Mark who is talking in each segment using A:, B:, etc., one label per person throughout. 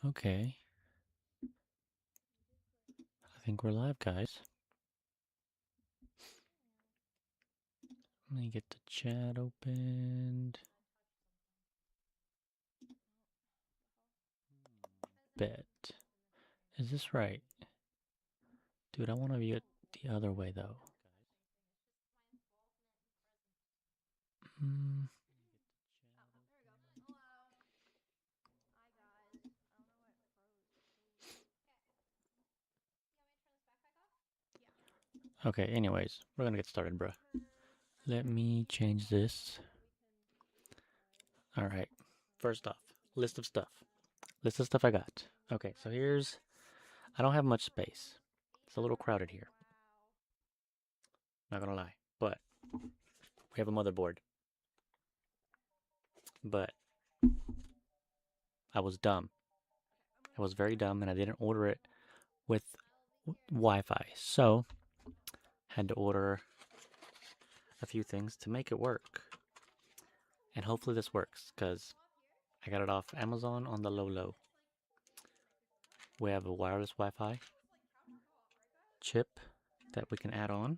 A: Okay. I think we're live, guys. Let me get the chat opened. Bet. Is this right? Dude, I want to view it the other way, though. Okay, anyways, we're gonna get started, bruh. Let me change this. Alright, first off, list of stuff. List of stuff I got. Okay, so here's... I don't have much space. It's a little crowded here. Not gonna lie. But we have a motherboard. But I was dumb. I was very dumb and I didn't order it with Wi-Fi. So, had to order a few things to make it work. And hopefully this works, because I got it off Amazon on the low. We have a wireless Wi-Fi chip that we can add on.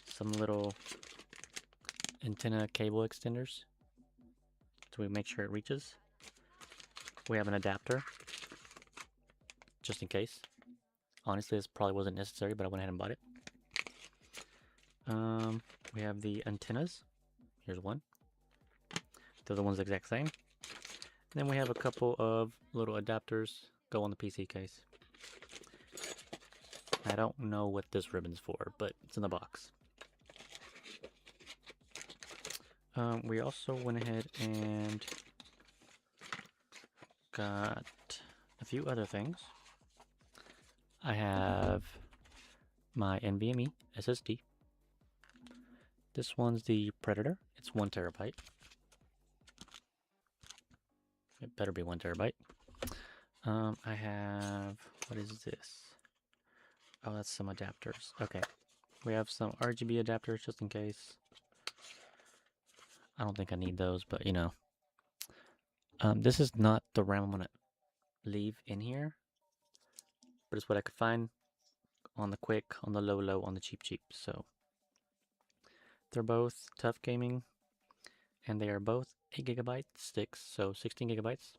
A: Some little antenna cable extenders so we make sure it reaches. We have an adapter, just in case. Honestly, this probably wasn't necessary, but I went ahead and bought it. We have the antennas. Here's one. The other one's the exact same. And then we have a couple of little adapters go on the PC case. I don't know what this ribbon's for, but it's in the box. We also went ahead and got a few other things. I have my NVMe SSD. This one's the Predator. It's 1 terabyte. It better be 1 terabyte. I have, what is this? Oh, that's some adapters. Okay. We have some RGB adapters just in case. I don't think I need those, but you know. This is not the RAM I'm gonna leave in here, but it's what I could find on the quick, on the low, on the cheap. So they're both tough gaming, and they are both 8 gigabyte sticks, so 16 gigabytes.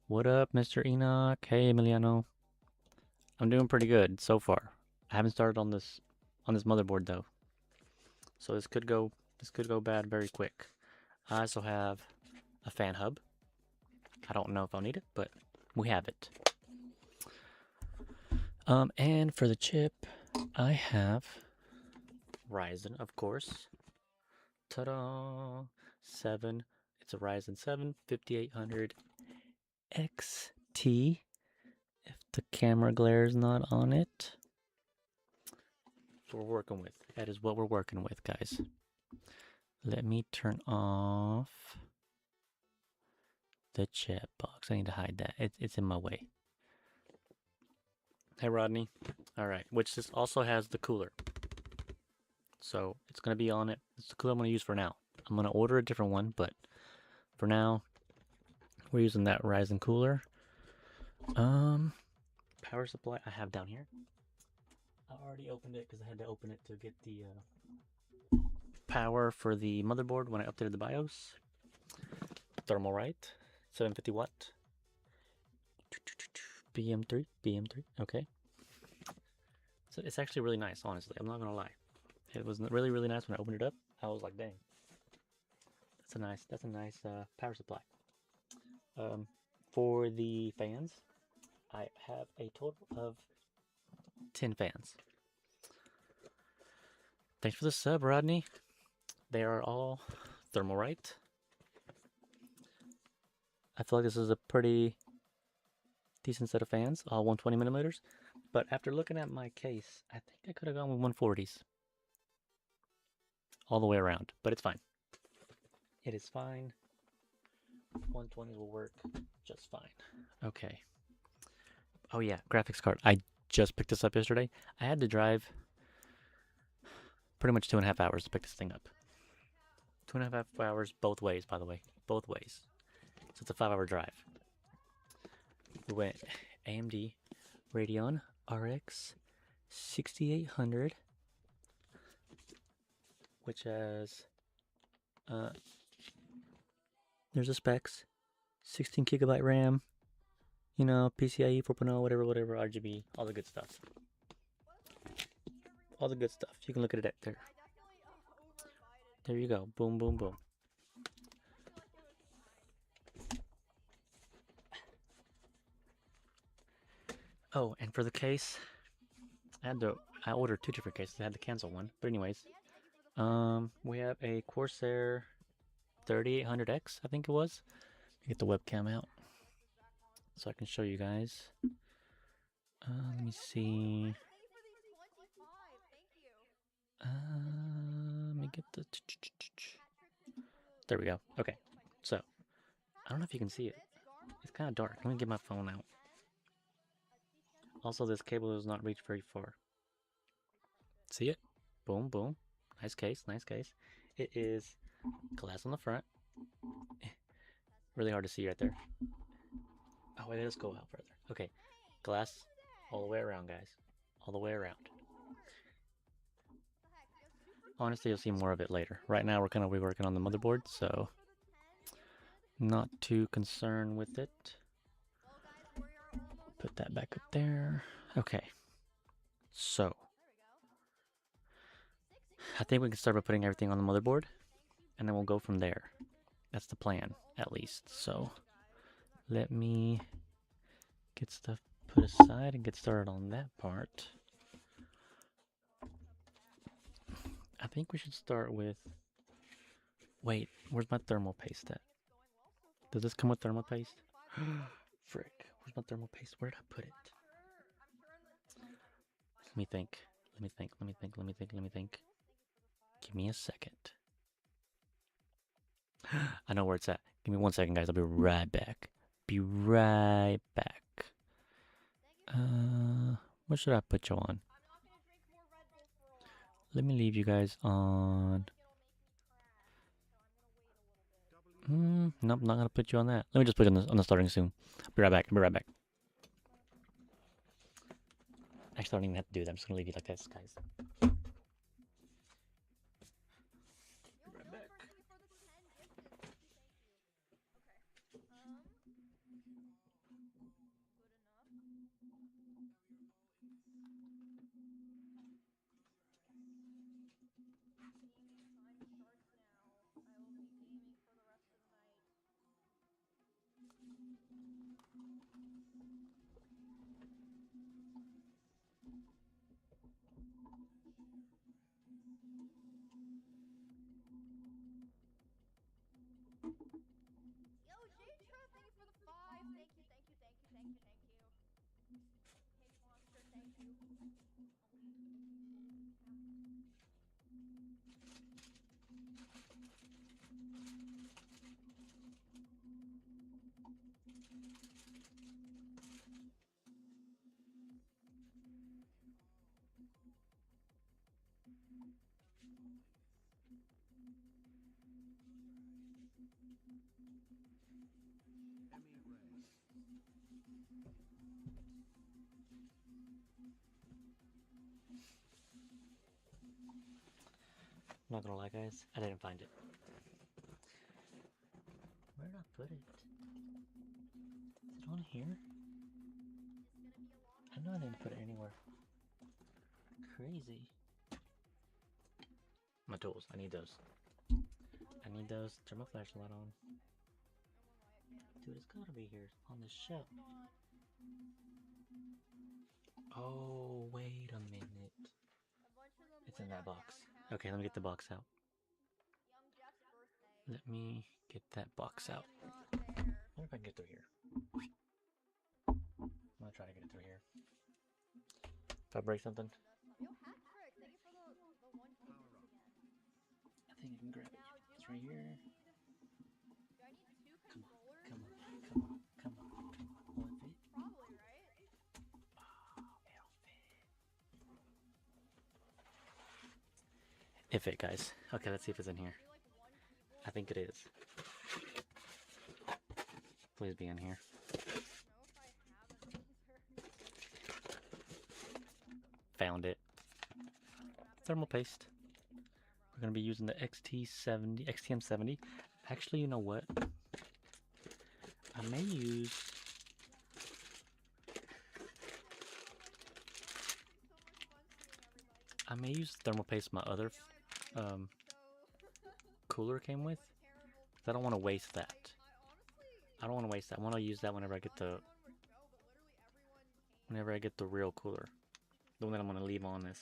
A: What up, Mr. Enoch? Hey, Emiliano. I'm doing pretty good so far. I haven't started on this motherboard though, so this could go bad very quick. I also have a fan hub. I don't know if I'll need it, but we have it. And for the chip, I have Ryzen, of course. Ta-da! 7. It's a Ryzen 7 5800 XT. If the camera glare is not on it. That's what we're working with. That is what we're working with, guys. Let me turn off the chat box. I need to hide that. It's in my way. Hey, Rodney. All right. Which this also has the cooler. So it's going to be on it. It's the cooler I'm going to use for now. I'm going to order a different one, but for now, we're using that Ryzen cooler. Power supply I have down here. I already opened it because I had to open it to get the power for the motherboard when I updated the BIOS. Thermalright, 750 watt. BM3, okay. So it's actually really nice, honestly. I'm not gonna lie. It was really, really nice when I opened it up. I was like, dang, that's a nice power supply. For the fans, I have a total of 10 fans. Thanks for the sub, Rodney. They are all Thermalright. I feel like this is a pretty decent set of fans, all 120 millimeters. But after looking at my case, I think I could have gone with 140s. All the way around, but it's fine. It is fine. 120 will work just fine. Okay. Oh yeah, graphics card. I just picked this up yesterday. I had to drive pretty much 2.5 hours to pick this thing up. 2.5 hours both ways, by the way. Both ways. So it's a 5-hour drive. We went AMD Radeon RX 6800, which has, there's the specs, 16 gigabyte RAM, you know, PCIe 4.0, whatever, RGB, all the good stuff. All the good stuff. You can look at it there. There you go. Boom, boom, boom. Oh, and for the case, I ordered 2 different cases. I had to cancel one. But anyways, we have a Corsair 3800X, I think it was. Get the webcam out so I can show you guys. Let me see. Let me get the. There we go. Okay, so I don't know if you can see it. It's kind of dark. Let me get my phone out. Also, this cable does not reach very far. See it? Boom, boom. Nice case, nice case. It is glass on the front. Really hard to see right there. Oh, wait, let's go out further. Okay, glass all the way around, guys. All the way around. Honestly, you'll see more of it later. Right now, we're going to be working on the motherboard, so not too concerned with it. Put that back up there. Okay, so I think we can start by putting everything on the motherboard, and then we'll go from there. That's the plan, at least. So let me get stuff put aside and get started on that part. I think we should start with... Wait, where's my thermal paste at? Does this come with thermal paste? Frick, where's my thermal paste? Where did I put it? Let me think. Give me a second. I know where it's at. Give me 1 second, guys. I'll be right back. Be right back. What should I put you on? Let me leave you guys on... Nope, not gonna put you on that. Let me just put you on the starting soon. Be right back. Actually, I don't even have to do that. I'm just gonna leave you like this, guys. Be right back. I'm not gonna lie, guys. I didn't find it. Where did I put it? Is it on here? I know I didn't put it anywhere. Crazy. My tools. I need those. Turn my flashlight on. Dude, it's gotta be here on the shelf. Oh, wait a minute. It's in that box. Okay, let me get the box out. Let me get that box out. I wonder if I can get through here. I'm gonna try to get it through here. If I break something, I think I can grab it. It's right here. Come on. Will it fit? Probably, right? Oh, it'll fit. It fit, guys. Okay, let's see if it's in here. I think it is. Please be in here. Found it. Thermal paste. We're going to be using the XTM70. Actually, you know what? I may use... thermal paste my other cooler came with. I don't want to waste that. I want to use that whenever I get the real cooler. The one that I'm going to leave on this.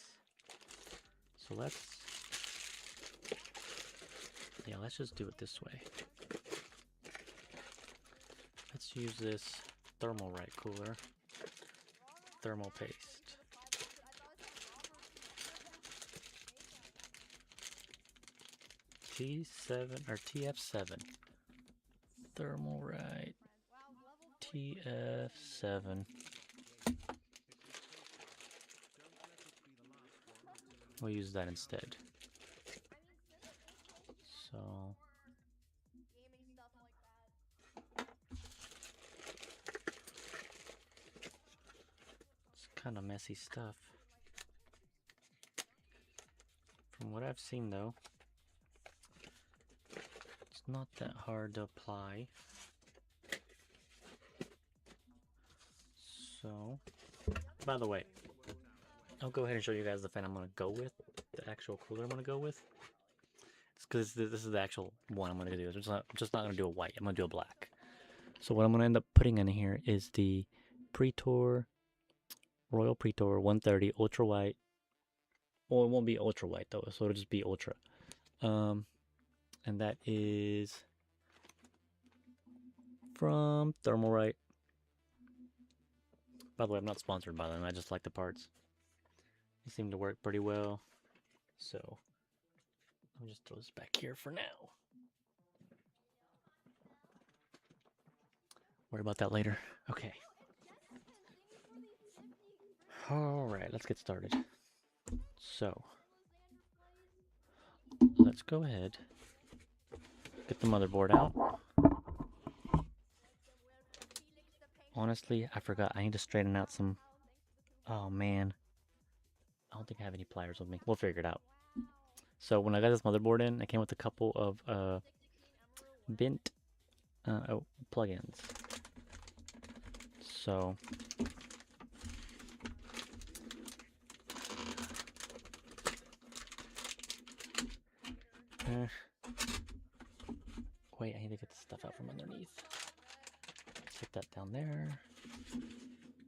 A: So let's just do it this way. Let's use this Thermalright cooler. Thermal paste. T7 or TF7. Thermalright TF7. We'll use that instead. So it's kind of messy stuff. From what I've seen though, it's not that hard to apply. So, by the way, I'll go ahead and show you guys the fan I'm going to go with, the actual cooler I'm going to go with. It's because this is the actual one I'm going to do. I'm just not going to do a white, I'm going to do a black. So what I'm going to end up putting in here is the Royal Pretor 130 Ultra White. Well, it won't be Ultra White though, so it'll just be Ultra. And that is from Thermalright. By the way, I'm not sponsored by them, I just like the parts. They seem to work pretty well. So, let me just throw this back here for now. Worry about that later. Okay. Alright, let's get started. So, let's go ahead. Get the motherboard out. Honestly, I forgot. I need to straighten out some... Oh, man. I don't think I have any pliers with me. We'll figure it out. So when I got this motherboard in, it came with a couple of bent plugins. So wait, I need to get the stuff out from underneath. Stick that down there.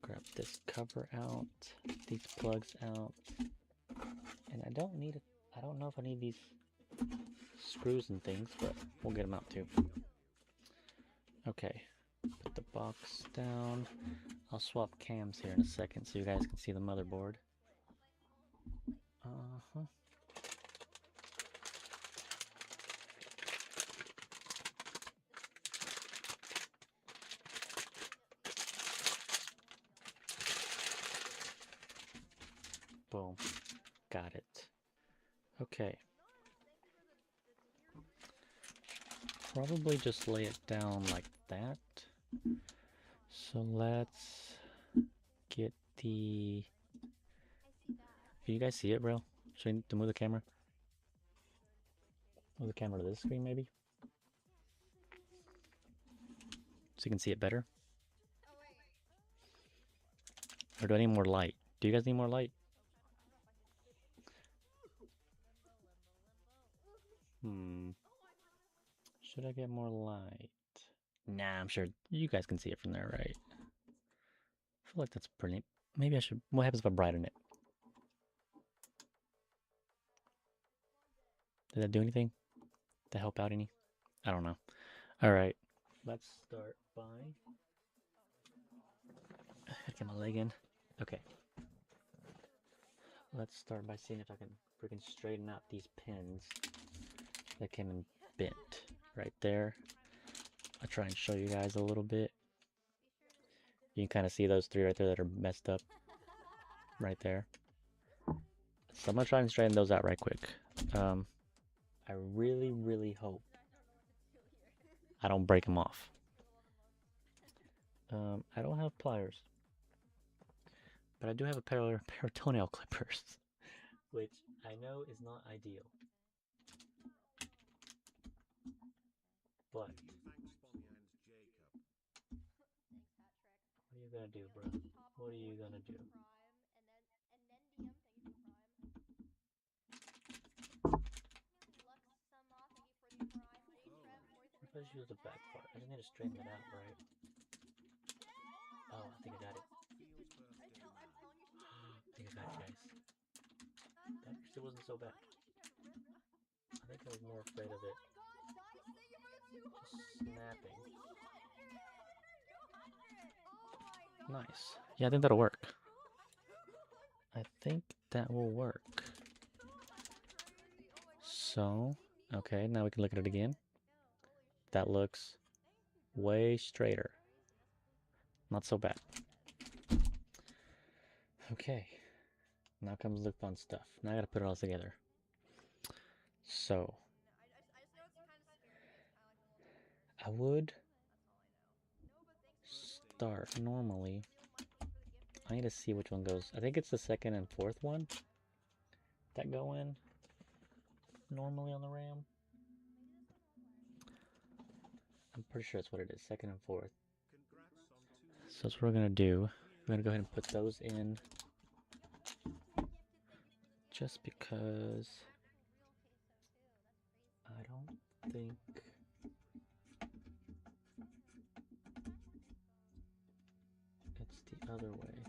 A: Grab this cover out, these plugs out, and I don't know if I need these screws and things, but we'll get them out too. Okay, put the box down. I'll swap cams here in a second so you guys can see the motherboard. Boom. Got it. Okay. Probably just lay it down like that. So let's get the... Can you guys see it, bro? Should I need to move the camera? Move the camera to this screen, maybe? So you can see it better? Or do I need more light? Do you guys need more light? Should I get more light? Nah, I'm sure you guys can see it from there, right? I feel like that's pretty... Maybe I should... What happens if I brighten it? Did that do anything? To help out any? I don't know. Alright. Let's start by... I gotta get my leg in. Okay. Let's start by seeing if I can freaking straighten out these pins that came in bent right there. I'll try and show you guys a little bit. You can kind of see those three right there that are messed up right there. So I'm gonna try and straighten those out right quick. I really, really hope I don't break them off. I don't have pliers, but I do have a pair of toenail clippers, which I know is not ideal. But what are you gonna do, bro? What are you gonna do? I just use the back part. I just need to straighten it out, right? Oh, I think I got it. I think I got it, guys. That actually wasn't so bad. I think I was more afraid of it just snapping. Nice. Yeah, I think that'll work. I think that will work. So, okay, now we can look at it again. That looks way straighter. Not so bad. Okay, now comes the fun stuff. Now I gotta put it all together. So, I would start normally. I need to see which one goes. I think it's the second and fourth one that go in normally on the RAM. I'm pretty sure that's what it is, second and fourth. So that's what we're gonna do. We're gonna go ahead and put those in just because I don't think it's the other way.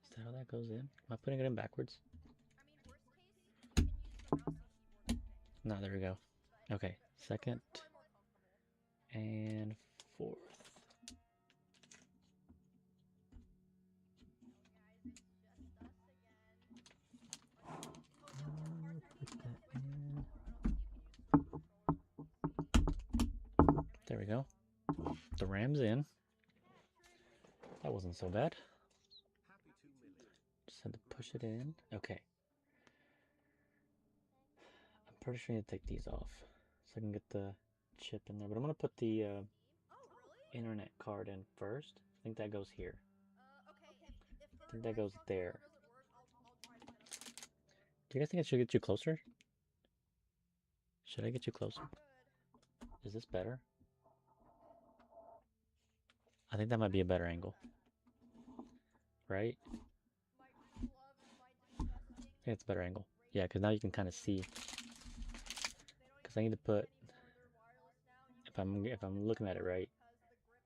A: Is that how that goes in? Am I putting it in backwards? No, there we go. Okay, second and fourth. Put that in. There we go. The RAM's in. That wasn't so bad. Just had to push it in. Okay. I'm pretty sure I need to take these off so I can get the chip in there. But I'm going to put the internet card in first. I think that goes here. I think that goes there. Do you guys think I should get you closer? Should I get you closer? Is this better? I think that might be a better angle. Right? I think it's a better angle. Yeah, because now you can kind of see. Because I need to put, if I'm looking at it right,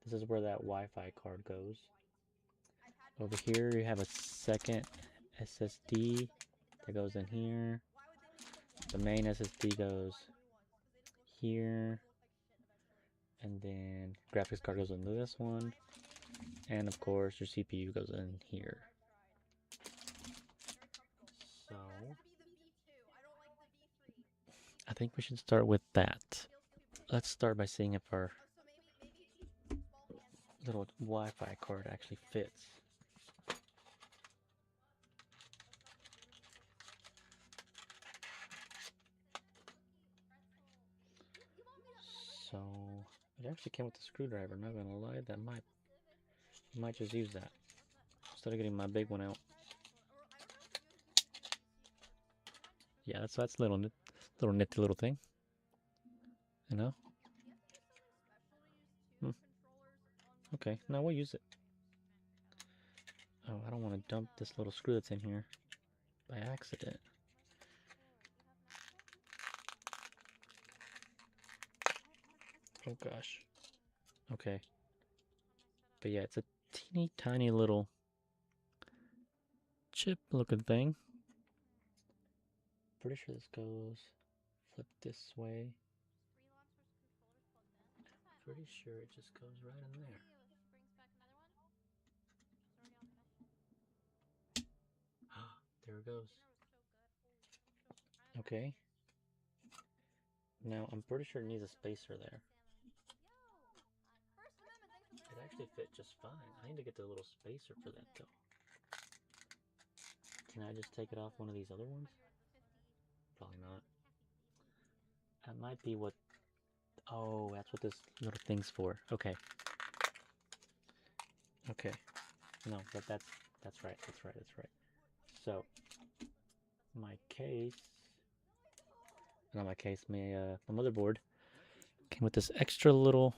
A: this is where that Wi-Fi card goes. Over here you have a second SSD that goes in here. The main SSD goes here. And then graphics card goes into this one. And of course your CPU goes in here. So I think we should start with that. Let's start by seeing if our little Wi-Fi card actually fits. So it actually came with a screwdriver, not gonna lie, that might just use that. Instead of getting my big one out. Yeah, that's a little nifty little thing. You know? Okay, now we'll use it. Oh, I don't want to dump this little screw that's in here by accident. Oh gosh. Okay. But yeah, it's a teeny tiny little chip looking thing. Pretty sure this goes flip this way. Pretty sure it just goes right in there. There it goes. Okay. Now I'm pretty sure it needs a spacer there. It actually fit just fine. I need to get the little spacer for that though. Can I just take it off one of these other ones? Probably not. That might be what... Oh, that's what this little thing's for. Okay. Okay. No, that's right. That's right. That's right. So, my case... Not my case, my motherboard came with this extra little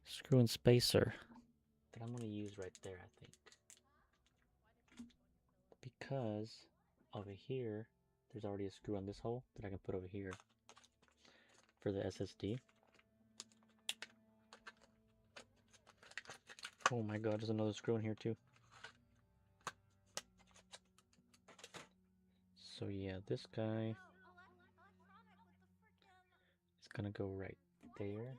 A: screw and spacer that I'm going to use right there, I think. Because over here, there's already a screw on this hole that I can put over here for the SSD. Oh my god, there's another screw in here too. So yeah, this guy is gonna go right there.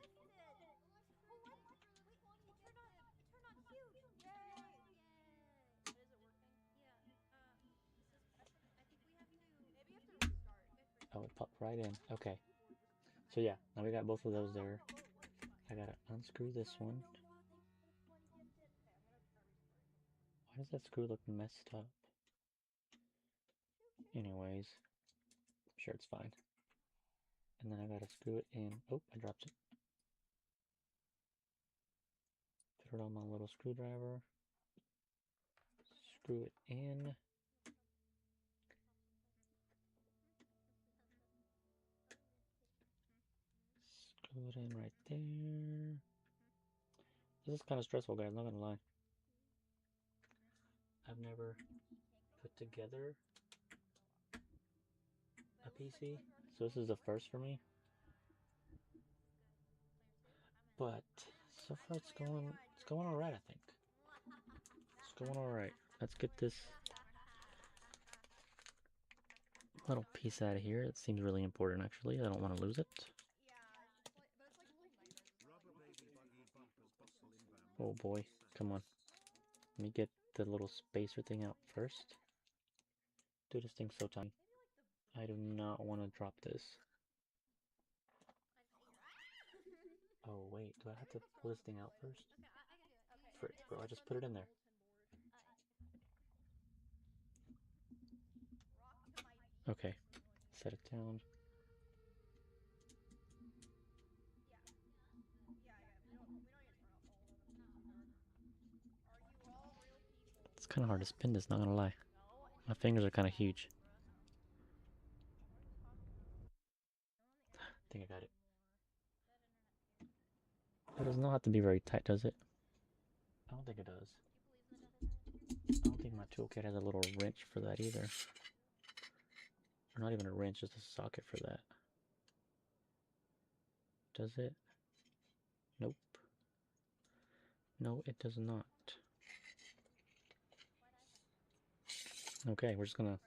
A: Oh, it popped right in. Okay. So yeah, now we got both of those there. I gotta unscrew this one. Why does that screw look messed up? Anyways, I'm sure it's fine. And then I gotta screw it in. Oh, I dropped it. Put it on my little screwdriver. Screw it in. Screw it in right there. This is kind of stressful, guys, not gonna lie. I've never put together a PC, so this is the first for me. But so far it's going alright, I think. It's going alright. Let's get this little piece out of here. It seems really important, actually. I don't want to lose it. Oh boy, come on. Let me get the little spacer thing out first. Dude, this thing's so tiny. I do not want to drop this. Oh wait, do I have to pull this thing out first? Frick, bro, I just put it in there. Okay, set it down. It's kind of hard to spin this, not gonna lie. My fingers are kind of huge. I think I got it. It does not have to be very tight, does it? I don't think it does. I don't think my toolkit has a little wrench for that either. Or not even a wrench, just a socket for that. Does it? Nope. No, it does not. Okay, we're just gonna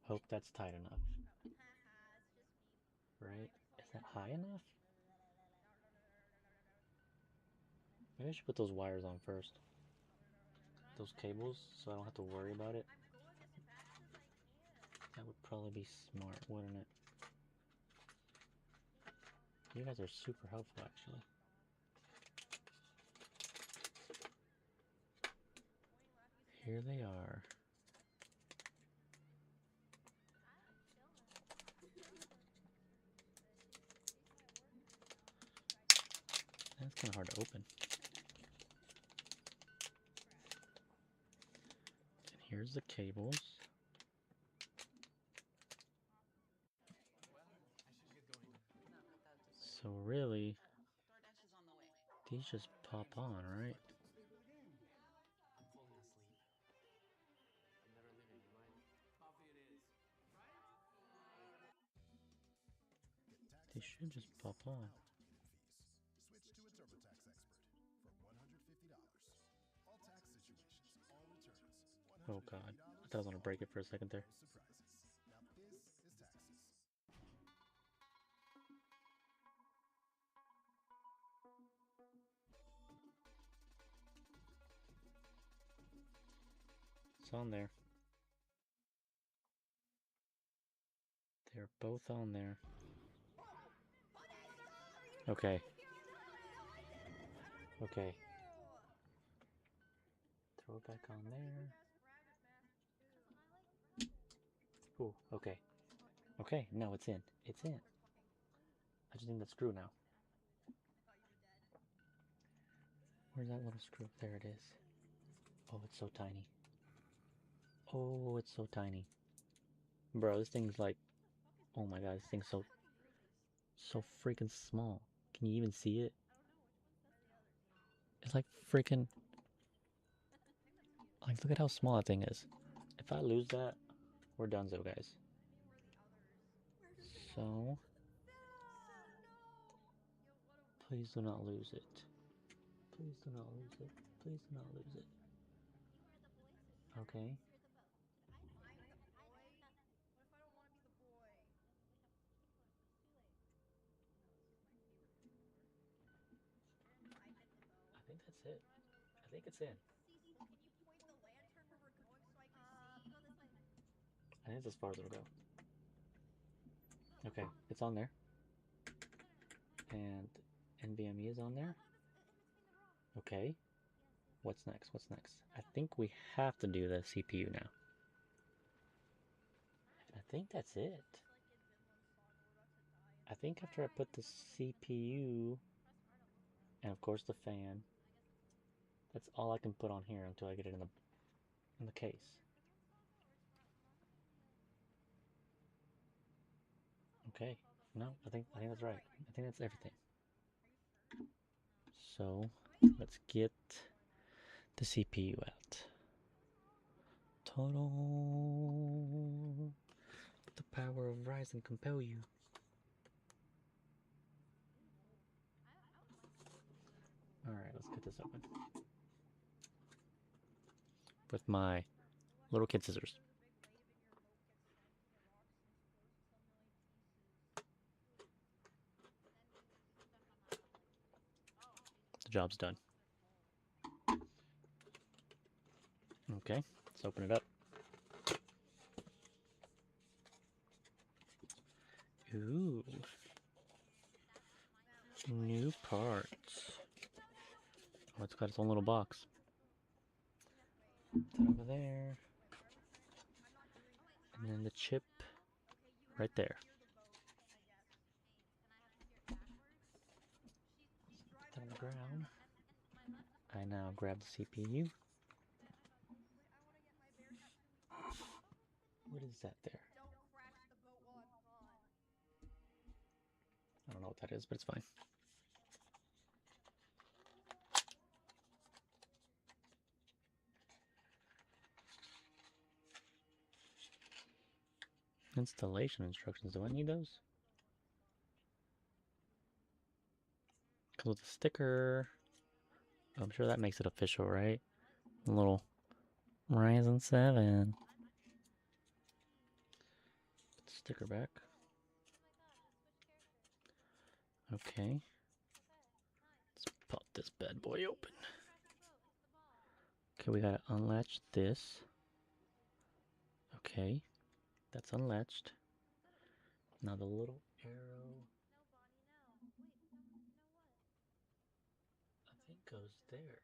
A: hope that's tight enough. Right? Is that high enough? Maybe I should put those wires on first. Those cables, so I don't have to worry about it. That would probably be smart, wouldn't it? You guys are super helpful, actually. Here they are. That's kind of hard to open. And here's the cables. So really, these just pop on, right? They should just pop on. Oh god, I thought I was gonna break it for a second there. It's on there. They're both on there. Okay. Okay. Throw it back on there. Ooh, okay. Okay, no, it's in. It's in. I just need that screw now. Where's that little screw? There it is. Oh, it's so tiny. Oh, it's so tiny. Bro, this thing's like... Oh my god, this thing's so freaking small. Can you even see it? It's like freaking... Like, look at how small that thing is. If I lose that, we're donezo, guys. So... Please do not lose it. Please do not lose it. Please do not lose it. Okay. I think that's it. I think it's in. I think it's as far as it'll go. Okay, it's on there. And NVMe is on there. Okay. What's next? What's next? I think we have to do the CPU now. I think that's it. I think after I put the CPU and of course the fan, that's all I can put on here until I get it in the case. Okay. No, I think that's right. I think that's everything. So let's get the CPU out. Total. The power of Ryzen compel you. Alright, let's get this open. With my little kid scissors. The job's done. Okay, let's open it up. Ooh. New parts. Oh, it's got its own little box. Put it over there. And then the chip right there. Put that on the ground. I now grab the CPU. What is that there? I don't know what that is, but it's fine. Installation instructions. Do I need those? Comes with a sticker. I'm sure that makes it official, right? A little Ryzen 7. Put the sticker back. Okay. Let's pop this bad boy open. Okay, we gotta unlatch this. Okay, that's unlatched. Now the little arrow, I think goes there.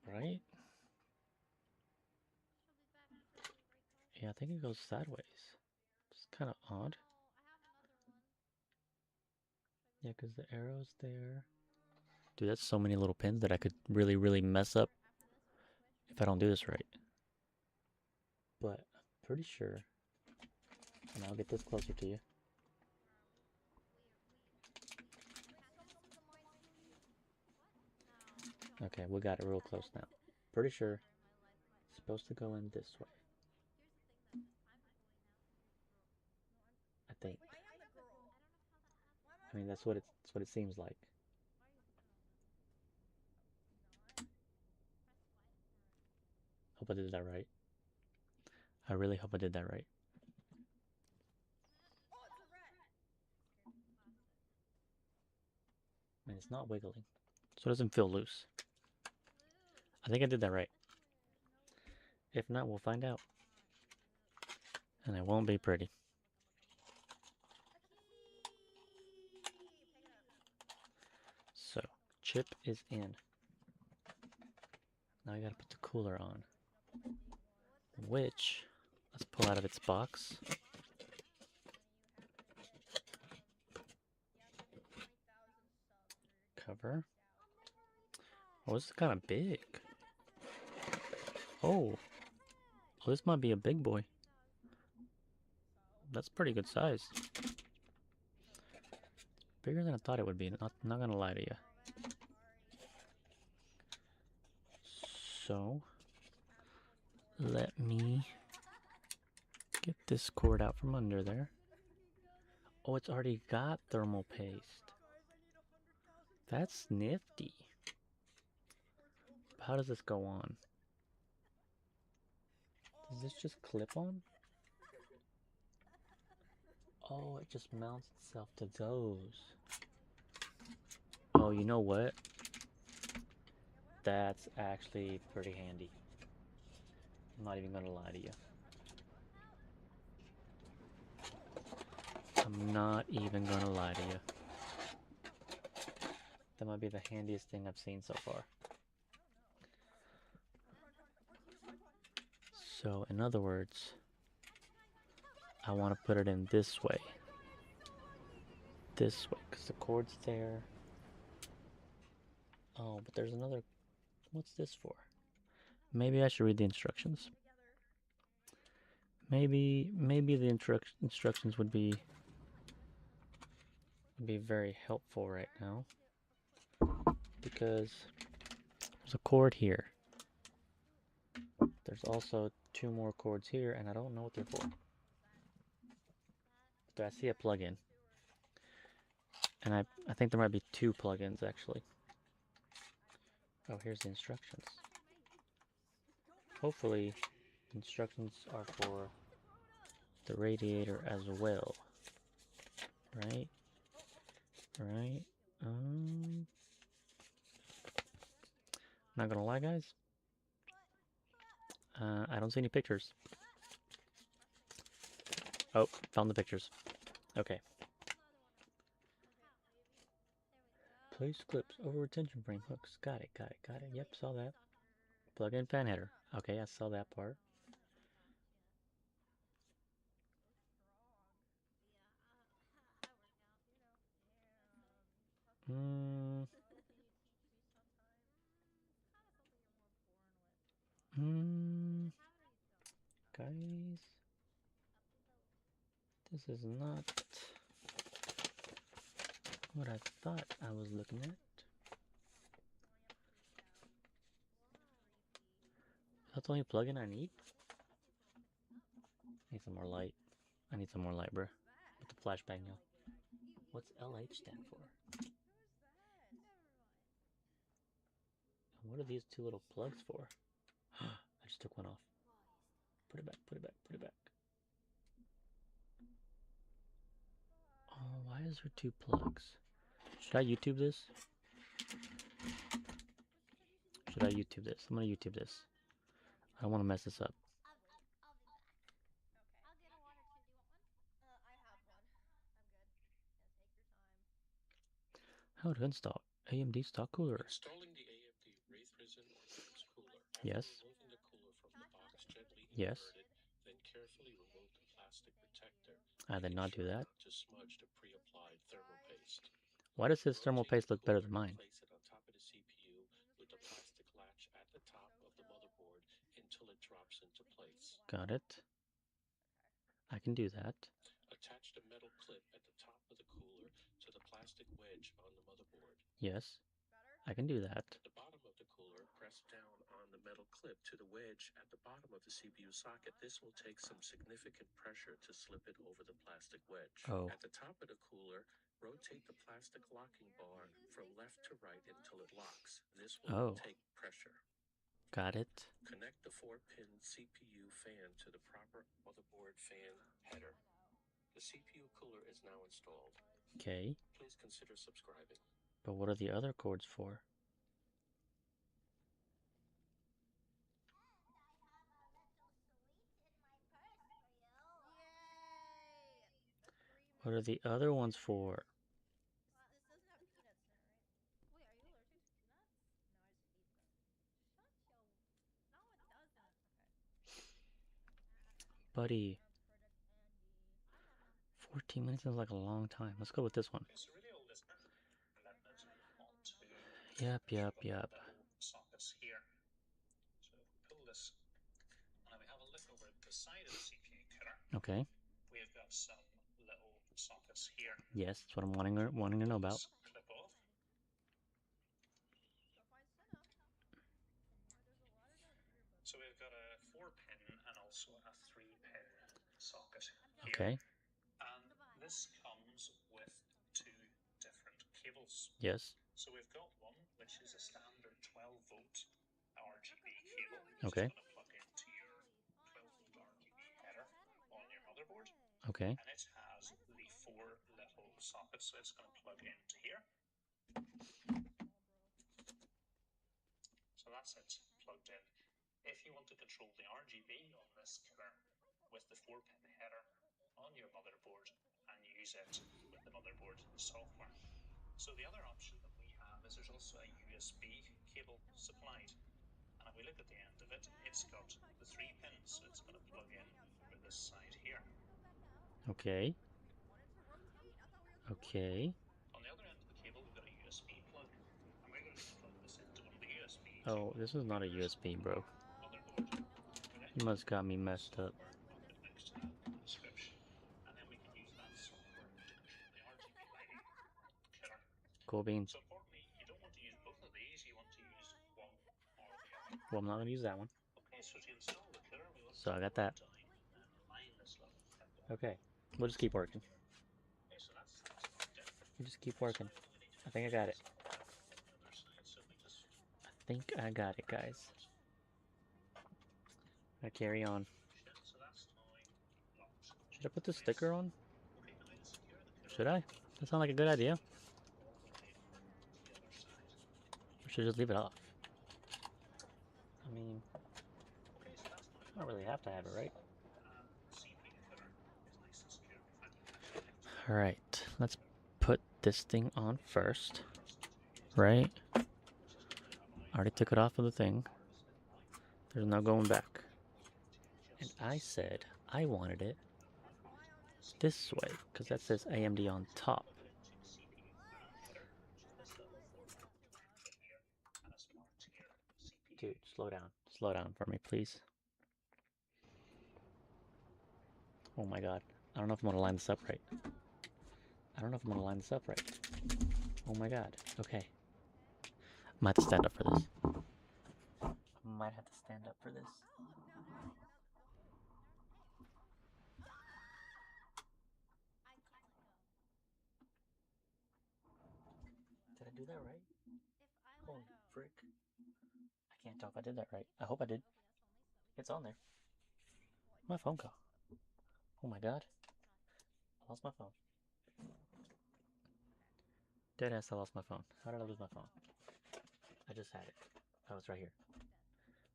A: Right? Yeah, I think it goes sideways. It's kind of odd. Yeah, because the arrow's there. Dude, that's so many little pins that I could really, really mess up if I don't do this right. But I'm pretty sure, and I'll get this closer to you. Okay, we got it real close now. Pretty sure it's supposed to go in this way. I think. I mean, that's what it seems like. Hope I did that right. I really hope I did that right. And it's not wiggling, so it doesn't feel loose. I think I did that right. If not, we'll find out. And it won't be pretty. So, chip is in. Now I gotta put the cooler on. Which, let's pull out of its box. whatever. Oh, this is kind of big. Oh, this might be a big boy. That's pretty good size. Bigger than I thought it would be, not gonna lie to you. So, let me get this cord out from under there. Oh, it's already got thermal paste. That's nifty. How does this go on? Does this just clip on? Oh, it just mounts itself to those. Oh, you know what? That's actually pretty handy. I'm not even gonna lie to you. I'm not even gonna lie to you. That might be the handiest thing I've seen so far. So, in other words, I want to put it in this way. This way, because the cord's there. Oh, but there's another... What's this for? Maybe I should read the instructions. Maybe the instructions would be very helpful right now. Because there's a cord here. There's also 2 more cords here, and I don't know what they're for. But I see a plug-in. And I think there might be 2 plugins actually. Oh, here's the instructions. Hopefully, instructions are for the radiator as well. Right? Right? Not gonna lie, guys. I don't see any pictures. Oh, found the pictures. Okay. Place clips over retention frame hooks. Got it. Yep, saw that. Plug-in fan header. Okay, I saw that part. Guys, this is not what I thought I was looking at. That's the only plug-in I need? Need some more light. I need some more light, bruh. With the flashbang now. What's LH stand for? And what are these 2 little plugs for? I just took one off. Put it back. Oh, why is there 2 plugs? Should I YouTube this? I'm gonna YouTube this. I don't want to mess this up. How to install AMD stock cooler. Installing the AMD Wraith Risen or Phoenix cooler. Yes. Removing the cooler from the box, gently invert it, then carefully remove the plastic protector. I did not do that. To smudge the pre-applied thermal paste. Why does his thermal paste look better than mine? Place it on top of the CPU with the plastic latch at the top of the motherboard until it drops into place. Got it. I can do that. Attach the metal clip at the top of the cooler to the plastic wedge on the motherboard. Yes, I can do that. At the bottom of the cooler, press down on the metal clip to the wedge at the bottom of the CPU socket. This will take some significant pressure to slip it over the plastic wedge. Oh. At the top of the cooler, rotate the plastic locking bar from left to right until it locks. This will take pressure. Got it. Connect the 4-pin CPU fan to the proper motherboard fan header. The CPU cooler is now installed. Okay. Please consider subscribing. But what are the other cords for? What are the other ones for? Buddy. 14 minutes is like a long time. Let's go with this one. Yep.
B: Sockets here. So if we pull this, and we have a look over at the side of the CPU cutter.
A: Okay.
B: We have got some little sockets here.
A: Yes, that's what I'm wanting to know about.
B: Clip off. So we've got a 4-pin and also a 3-pin socket here.
A: Okay.
B: And this comes with 2 different cables.
A: Yes.
B: So we've got one which is a standard 12-volt RGB cable.
A: Okay.
B: It's going to plug into your 12-volt RGB header on your motherboard.
A: Okay.
B: And it has the 4 little sockets, so it's going to plug into here. So that's it, plugged in. If you want to control the RGB on this killer with the 4-pin header on your motherboard and use it with the motherboard software. So the other option that we have is there's also a USB cable supplied. And if we look at the end of it, it's got the 3 pins, so it's going to plug in over this side here.
A: Okay. Okay.
B: On the other end of the cable, we've got a USB plug, and we're going to plug this into one of the USB.
A: Oh, this is not a USB, bro. You must got me messed up.
B: I'll put links to that in the description, and then we can use that software for the RGB lighting killer.
A: Cool beans.
B: So importantly, you don't want to use both of these. You want to use one or the other.
A: Well, I'm not gonna use that one.
B: Okay, so to install the killer, we want
A: So
B: to
A: I got that.
B: down and align this little pin.
A: Okay. We'll just keep working.
B: Okay, so that's plugged in.
A: We'll just keep working. I think I got it. I think I got it, guys. I carry on. Should I put the sticker on? Should I? That sounds like a good idea. Or should I just leave it off? I mean, I don't really have to have it, right? Alright, let's put this thing on first. Right? I already took it off of the thing. There's no going back. And I said I wanted it this way, because that says AMD on top. Dude, slow down. Slow down for me, please. Oh my god. I don't know if I'm gonna line this up right. Oh my god. Okay. I might have to stand up for this. Did I do that right? Holy frick. I can't tell if I did that right. I hope I did. It's on there. My phone call. Oh my god. I lost my phone. Deadass, I lost my phone. How did I lose my phone? I just had it. Oh, it's right here.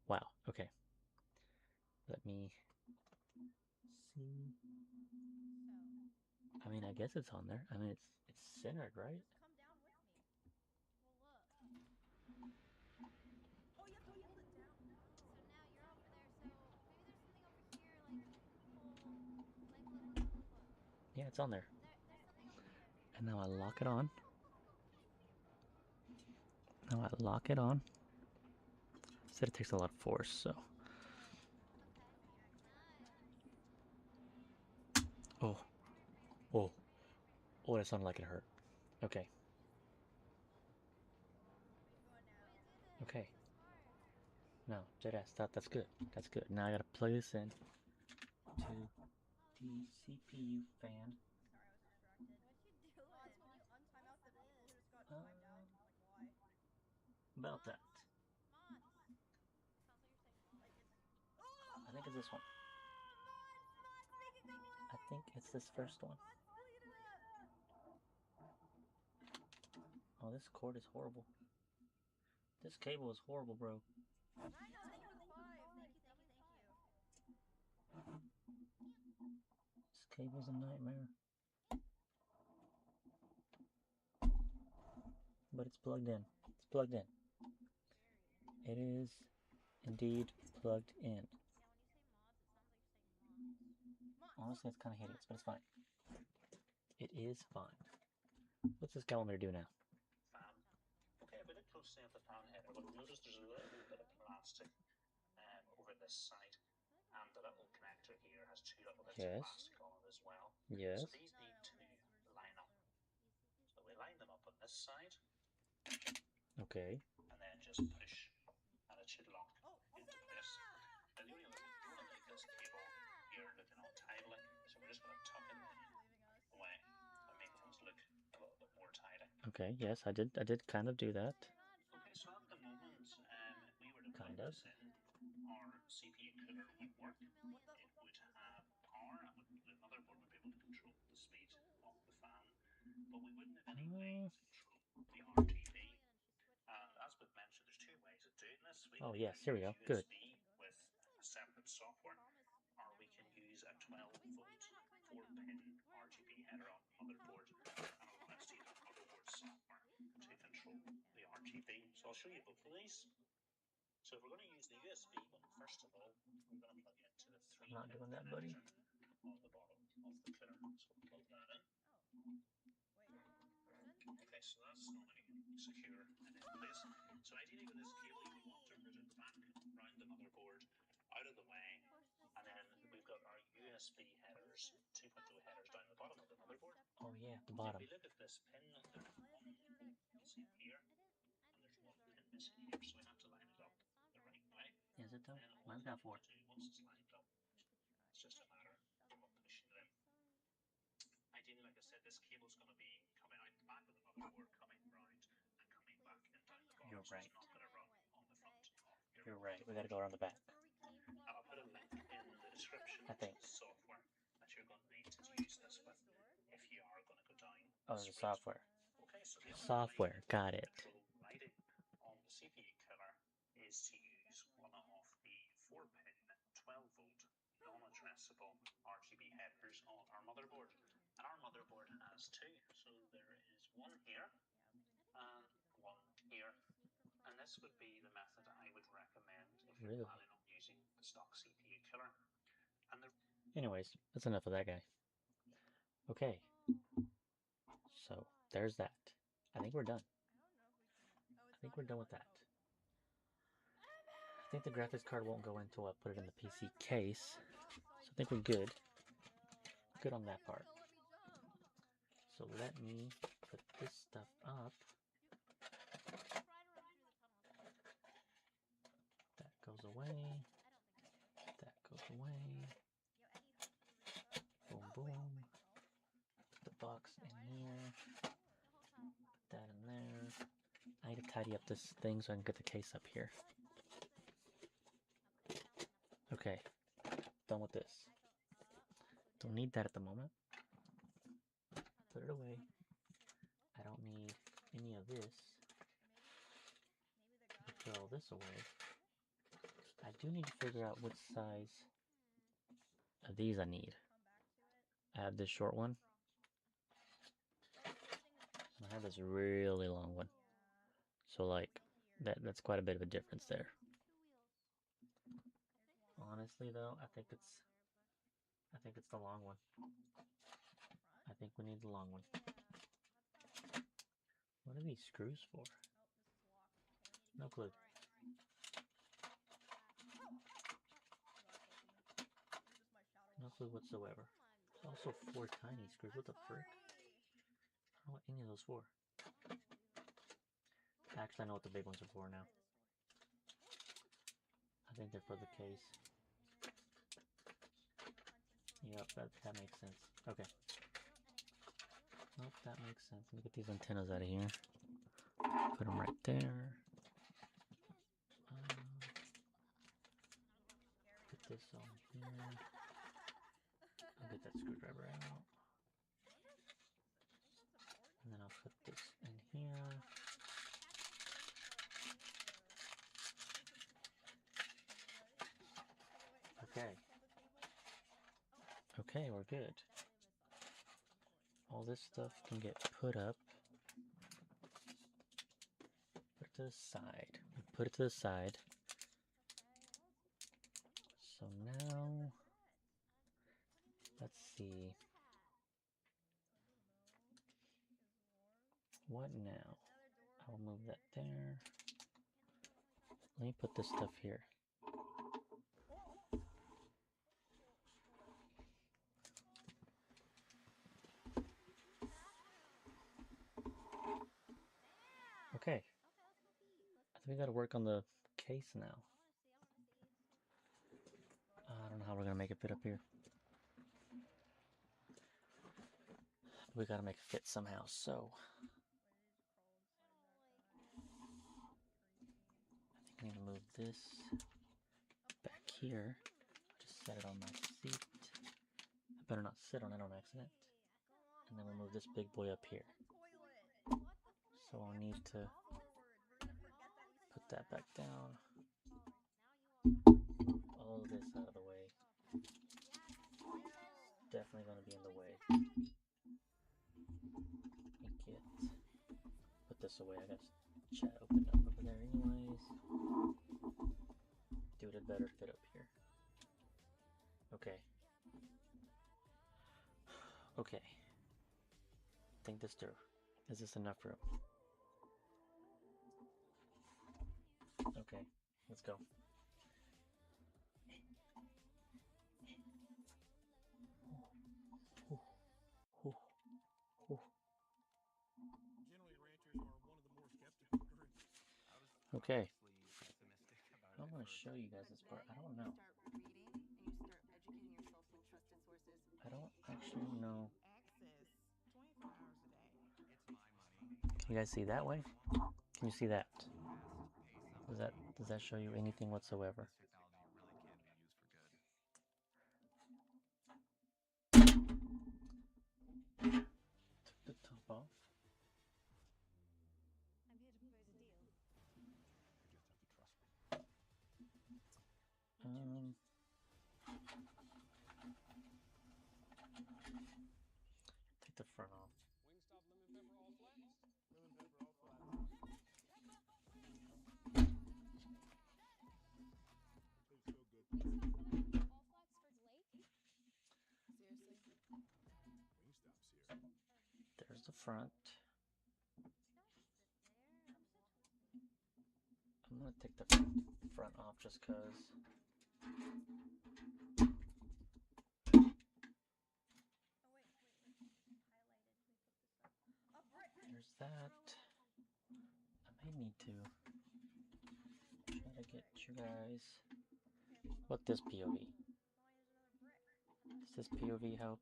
A: Wow. Okay. Let me see. I mean, I guess it's on there. I mean, it's centered, right? Yeah, it's on there. And now I lock it on. Said it takes a lot of force, so. Oh. Oh. Oh, that sounded like it hurt. Okay. Okay. No, deadass, that's good. That's good. Now I gotta plug this in to the CPU fan. About that. I think it's this one. I think it's this first one. Oh, this cord is horrible. This cable is horrible, bro. This cable's a nightmare. But it's plugged in. It's plugged in. It is indeed plugged in. Honestly, it's kind of hideous, but it's fine. It is fine. What's this calendar do now?
B: closely at the fan header, but notice there's a little bit of plastic over this side, and the little connector here has two little bits of plastic on it as well.
A: Yes.
B: So these need to line up. So we line them up on this side.
A: Okay.
B: And then just push, and it should lock into place. Now the only other thing, we want to make this cable here looking all tidy, so we're just going to tuck it away and make things look a little bit more tidy.
A: Okay, yes, I did kind of do that.
B: Okay, so at the moment, if we were to put this in, our CPU cooler would work. It would have power, and the motherboard would be able to control the speed of the fan, but we wouldn't have any way to control the RGB. And as we've mentioned, there's two ways of doing this. We can
A: yes, here we go. Good.
B: USB with a separate software, or we can use a 12-volt 4-pin RGB header on the motherboard and allow us to use our motherboard software to control the RGB. So I'll show you both of these. So if we're going to use the USB one, first of all, we're going to plug it into the 3-pin connector on the bottom of the cooler. So we'll plug that in. Okay, so that's normally secure and in place. So ideally with this cable, you would want to route it back around the motherboard, out of the way, and then we've got our USB headers, 2.0 headers down the bottom of the motherboard.
A: Oh yeah, the bottom.
B: If we look at this pin, there's one hole missing here, and there's one pin missing here, so we have to line it up the right way.
A: Is it though? Mine's got 4.
B: Once it's lined up, it's just a matter of pushing it in. Ideally, like I said, this cable's going to be coming out the back of the motherboard, coming round, and coming back and down the bottom.
A: You're right.
B: So it's not going to run on the front.
A: You're right. We got to go around the back.
B: And I'll put a link in the description
A: I think.
B: to the software that you're going to need to use this with if you are going to go down.
A: Oh, the software.
B: Okay, so the
A: software. Got it.
B: Control lighting on the CPU killer is to use one of the 4-pin 12-volt non-addressable RGB headers on our motherboard. And our motherboard has two, so there is one here and one here. And this would be the method I would recommend if you're planning on using the stock CPU killer.
A: Anyways, that's enough of that guy. Okay, so there's that. I think we're done. I think we're done with that. I think the graphics card won't go until I put it in the PC case. So I think we're good. Good on that part. So let me put this stuff up. That goes away. That goes away. Boom, boom. Put the box in here. Put that in there. I need to tidy up this thing so I can get the case up here. Okay, done with this. Don't need that at the moment. Put it away. I don't need any of this. Put all this away. I do need to figure out which size of these I need. I have this short one. I have this really long one. So like, that's quite a bit of a difference there. Honestly though, I think it's the long one. I think we need the long one. What are these screws for? No clue. No clue whatsoever. There's also 4 tiny screws. What the frick? I don't know what any of those for. Actually, I know what the big ones are for now. I think they're for the case. Yep, that makes sense. Okay. Nope, that makes sense. Let me get these antennas out of here. Put them right there. Put this on here. I'll get that screwdriver out. And then I'll put this in here. Okay. Okay, we're good. All this stuff can get put up. Put it to the side. Put it to the side. So now, let's see. What now? I I'll move that there. Let me put this stuff here. Okay. I think we gotta work on the case now. I don't know how we're gonna make it fit up here. We gotta make it fit somehow, so I think I need to move this back here. Just set it on my seat. I better not sit on it on accident. And then we'll move this big boy up here. So I'll need to put that back down. All of this out of the way. It's definitely going to be in the way. Put this away. I got chat opened up over there anyways. Dude, it better fit up here. Okay. Okay. Think this through. Is this enough room? Okay, let's go. Okay. I'm going to show you guys this part. I don't know. I don't actually know. Can you guys see that way? Can you see that? Does that show you anything whatsoever? Took the top off. Take the front off. There's the front. I'm gonna take the front off just cause. There's that. I may need to try to get you guys. What this POV? Does this POV help?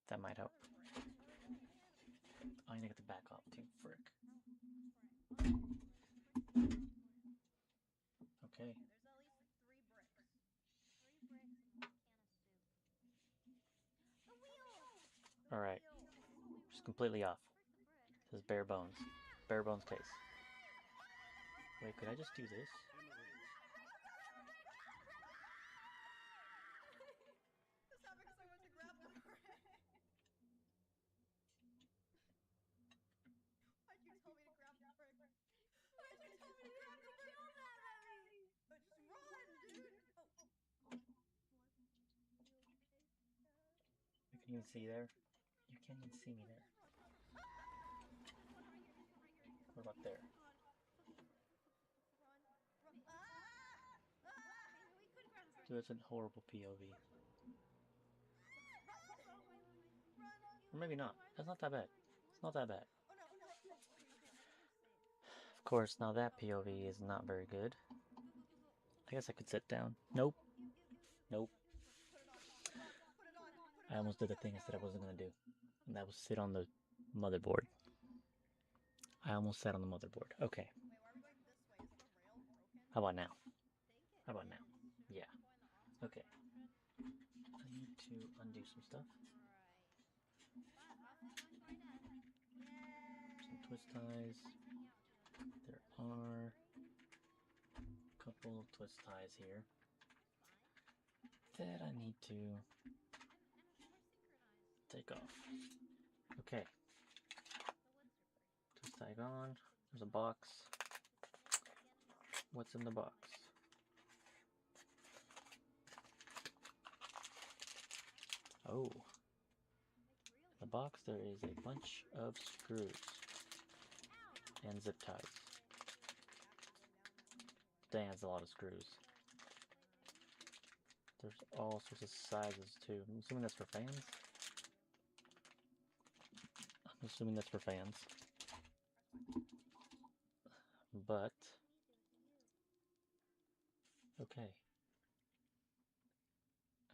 A: That might help. I need to get the back off too, frick. Okay. Alright. Just completely off. This is bare bones. Bare bones case. Wait, could I just do this? You can even see there? You can't even see me there. What about there? Dude, it's a horrible POV. Or maybe not. That's not that bad. It's not that bad. Of course, now that POV is not very good. I guess I could sit down. Nope. Nope. I almost did the thing I said I wasn't going to do. And that was sit on the motherboard. I almost sat on the motherboard. Okay. How about now? How about now? Yeah. Okay. I need to undo some stuff. Some twist ties. There are a couple of twist ties here that I need to take off. Okay. Twist tie on. There's a box. What's in the box? Oh. The box there is a bunch of screws and zip ties. Dang, that's a lot of screws. There's all sorts of sizes too. I'm assuming that's for fans. I'm assuming that's for fans. But okay.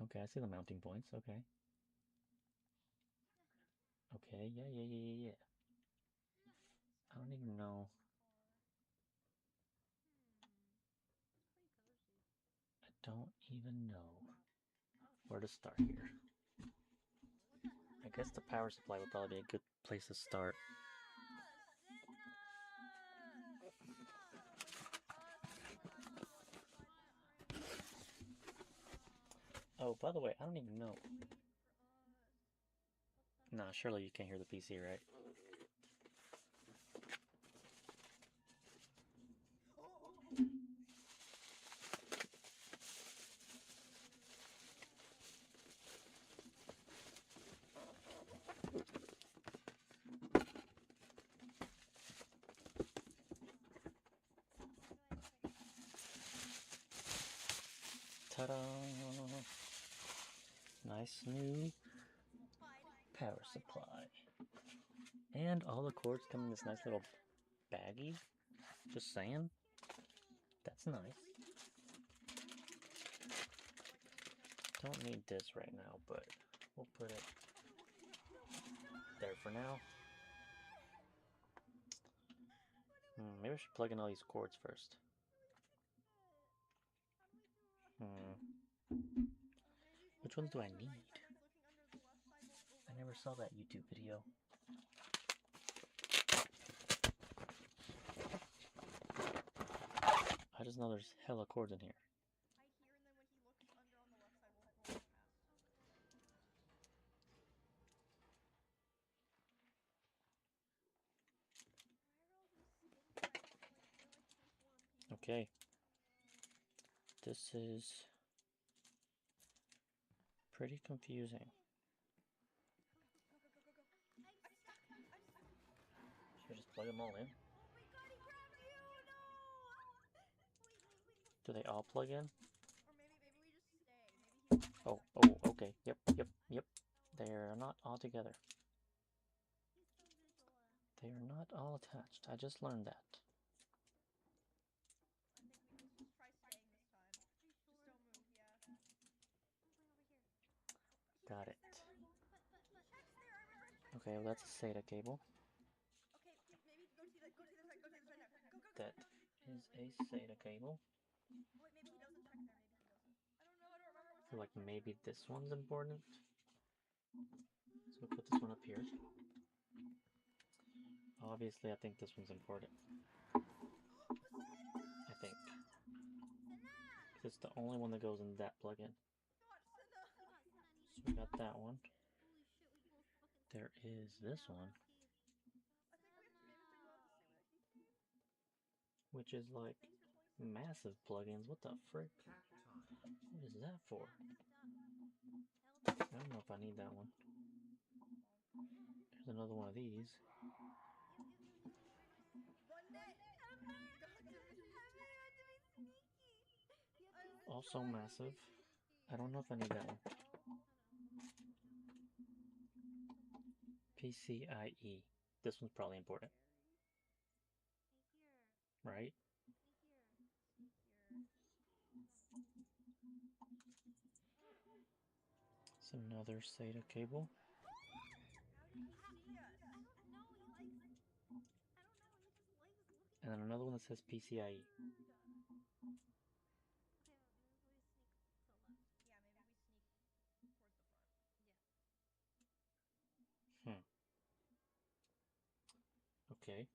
A: Okay, I see the mounting points. Okay. Okay, yeah. I don't even know. I don't even know where to start here. I guess the power supply would probably be a good place to start. Oh, by the way, I don't even know. Nah, surely you can't hear the PC, right? Ta-da! Nice new power supply. And all the cords come in this nice little baggie. Just saying. That's nice. Don't need this right now, but we'll put it there for now. Maybe I should plug in all these cords first. Which ones do I need? I never saw that YouTube video. I just know there's hella cords in here. Okay. This is pretty confusing. Should I just plug them all in? Do they all plug in? Oh, okay. Yep. They're not all together. They are not all attached. I just learned that. Got it. Okay, well that's a SATA cable. That is a SATA cable. I feel like maybe this one's important. So we'll put this one up here. Obviously, I think this one's important. I think. It's the only one that goes in that plug-in. So we got that one. There is this one. Which is like massive plugins. What the frick? What is that for? I don't know if I need that one. There's another one of these. Also massive. I don't know if I need that one. PCIe. This one's probably important. Right? It's another SATA cable. And then another one that says PCIe. Okay.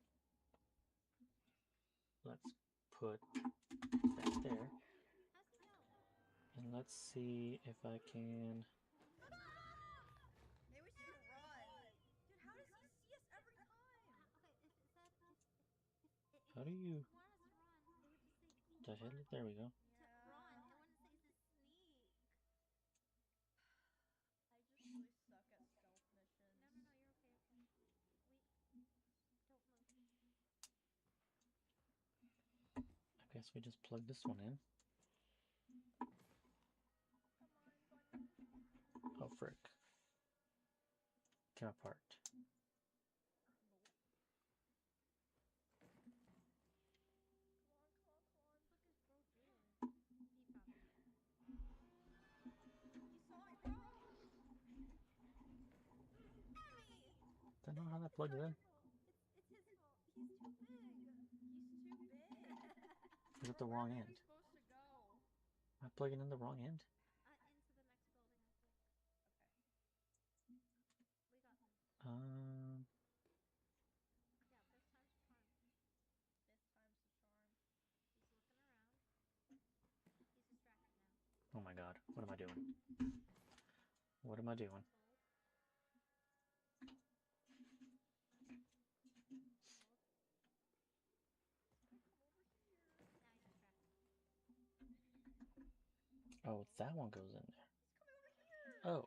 A: Let's put that there. And let's see if I can... How do you... The hell? There we go. guess we just plug this one in. Oh, frick. Came apart. Don't know how that plugs in.
C: It's his fault. He's too big. He's too big.
A: Is it the wrong end?
C: Where are we supposed to go?
A: Am I plugging in the wrong end?
C: Into the next building, I think. Okay. We got this. Yeah, fifth time's a charm. Fifth time's the charm. He's looking around. He's distracted now.
A: Oh my god, what am I doing? What am I doing?
C: Hold.
A: Oh, that one goes in there.
C: He's coming over here.
A: Oh.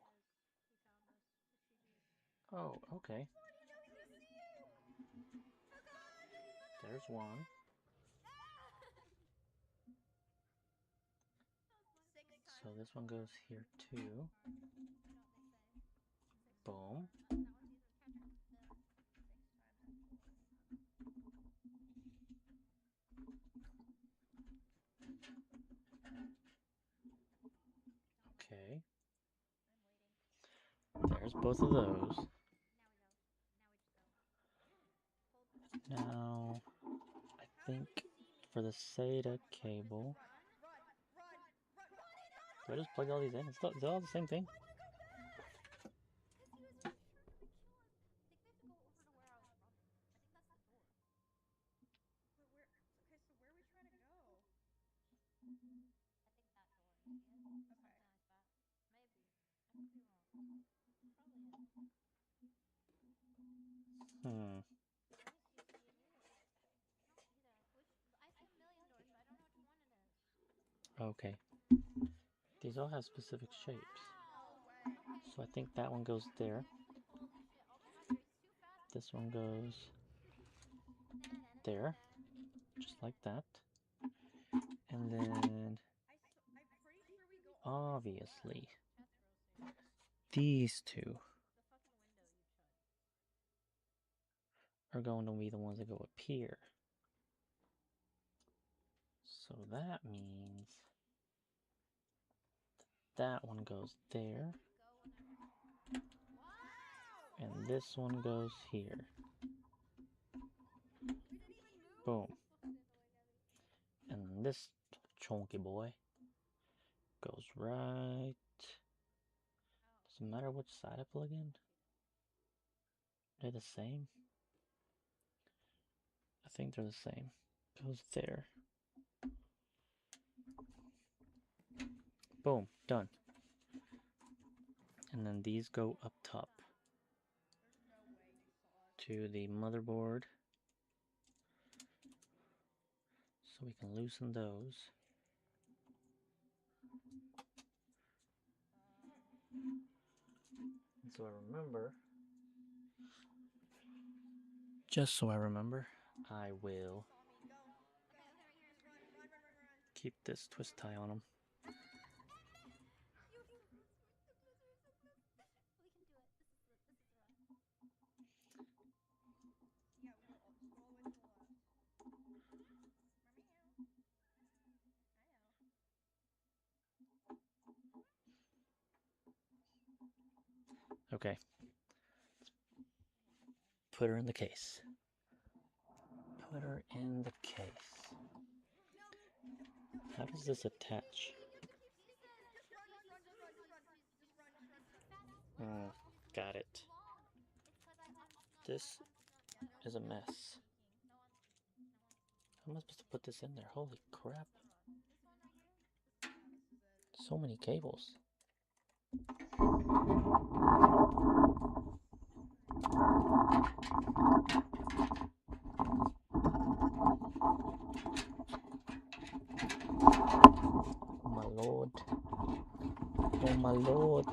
C: He found us.
A: Oh, okay.
C: Come on, he's gonna see you. Oh god.
A: There's one. So this one goes here too. Boom. Okay. There's both of those. Now, I think for the SATA cable, do I just plug all these in? Is it all the same thing? Hmm. Okay. These all have specific shapes. So I think that one goes there. This one goes there. Just like that. And then, obviously, these two are going to be the ones that go up here. So that means that one goes there. And this one goes here. Boom. And this chunky boy goes right. Doesn't matter which side I plug in. They're the same. I think they're the same. Goes there. Boom. Done. And then these go up top to the motherboard. So we can loosen those. And so I remember, just so I remember, I will keep this twist tie on them. Okay. Put her in the case. Put her in the case. How does this attach? Got it. This is a mess. How am I supposed to put this in there? Holy crap. So many cables. Oh my lord. Oh my lord.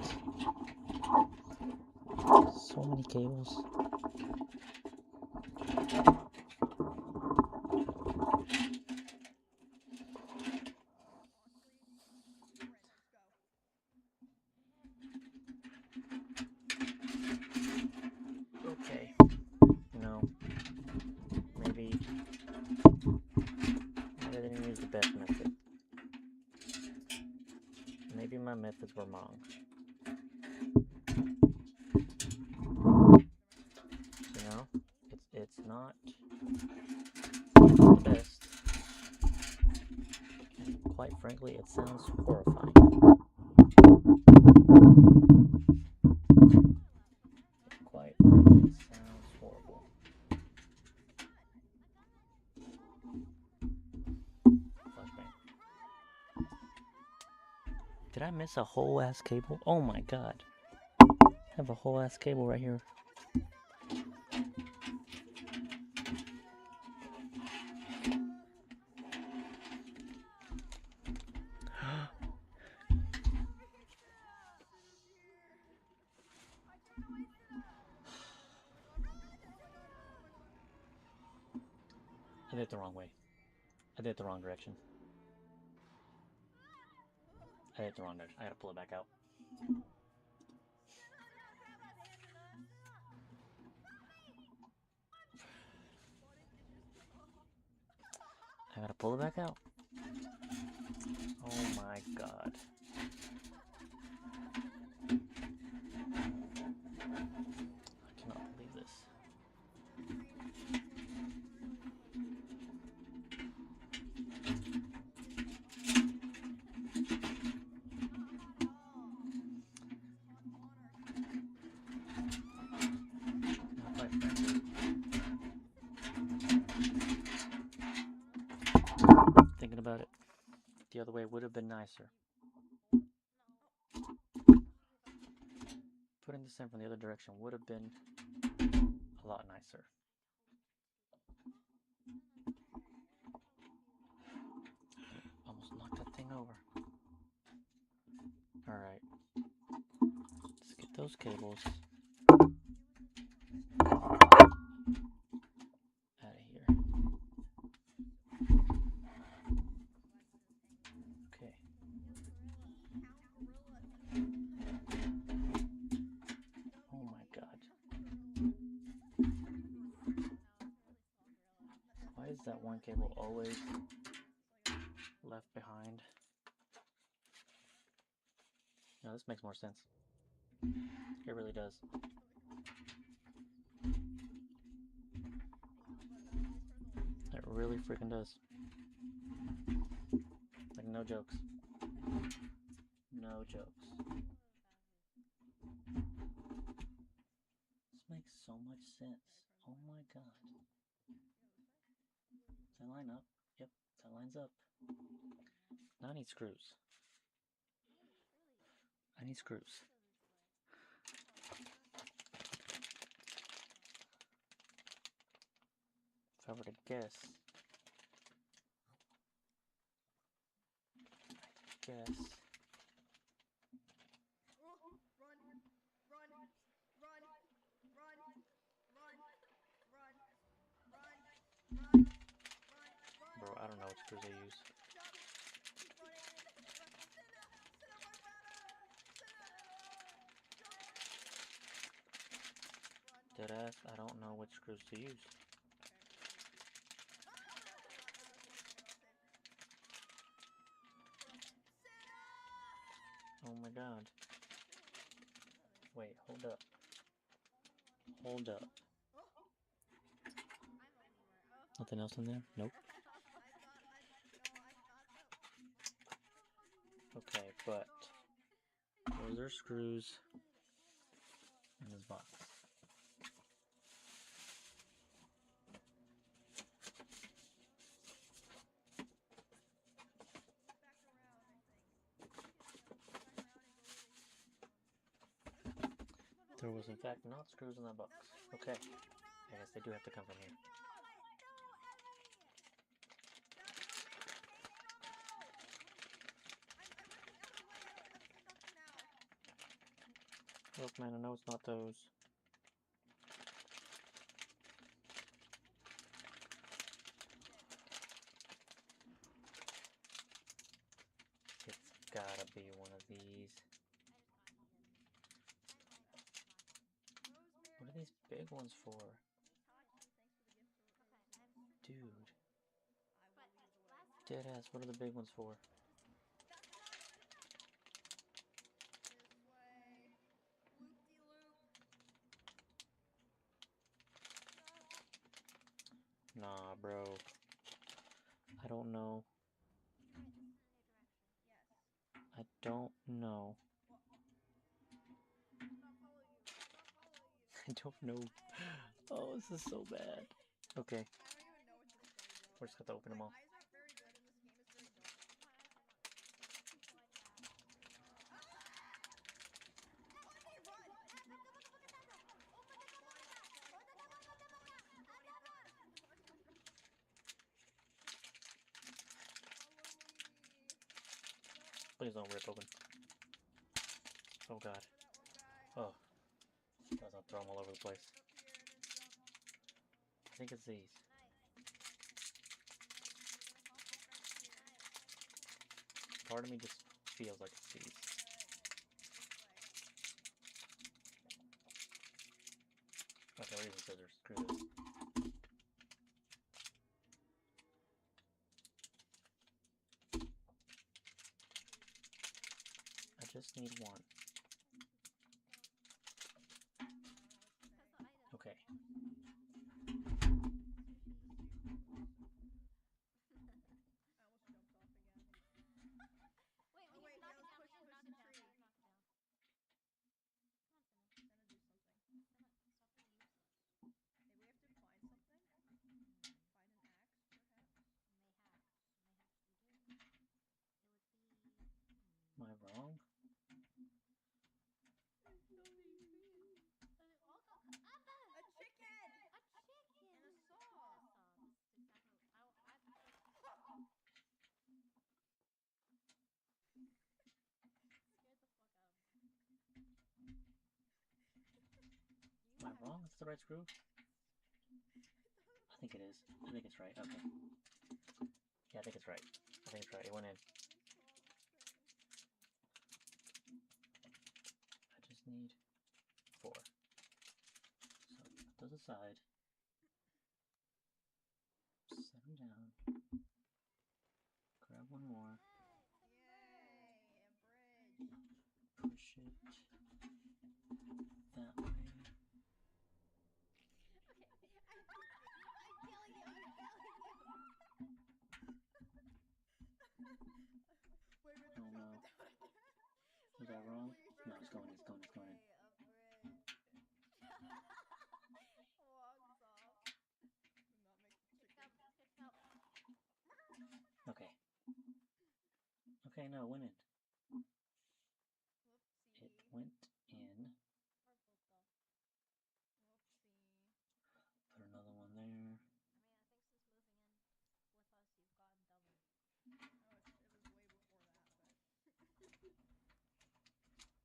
A: So many cables. Maybe my methods were wrong. You know, it's not the best. And quite frankly, it sounds horrifying. Quite frankly, it sounds horrible. Flashbang. Did I miss a whole ass cable? Oh my god. I have a whole ass cable right here. I did it the wrong way. I did it the wrong direction. I did it the wrong direction. I gotta pull it back out. I gotta pull it back out. Oh my god. I cannot believe this. Quite frankly, thinking about it, the other way would have been nicer. Putting this in from the other direction would have been a lot nicer. Almost knocked that thing over. Alright. Let's get those cables out of here. Okay. Oh my god. Why is that one cable always left behind? No, this makes more sense. It really does. It really freaking does. Like, no jokes. No jokes. This makes so much sense. Oh my god. Does that line up? Yep, that lines up. Now I need screws. I need screws. If I were to guess, bro, I don't know what screws I use. Deadass, I don't know which screws to use. Oh my god. Wait, hold up. Hold up. Nothing else in there? Nope. Okay, but those are screws in this box. There was in fact not screws in that box. Okay, I guess they do have to come from here. Look, man, I know it's not those. It's gotta be one of these. What are these big ones for? Dude. Deadass, what are the big ones for? Nah, bro. I don't know.
C: Alright, this is a new direction.
D: Yes.
A: I don't know.
D: What? I'm not following you. I'm not following you.
A: I don't know. Oh, this is so bad. Okay,
D: I don't even know what to say, bro.
A: we're just gonna open them all.
D: My eyes aren't very good in this game. It's very dark.
C: My eyes are not very good. It's people like that.
D: Ah! Oh, they run!
C: Look at that though! Oh my god,
D: Follow me!
A: Please don't rip open. Oh god.
D: For that one guy.
A: Oh. Doesn't throw them all over the place.
D: Up here and then jump.
A: I think it's these.
C: Nice.
D: You're gonna hop up right here.
A: Part of me just feels like it's these.
D: This way.
A: Okay, we're using scissors. Screw this. I just need one.
C: Because the item.
A: Okay.
D: I almost jumped off again.
C: Wait,
D: Oh,
C: we
D: wait,
C: need to knock
D: yeah,
C: it down.
D: let's
C: We need to knock
D: push
C: it down.
D: the
C: We need
D: tree.
C: to knock it down. Come on, Finna.
D: Gonna do something.
C: Finna, stop being useless.
D: Maybe we have to find something? Find an axe, perhaps?
C: Mayhaps. Mayhaps we do. It would be...
A: Am I wrong?
D: There's so many things.
C: A
D: chicken!
C: A chicken!
D: And a saw.
C: And a saw. This is exactly what I scared the fuck out of me.
A: Am I wrong? Is this the right screw? I think it is. I think it's right. Okay. Yeah, I think it's right. I think it's right. It went in. I just need 4. So put those aside. Set them down. Grab one more.
D: Yay! A bridge.
A: Push it that way.
C: Okay, I'm killing you. I'm killing you.
D: Wait,
A: Oh no. Was that wrong? No, it's going in. It's going in. It's going in.
D: A bridge. Walks off. Do not make the
C: Kick
D: chicken.
C: out. Kick out.
A: Okay. Okay, no, it went in.
D: Whoopsie.
A: It went in.
C: We're both dumb.
D: Whoopsie.
A: Put another one there.
C: I mean, I think since moving in with us, you've gotten dumber.
D: Oh,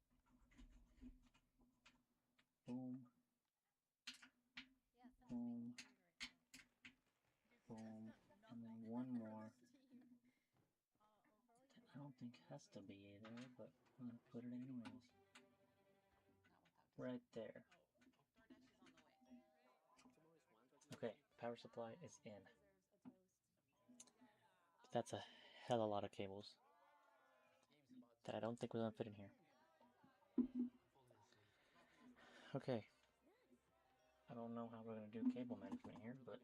D: it was way before that, but...
A: Boom.
C: Yeah, Finna's
A: Boom.
C: being rude right now.
A: Boom.
D: That's not
A: And then
D: nothing.
A: one
D: We're on
A: more.
D: this team.
C: Overly?
A: That I don't think has to be there, but I'm gonna put it anyways. Right there. Okay, power supply is in. But that's a hell of a lot of cables that I don't think we're gonna fit in here. Okay. I don't know how we're gonna do cable management here, but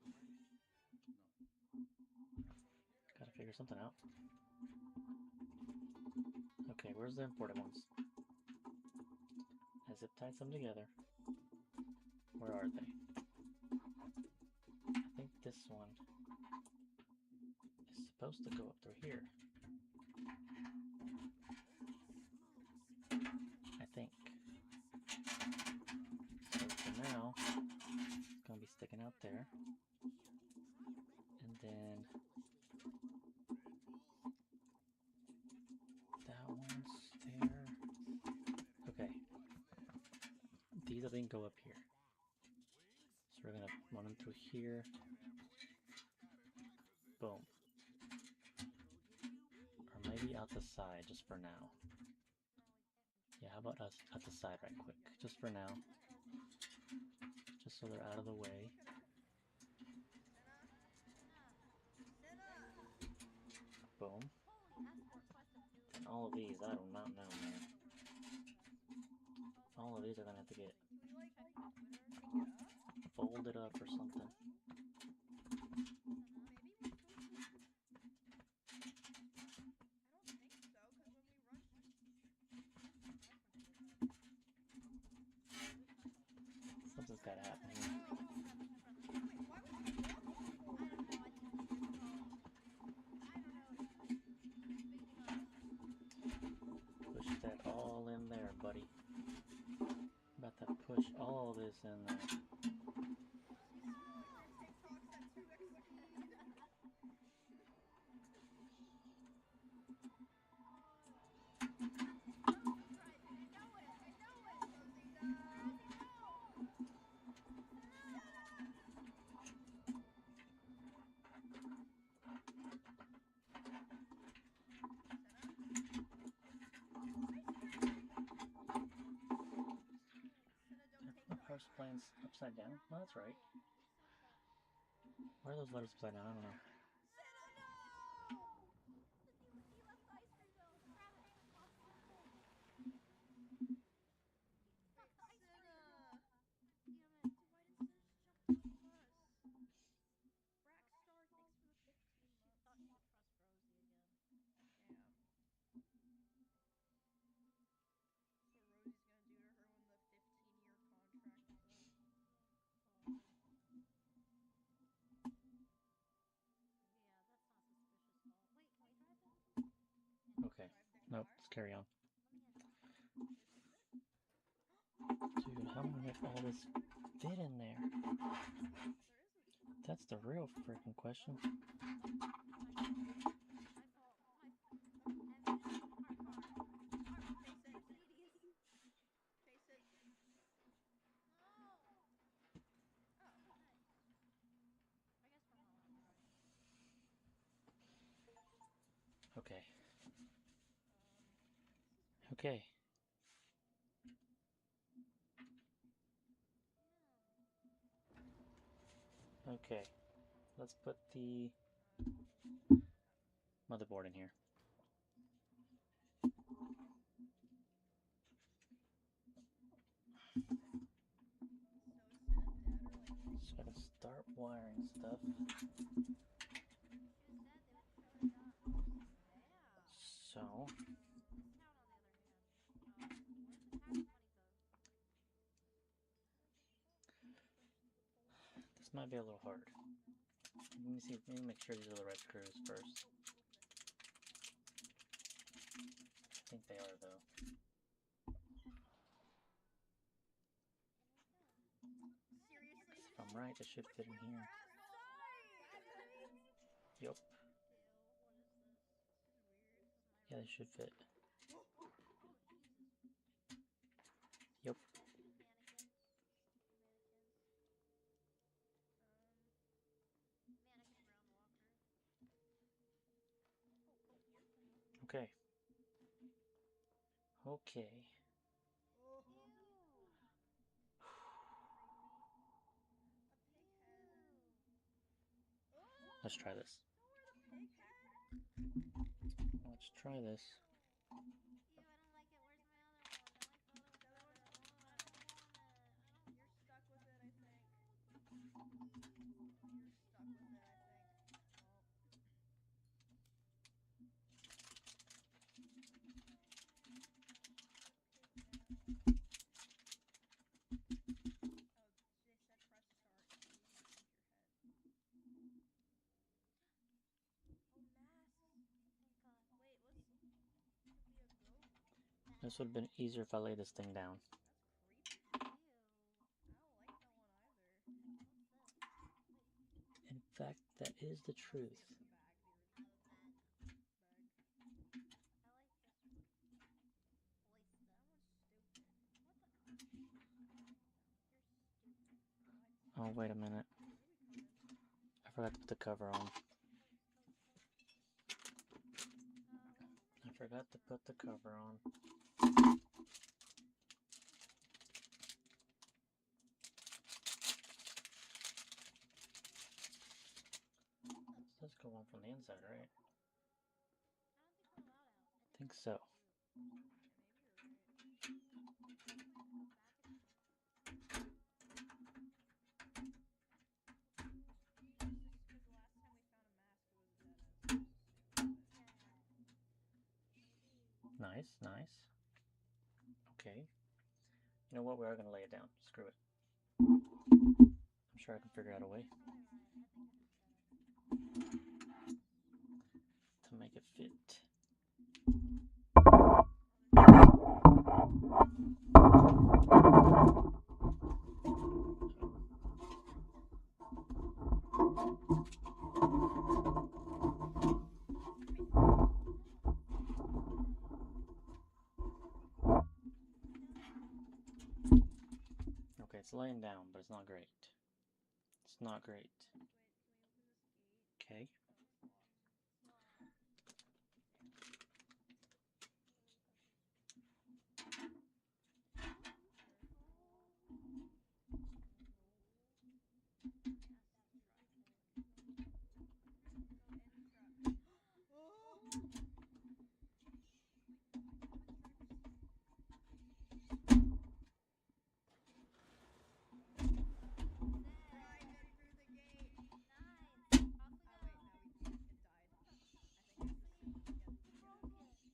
A: gotta figure something out. Okay, where's the imported ones? I zip tied some together. Where are they? I think this one is supposed to go up through here. I think. So for now, it's gonna be sticking out there. And then that one's there. Okay. These I think go up here. So we're gonna run them through here. Boom. Or maybe out the side just for now. Yeah, how about us at the side right quick? Just for now. Just so they're out of the way. Boom.
C: Holy escort quest of doom.
A: And all of these, I do not know, man. All of these are gonna have to get
D: Can we, like, pick it up?
A: folded up or something. this in there.
D: She's scrolling her TikToks at 2x speed. Rosie's rising. I know it. I know it. Rosie, no. Rosie, no. Shut up. Senna, don't take it off.
A: Horse planes upside down? No, that's right.
C: Who said that?
A: Why are those letters upside down? I don't know.
D: Senna, no!
C: He left the ice cream though. The rabbit ate his popsicle. Not the ice cream.
D: Senna!
C: Damn it.
D: Dude, why didn't Senna just jump off the bus? Brackstar, thanks for the 15
C: She
D: months.
C: thought she'd trust Rosie again.
D: Damn. That's what Rosie's gonna do to her when the 15-year contract is up.
C: God. Yeah, that's not suspicious at all. Wait, can we drive it? Yeah,
A: Okay.
D: Drive the
A: Nope,
D: car?
A: let's carry on.
C: let me in.
D: This is it?
A: Dude, how am I gonna make all this fit in there?
D: There isn't.
A: That's the real freaking question.
C: My fault. My engine. Our car.
D: Face it.
C: Mercedes.
D: Face it.
C: No.
D: Oh.
C: Nice. I guess we're not allowed to drive it.
A: Okay.
D: This is
A: Okay. Okay. Let's put the motherboard in here.
D: So is Senna dead or like
A: So I can start wiring stuff.
C: She was dead. They would show her done.
D: Damn.
A: So,
C: This town, on the other hand. Where's the tax money go?
A: this might be a little hard. Let me see. Let me make sure these are the right screws first. I think they are, though.
D: Seriously?
A: If I'm right, they should fit in here. Yup.
C: Ew, what is this?
D: This is weird.
C: This is my
A: Yeah, they should fit.
C: Oh, Jesus.
A: Yup.
C: Mannequins. Mannequin ground walker.
D: Oh, here?
A: Okay. Okay.
D: Oh,
C: Ew.
D: creepy. A pig head.
C: Ew.
D: Oh,
A: Let's try this.
D: don't wear the pig head.
A: Let's try this.
C: Ew, I don't like it. Where's my other one? I like the other one
D: The other
C: better.
D: one's
C: I don't want it. I don't.
D: You're stuck with it, I think. You're stuck with it, I think. Well. Oh, they said press start so you can change your head. Oh, masks.
C: Thank God.
D: Wait, what's... Could be a goat.
A: This would have been easier if I laid this thing down.
D: That's creepy.
C: Ew.
D: I don't like that one either.
C: What's this? Wait.
A: In fact, that is the truth.
D: It's the bag,
C: I have a bag.
D: bag.
C: I like this one. Hoist them.
D: That one's stupid.
C: What the? You're stupid.
D: What?
A: Oh, wait a minute.
D: Where do we come in?
A: I forgot to put the cover on.
C: Hoist.
A: I forgot to put the cover on. This does go on from the inside, right?
C: I don't think we're allowed out.
A: I think so.
D: Yeah, maybe you're right. This is because the last time we found a mask, it was a dead end. So I'm just assuming that.
A: Nice, nice. Okay. You know what? We are going to lay it down. Screw it. I'm sure I can figure out a way to make it fit. It's laying down, but it's not great. It's not great.
D: Wait, can we open this gate?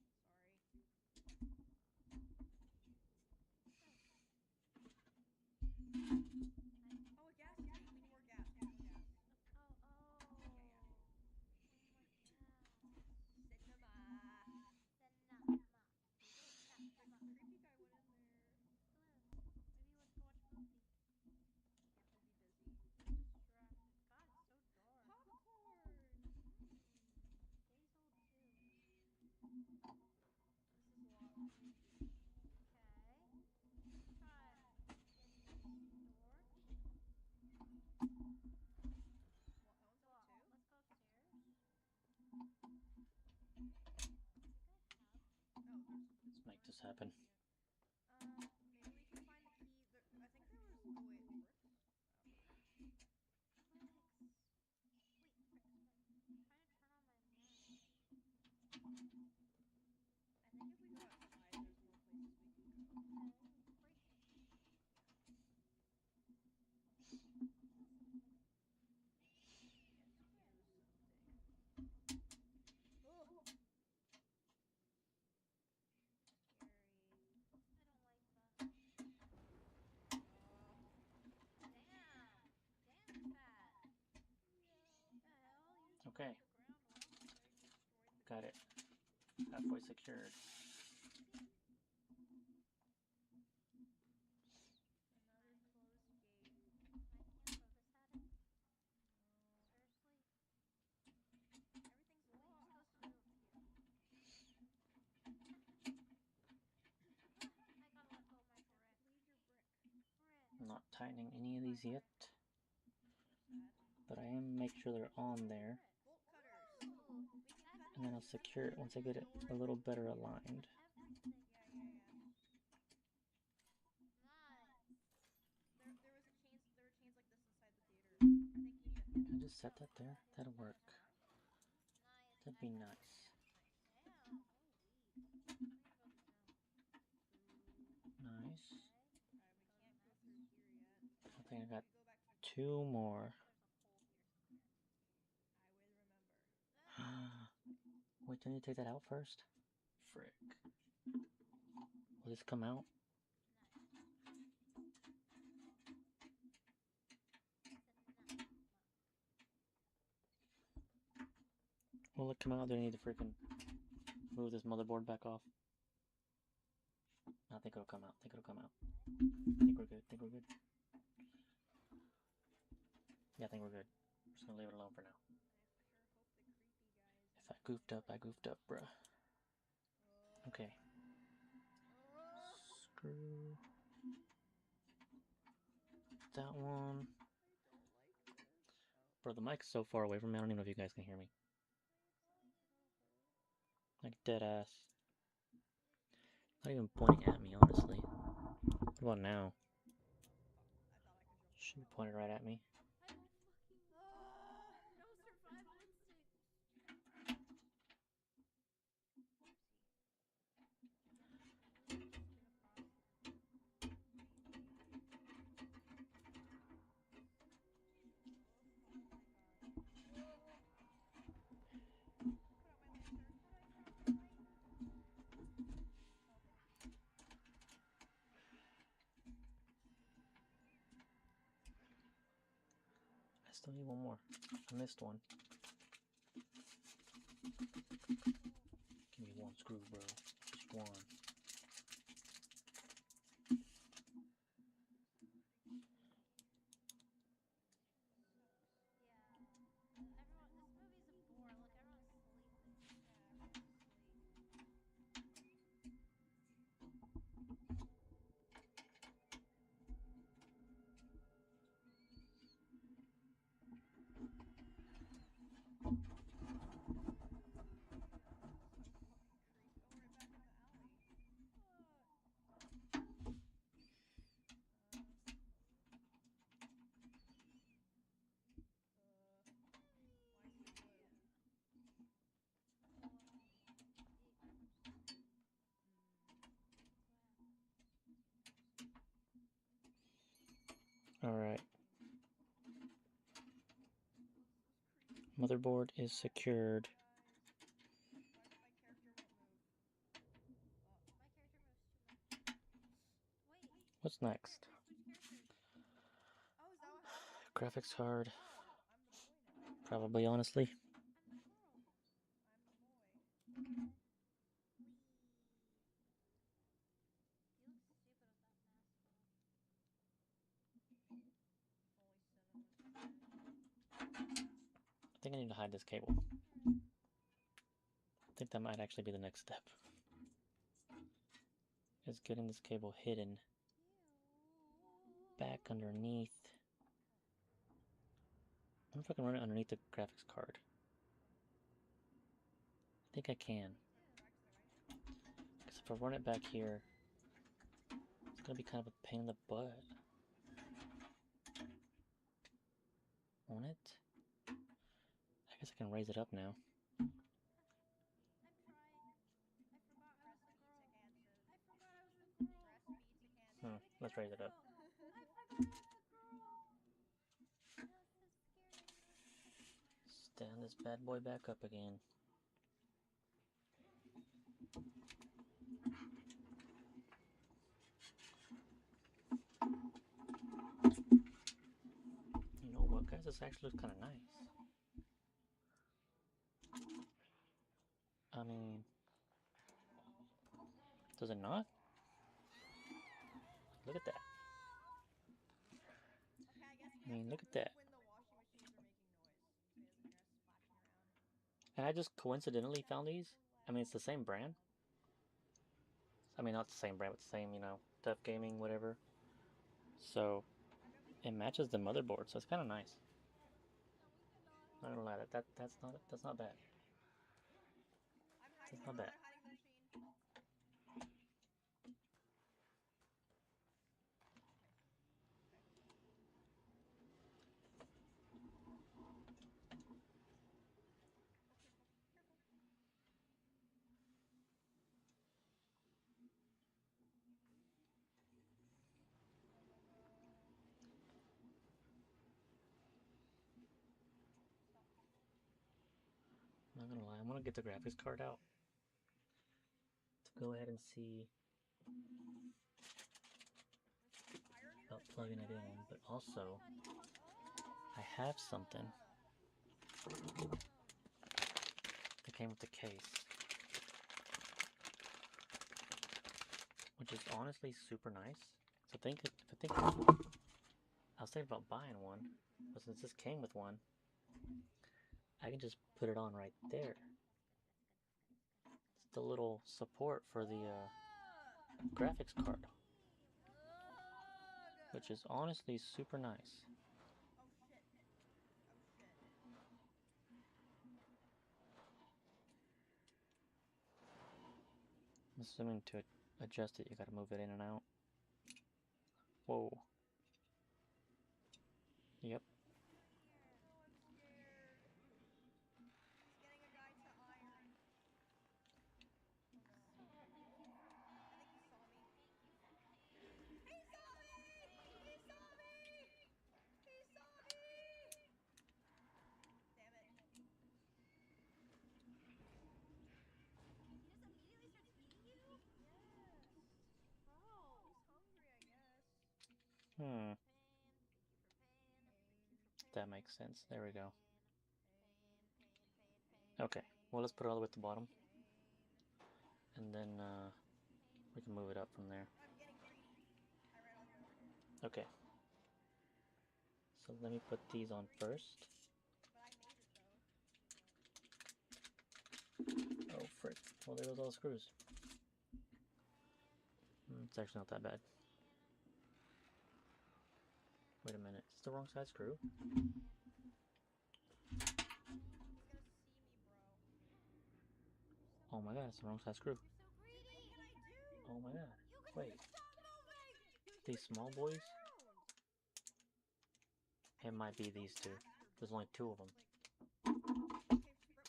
A: Okay.
D: Oh, it's locked.
C: It's locked.
D: Damn.
A: Let's make this happen.
D: Maybe we can find the key. I think there was. Oh wait, bricks. I think if we go outside, there's more places we can go. Oh!
A: Okay. Got it. Halfway secured.
D: Another closed gate. Everything's locked. Leave your brick.
A: I'm not tightening any of these yet,
D: Sad.
A: but I am making sure they're on there.
D: Bolt cutters. We can cut
A: And then I'll
D: these
A: secure it once I get it a little better aligned.
D: Yeah. There was a chains. There were chains like this inside the theater. I think you need a.
A: Can I just set that there? That'll work. That'd be nice. Nice.
D: Alright, we can't go through here yet.
A: I think I got
D: We go back to
A: 2 more.
D: I will remember.
A: Wait, do I need to take that out first? Frick. Will this come out? Will it come out? Do I need to freaking move this motherboard back off? I think it'll come out. I think it'll come out. I think we're good. I think we're good. Yeah, I think we're good. I'm just gonna leave it alone for now.
D: I sure hope the creepy guys.
A: If I goofed up, bruh. Okay. Screw that one.
D: I don't like this.
A: Bro, the mic's so far away from me, I don't even know if you guys can hear me. Like, dead ass. Not even pointing at me, honestly. What about now?
D: I thought I could jump.
A: Should be pointed right at me.
C: No survival instinct.
A: I still need one more. I missed one. Give me one screw, bro. Just one. Alright. Motherboard is secured.
D: My character won't move.
C: My character moves too much. Wait.
A: What's next?
C: We switched characters.
D: Oh, is that what happened?
A: Graphics card.
D: Oh, I'm the boy now, I guess.
A: Probably, honestly.
C: I'm the girl.
D: I'm the boy.
C: Wee. You look stupid with that mask on.
D: If only Cinnamon was here.
A: I think I need to hide this cable. I think that might actually be the next step. Is getting this cable hidden back underneath. I wonder if I can run it underneath the graphics card. I think I can. Because if I run it back here, it's going to be kind of a pain in the butt. Won't it? I guess I can raise it up now.
C: I'm trying. I forgot I was the girl. I forgot I was the girl.
D: Press B to cancel.
A: Let's raise it up.
C: I forgot I was the girl. I was so scared.
A: Stand this bad boy back up again. You know what, guys? This actually looks kind of nice. I mean, does it not? Look at that.
D: Okay, I guess
A: I mean, look at that.
D: when the washing machines are making noise, so he doesn't hear us splashing around.
A: And I just coincidentally found these. I mean, it's the same brand. I mean, not the same brand, but the same, you know, Tough Gaming, whatever. So, it matches the motherboard, so it's kind of nice. Not gonna lie, that's not bad.
D: I'm hiding
A: That's not bad.
D: I'm hiding the machine.
A: Not gonna lie, I'm gonna get the graphics card out to go ahead and see about plugging it in, but also I have something that came with the case, which is honestly super nice. So I was thinking about buying one, but since this came with one, I can just put it on right there. It's the little support for the graphics card, which is honestly super nice.
D: Oh shit. Oh shit.
A: I'm assuming to adjust it, you gotta move it in and out. Whoa. Yep.
D: Oh, I'm scared. He's getting a guy to iron. Oh no. I think he saw me. He saw me! He saw me! He saw me! Damn it.
C: He just immediately starts eating you?
D: Yes.
C: Bro.
D: He's hungry, I guess.
A: Hmm.
C: Pain. Thank you for pain. Thank you for pain.
A: That makes sense. There we go.
C: Pain.
A: Okay. Well, let's put it all the way at the bottom,
D: Pain.
A: and then we can move it up from there.
D: I'm getting greedy. Alright, I'll get over here.
A: Okay. So let me put these on first.
D: But I made it though.
A: Oh, frick. Well, there goes all the screws. It's actually not that bad. Wait a minute. Is this the wrong side screw?
D: He's gonna see me, bro.
A: Oh my god, it's the wrong side screw.
C: You're so greedy.
D: What can I do?
A: Oh my god.
C: You can
A: Wait.
C: stop moving.
A: These small boys? It might be these two. There's only two of them.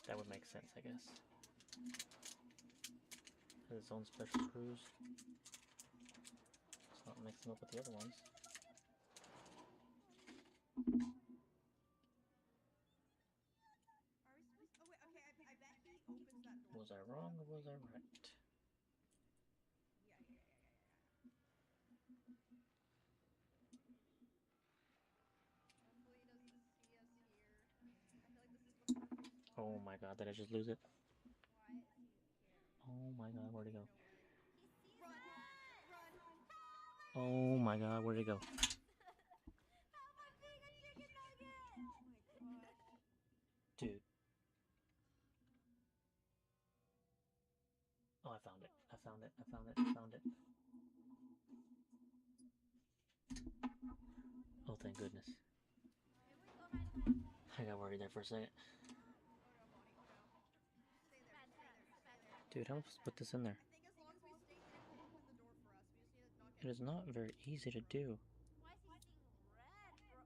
A: That would make sense, I guess. Has its own special screws. Let's not mix them up with the other ones. was I right?
D: Yeah. Hopefully he doesn't see us here. I feel like this is the perfect spot.
A: Oh my god, did I just lose it?
C: Why is he here?
A: Oh my god, where'd it go?
D: No way.
C: He sees
D: Run!
C: us!
D: Run!
A: Oh my god, where'd it go?
C: Help, I'm being a chicken nugget!
D: Oh my gosh.
A: Dude. Oh, I found it. I found it. I found it. I found it. Oh, thank goodness.
C: Maybe we go ride the
A: I got worried there for a second.
D: Oh no, Bonnie. Oh no. Just stay
C: This is
D: there.
C: bad
D: Just stay
C: strat.
D: there.
C: This is
D: Just
C: bad
D: stay there.
C: strat.
A: Dude, how am I supposed to put this in there?
D: I think as long as we stay here, he'll open the door for us. We just need to not
A: It
D: get
A: is not very easy to do.
C: Why is he seeing red, bro?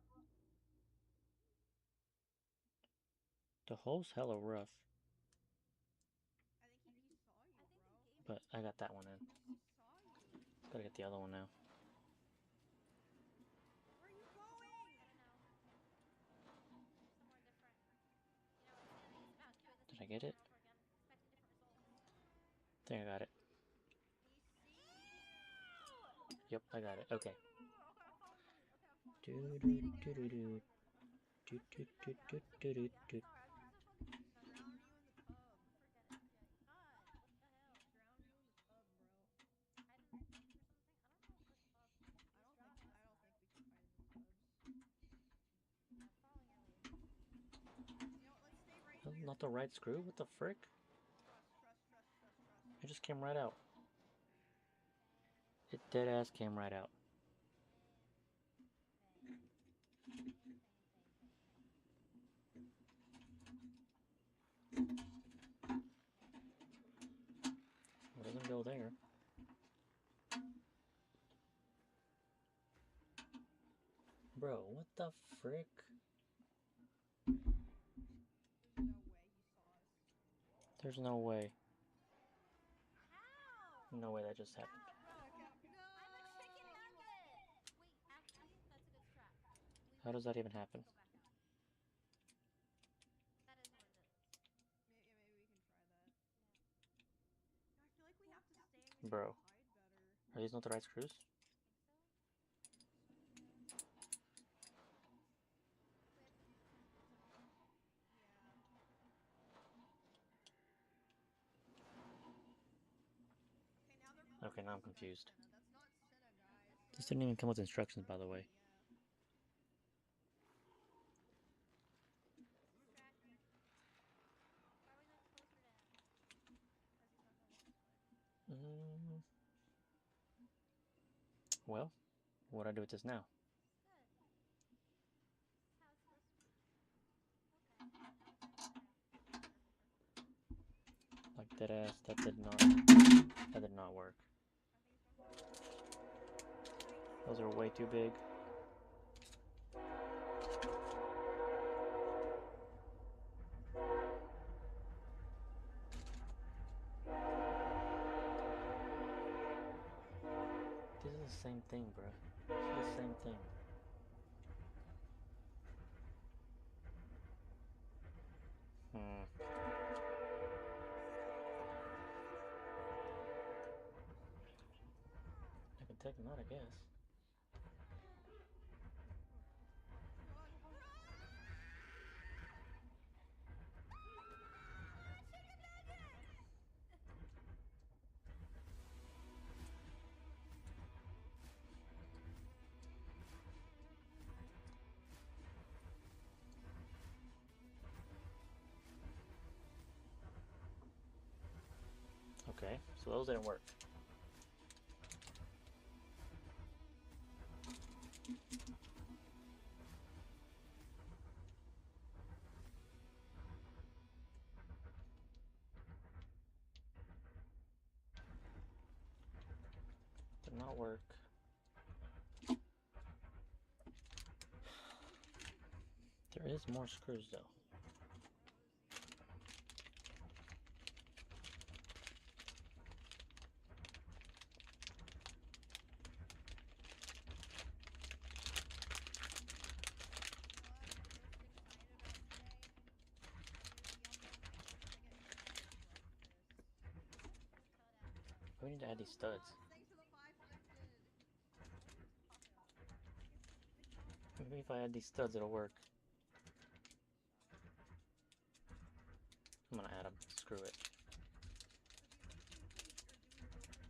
A: The hole's hella rough,
D: I think he saw you,
C: I think
D: bro.
C: the game
A: but I got that one in.
D: He saw you.
A: Gotta get the other one now.
D: Where are you going?
C: I don't know. Somewhere different. You know, insanity is about doing the
A: Did
C: same
A: I get
C: thing
A: it?
C: over and over again, expecting different results.
A: I think I got it.
D: He sees
A: Yep, I got it. Okay.
C: Okay, I'm falling in. Okay, I'm falling
A: Do
C: in.
A: do
D: Let's stay
A: do
D: together.
A: do do
C: I'm
A: do
C: a
A: do
C: chicken
A: do
C: nugget. I'm
A: do
C: a chicken
A: do do
C: nugget. I'm
A: do.
C: sorry. I'm just a fucking chicken nugget.
D: Drown you in the tub.
C: Forget it. Forget it. God, what the hell?
D: Drown you in the tub, bro.
C: Hide in the tubs or something? I don't know if the tub
D: I
C: is
D: don't think
C: drowning us
D: I don't think
C: enough.
D: we can hide in the tubs.
C: Yeah, I'm following your lead.
D: You know what? Let's stay right
A: That's
D: here.
A: not the right screw? What the frick?
D: Trust.
A: It just came right out.
C: Same.
A: It dead ass came right out. It doesn't go there. Bro, what the frick?
D: There's no way he saw us.
A: There's no way.
C: How?
A: No way that just happened.
C: How, bro?
D: Back out. No!
C: I'm a chicken nugget! Wait, actually, that's a good strat.
A: How does that even happen?
C: Go back out. That is more resilience.
D: Maybe we can try that.
C: Yeah.
D: No, I feel like we have to stay and we need
A: Bro.
D: to hide better.
A: Are these not the right screws?
C: Think so?
D: I think so, yeah.
C: So we have to do the same thing over again?
D: Yeah. Okay, now they're pulling
A: Okay, now I'm
D: this guy,
A: confused.
D: Senna. That's not Senna, guys.
A: This didn't even come with instructions, by the way.
D: Yeah.
C: Distracting. Why are we going closer to him? Because he's not going this way.
A: Well, what do I do with this now?
C: Good. This is how it's supposed to be. Okay, now we're going this way. Perfect.
A: Like dead ass, that did not work.
D: I think it's about to.
A: Those are way too big. This is the same thing, bro. This is the same thing. I can take them out, I guess.
D: Run!
C: Chicken nugget!
A: Okay, so those didn't work. Did not work. There is more screws though.
D: You know what I'm most excited about today? Is the upload times I get paid to run this.
A: we need to add these studs.
D: Thanks for the 500. What are you talking about?
A: Maybe if I add these studs, it'll work. I'm gonna add them. Screw it.
D: So do you think you can,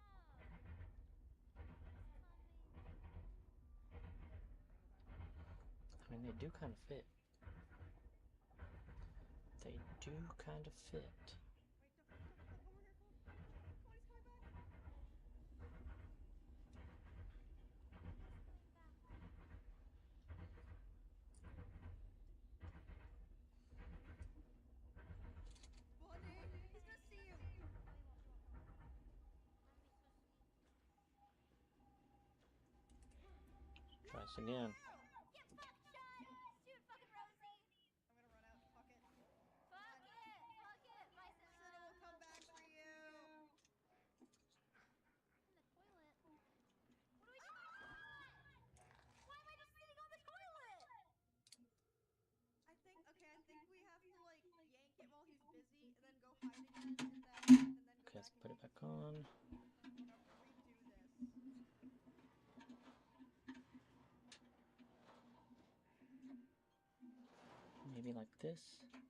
D: or do we go for the door?
A: I mean, they do kind of fit. They do kind of fit.
D: Wait, don't, over here, come on. Come on, he's coming back. Bunny, he's gonna see you.
A: Try this again.
C: Get fucked, Sean! Shoot fucking Rosie!
D: I'm gonna run out. Fuck it.
C: Fuck it! Fuck it! My
D: Cinna will come back for you.
C: In the toilet. What do we do? Why am I just sitting on the toilet?
D: I think we have to like yank it while he's busy, and then go hide again, and then go
A: Okay,
D: back
A: let's
D: and
A: put it
D: yank
A: back on.
D: We're gonna redo this.
A: Maybe like this.
C: You can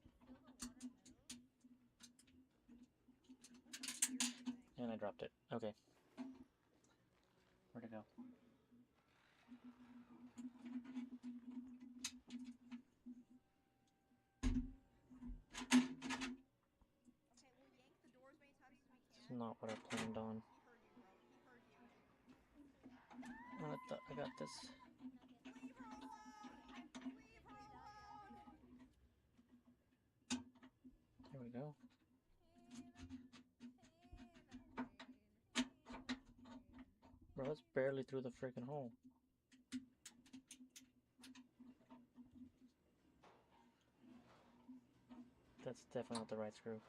C: feel the water move.
D: Weird, I think.
A: And I dropped it. Okay. Where'd it go?
D: Okay, we'll yank the door as many times as we
A: This is
D: can.
A: not what I planned on.
D: He heard you, bro. He heard you.
A: I got this.
D: Leave her alone! Leave her alone!
A: There we go. Bro, it's barely through the freaking hole. That's definitely not the right screw.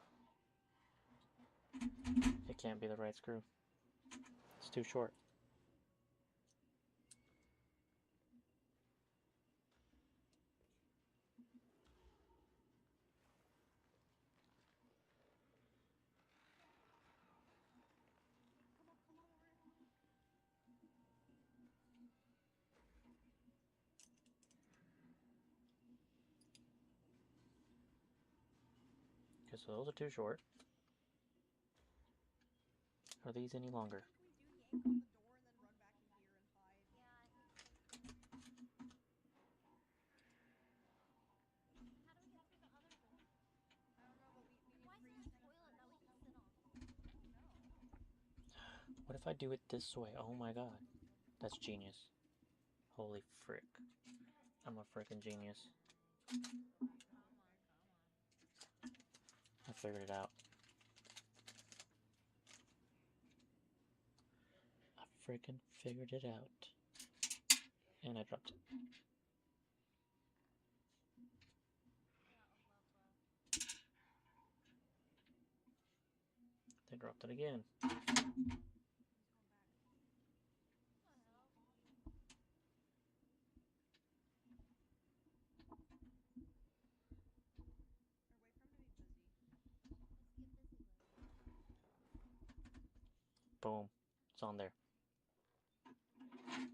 A: It can't be the right screw. It's too short.
D: Come over here.
A: Okay, so those are too short. Are these any longer?
D: I think we do yank on the door and then run back in here and hide.
C: Yeah, I think so too. How do we get through the other door?
D: I don't know, but we need
C: Why
D: to
C: is
D: free
C: there a
D: Cinna
C: toilet that we
D: first.
C: can sit on?
D: I don't know.
A: What if I do it this way? Oh my god. That's genius. Holy frick. I'm a freaking genius. I figured it out. I freaking figured it out. And I dropped it. They dropped it again.
D: He's going back. Or wait for him to be busy.
C: Let's get busy with it.
A: Boom. It's on there.
D: Sneak back,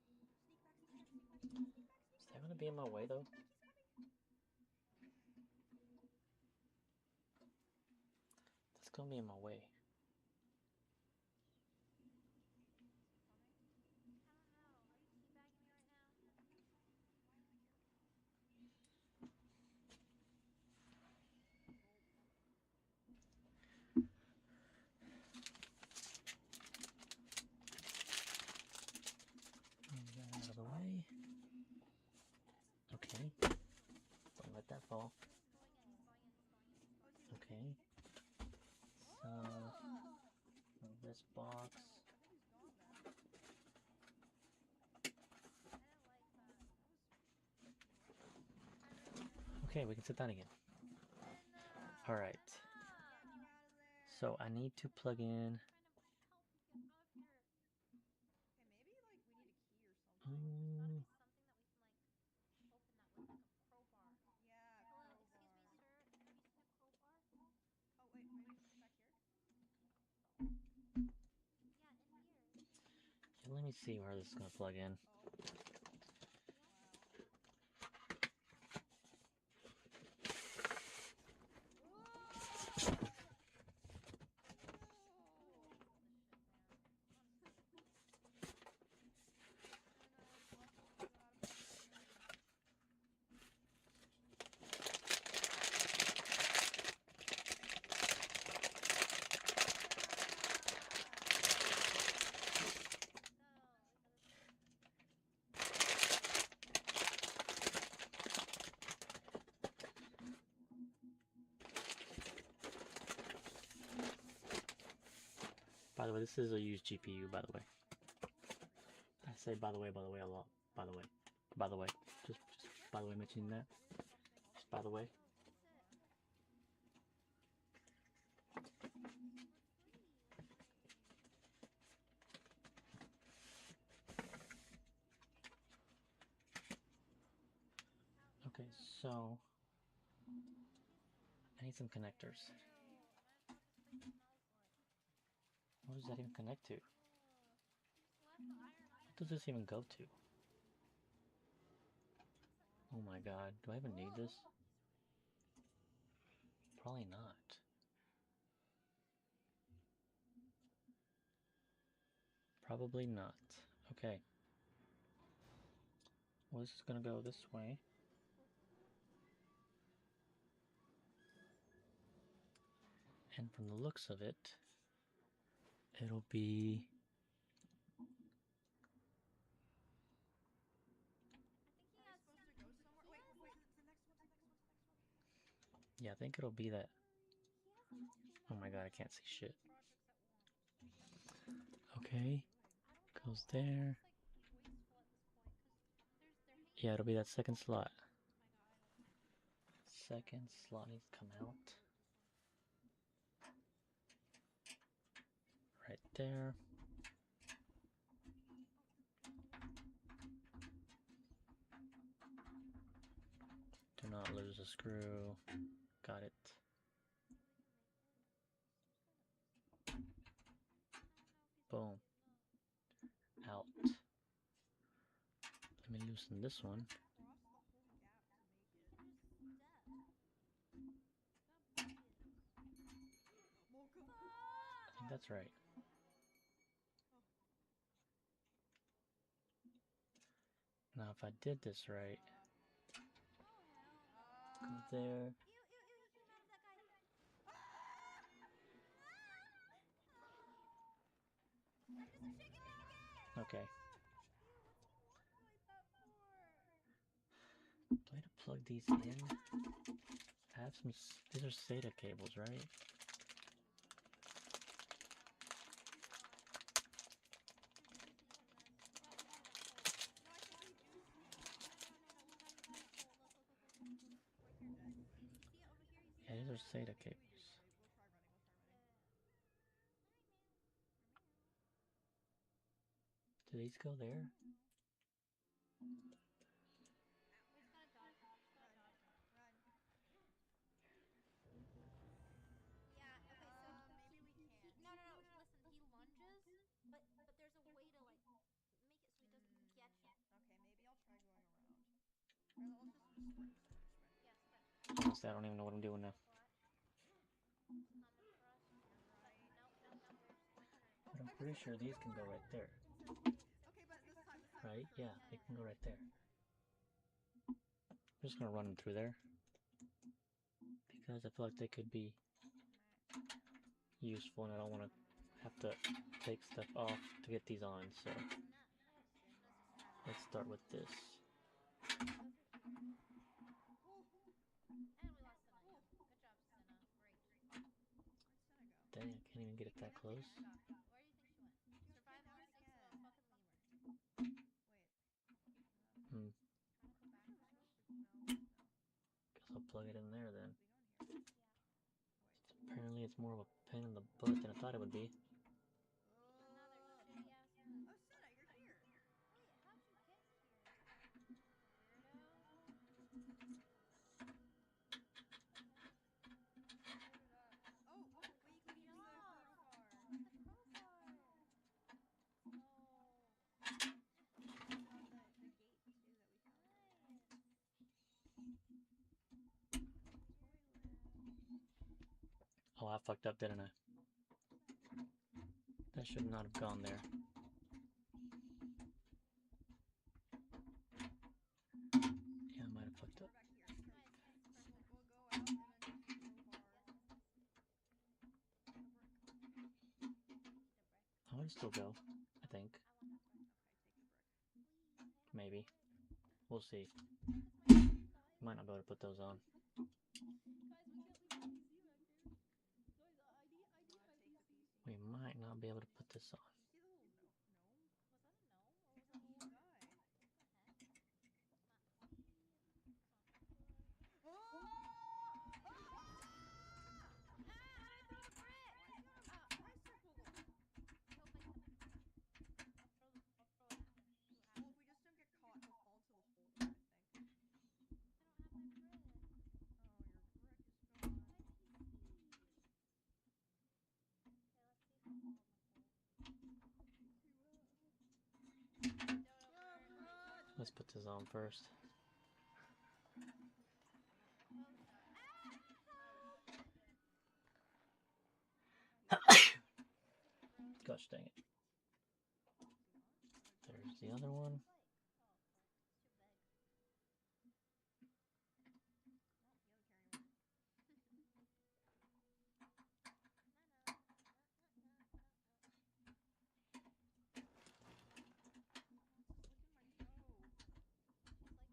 D: sneak back, sneak back, sneak back, sneak back, sneak
A: Is
D: back.
A: that gonna be in my way though?
D: Sneak back, he's coming.
A: That's gonna be in my way.
C: I don't know. Are you teabagging me right now?
D: Why am I here?
A: Move that out of the way. Okay. Don't let that fall.
C: He's going in, he's going in, he's going in.
D: Oh, is he
A: Okay.
D: leaving?
A: So,
D: Oh!
A: move this box.
D: I think he's gone then.
C: I didn't like that.
A: Okay, we can sit down again.
D: Cinna!
A: Alright.
D: Get you out of there!
A: So I need to plug in.
C: Trying to help you get out of here.
D: Okay, maybe like we need a key or something.
A: me see where this is gonna plug in.
D: Oh.
A: By the way, this is a used GPU, by the way. I say by the way a lot. By the way. By the way. Just by the way mentioning that. Just by the way. Okay, so I need some connectors. What does that even connect to? What does this even go to? Oh my god, do I even need this? Probably not. Probably not. Okay. Well, this is gonna go this way. And from the looks of it, it'll be... Yeah, I think it'll be that. Oh my god, I can't see shit. Okay, goes there. Yeah, it'll be that second slot. Second slot needs to come out. Right there. Do not lose a screw. Got it. Boom. Out. Let me loosen this one. I think that's right. Now if I did this right, go there. Okay. Do I have to plug these in? I have some, these are SATA cables, right? Yeah, these are SATA cables. Do these go there?
C: But there's a way to like make it so he doesn't get you.
D: Okay, maybe I'll try going around. Or I'll just sprint.
C: Yeah, sprint.
A: Honestly, I don't even know what I'm doing now.
C: He's coming for us.
D: You're right.
C: Nope, we're just going straight.
A: But I'm pretty sure these can go right there.
D: Okay, but this time
A: Right?
D: first.
A: Yeah, they can go right there. I'm just gonna run them through there. Because I feel like they could be useful and I don't want to have to take stuff off to get these on, so let's start with this.
C: And we lost Senna again. Good job, Senna. Great.
D: Where'd Senna go?
A: Dang, I can't even get it that close.
C: Where do you think she went?
D: She was
C: Survival
D: kidnapped
C: instincts
D: again.
C: won't fucking leave her.
D: Wait.
A: Hmm.
C: Trying to go back there?
D: No.
A: Guess I'll plug it in there then.
D: We go in here.
C: Yeah.
A: Apparently it's more of a pain in the butt than I thought it would be.
C: Another shitty ass move.
D: Oh, Senna, you're here.
C: Wait, how'd you get here? Weirdo.
D: Load it up. Oh, wait, you can use the crowbar.
C: The crowbar. Oh.
A: Oh, I fucked up, didn't I? That should not have gone there. Yeah, I might have fucked up.
D: We're back here. We'll go out and then use the crowbar. The brick.
A: I would still go, I think.
C: I want that brick.
D: Okay, take the brick.
C: Please, I have
A: Maybe.
C: a brick.
A: We'll see.
C: That's my brick, guys.
A: Might not be able to put those on.
C: Guys, we can't leave the PC back there. Guys, I need my
D: Take the
C: PC.
D: PC.
A: We might not be able to put this on.
D: You see the little gnome?
C: Was that a gnome or was
D: It's a
C: that
D: little guy.
C: What the heck? My PC. It's not that good.
D: Oh!
C: Ah, how did I throw the brick?
D: Why is he on a tricycle though?
C: I hope I get the brick. I'll throw it at him. See what
D: Well,
C: happens.
D: if we just don't get caught, he'll fall into the hole, I think.
C: I don't have my brick.
D: Oh, your brick is gone.
C: My PC. Okay, let's see if he'll fall in the hole.
A: Let's put this on first. Gosh dang it. There's the other one.
C: Oh, well, it's too big.
D: Oh, the other carrying one. Francis, look at my toe.
C: She's like putting her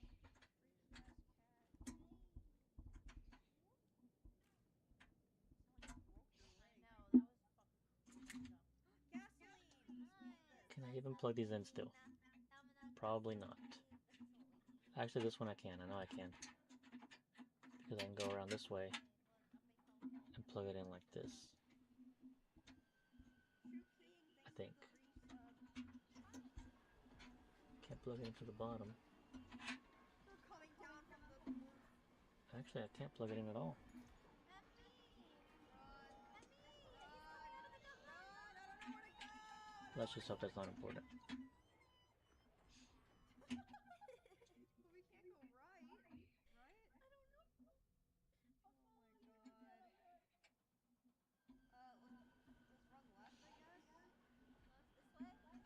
C: feet on my
D: Racist ass cat. Sound like you broke your
C: I
D: leg.
C: know, that was fucking screwed up.
D: Gasoline! Sweet.
A: Can I even plug these in still? Probably not. Actually, this one I can. I know I can. Because I can go around this way and plug it in like this.
D: King,
A: I
D: thanks
A: think.
D: for the resub.
A: Can't plug it into the bottom.
D: They're coming down from the roof.
A: Actually, I can't plug it in at all.
D: Run.
C: Run!
D: Run. I don't know where to go.
A: Let's just hope that's not important.
D: But we can't go right. Right?
C: I don't know. I'll
D: Oh
C: follow
D: my
C: you.
D: god. Let's run left, I guess.
C: Left this way?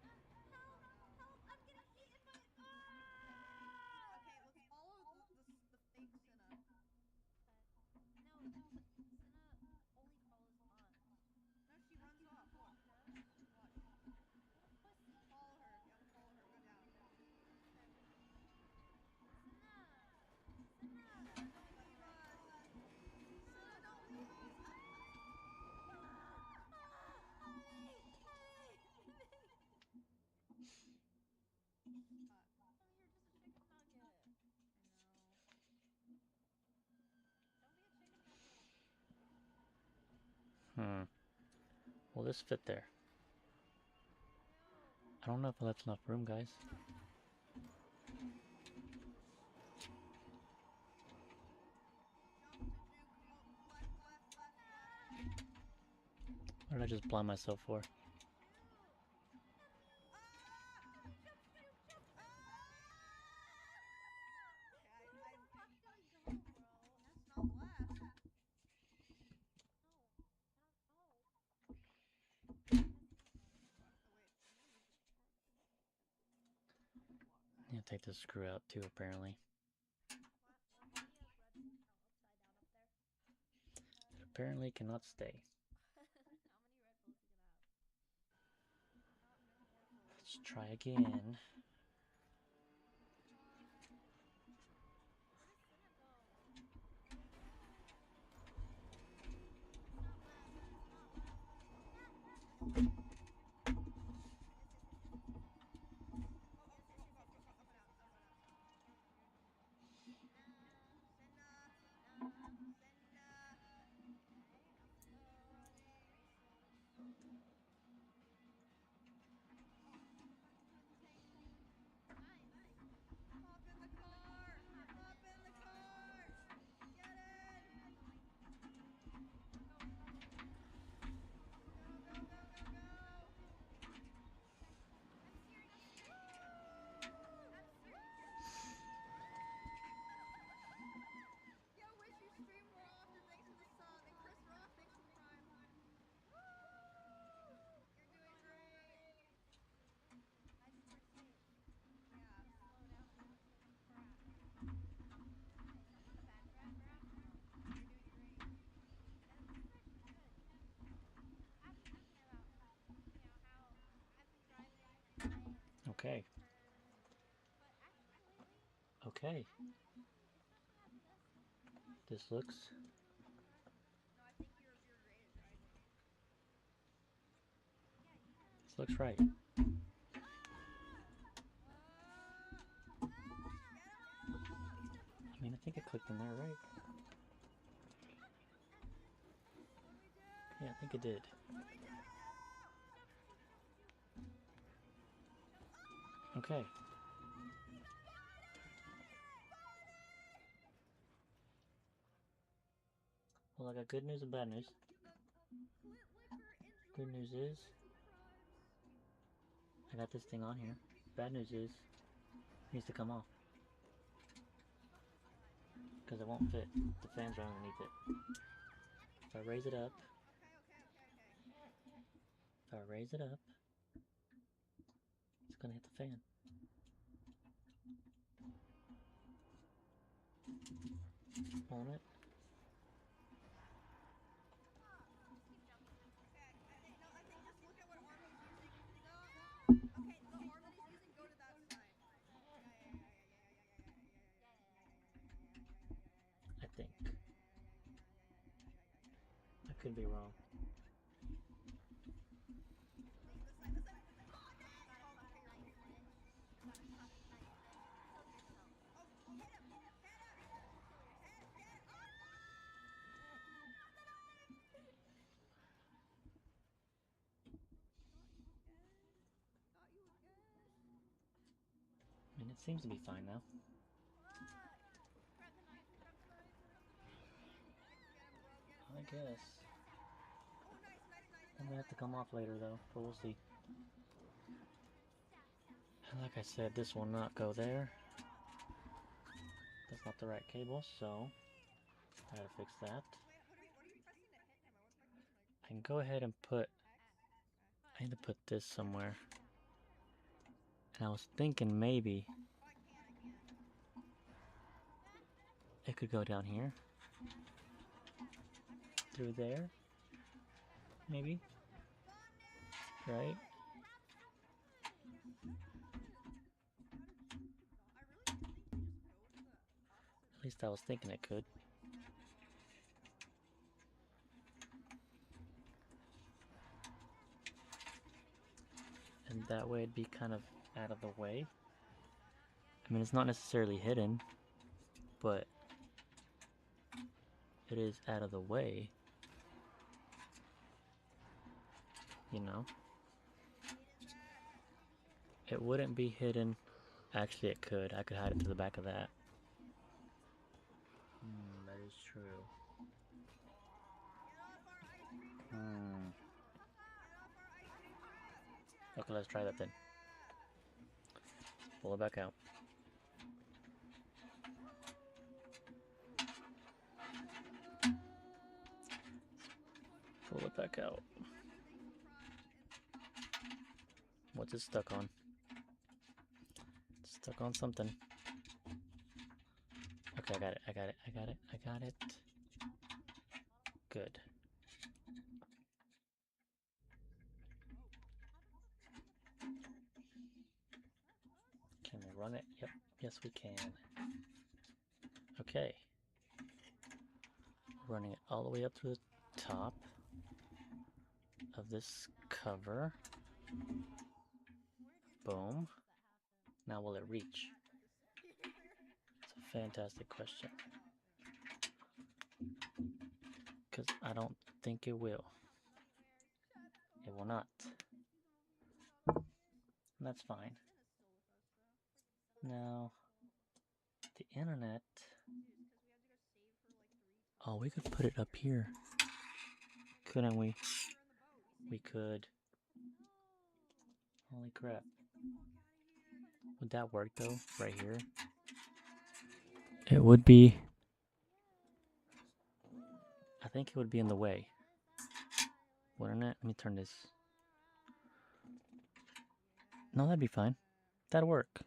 D: Yeah.
C: Ah,
D: Oh
C: help!
D: no.
C: Help! I'm getting eaten by.
D: Okay, let's follow the fake Cinna.
C: Okay. No, but Senna only follows us.
D: No, she runs off. Look.
C: She does?
D: Watch.
C: What a pussy.
D: Follow her. You have to follow her. Go down.
C: Okay. Senna! Senna!
D: Cinna, don't leave us. Cinna, don't leave us.
C: Honey! Honey, you're just a chicken nugget.
D: I know.
C: Don't be a chicken nugget.
A: Will this fit there?
C: Ew.
A: I don't know if that's enough room, guys.
D: Jump to juke. Oh, left.
A: What did I just blind myself for?
C: Shoot! Emmy, jump, jump!
D: Ah!
C: Where
D: Okay,
C: the fuck did he go, bro?
D: that's not last.
C: No, I don't know. I guess not then.
D: Oh wait, I'm gonna use this torch.
A: I'm gonna take this screw out too, apparently.
C: Why do you have Red Bull count upside down up there?
A: It apparently cannot stay.
C: How many Red Bulls you gonna have?
D: Not more for a
A: Let's
D: while.
A: try again.
C: Where does Senna go? It's not last. It's not last.
D: Oh,
C: Yes,
D: go,
C: yes, yes,
D: go,
C: yes,
D: go,
C: yes,
D: go,
C: yes,
D: up and
C: yes,
D: out,
C: yes,
D: up
C: yes,
D: and
C: yes.
D: out.
C: Senna.
D: Senna,
C: Senna.
D: Senna.
C: Okay, I'm
D: Running.
C: racing.
D: Oh, go back inside the tank.
A: Okay. Okay. This looks.
D: No, I think your grade is rising.
A: This looks right.
D: Get him!
A: I mean, I think I clicked in there right.
D: What do we do?
A: Yeah, I think it did.
D: What do we do?
A: Okay. Well, I got good news and bad news. Good news is I got this thing on here. Bad news is it needs to come off because it won't fit. The fans are underneath it. If I raise it up, if I raise it up, it's gonna hit the fan. Won't it?
D: I think just look at what arm he's using. No. Okay, the arm that he's using, go to that side.
A: I think. I could be wrong.
D: This side. Oh, okay, you're cool. Oh, hit him! Hit him! Get it! Oh! Thought you were good.
A: I mean, it seems to be fine now.
C: Grab the knife. Grab the knife. Grab the knife.
D: Get him, bro. Get him.
A: I guess.
D: Oh, nice.
A: I'm gonna have to come off later though, but we'll see. And like I said, this will not go there. That's not the right cable, so I gotta fix that.
D: Wait, what are you pressing to hit him? What am I pressing? Like
A: I can go ahead and put.
D: X?
A: I need to put this somewhere. And I was thinking maybe
D: Oh, I can't.
A: it could go down here, through there, maybe. Right? At least I was thinking it could. And that way it'd be kind of out of the way. I mean, it's not necessarily hidden, but it is out of the way. You know? It wouldn't be hidden. Actually, it could. I could hide it to the back of that. That is true. Okay, let's try that then. Pull it back out. Pull it back out. What's it stuck on? It's stuck on something. Okay, I got it. Good. Can we run it? Yep, yes we can. Okay. Running it all the way up to the top of this cover. Boom. Now will it reach? It's a fantastic question. Because I don't think it will. It will not. And that's fine. Now, the internet. Oh, we could put it up here. Couldn't we? We could. Holy crap. Would that work though? Right here? It would be. I think it would be in the way. Wouldn't it? Let me turn this. No, that'd be fine. That'd work.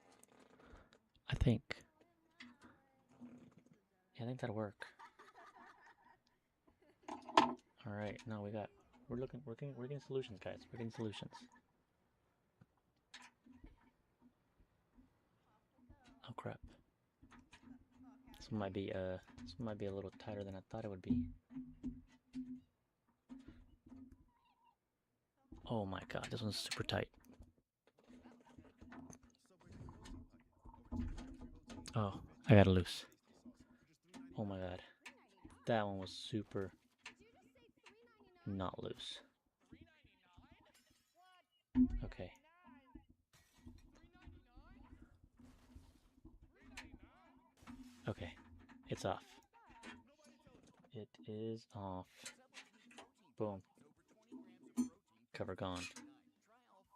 A: I think. Yeah, I think that'll work. Alright, now we're getting solutions, guys. We're getting solutions. crap.
D: Okay.
A: This one might be a little tighter than I thought it would be. Oh my god, this one's super tight. Oh, I got it loose. Oh my god. That one was super not loose. Okay. Okay. It's off. It is off. Boom. Cover gone.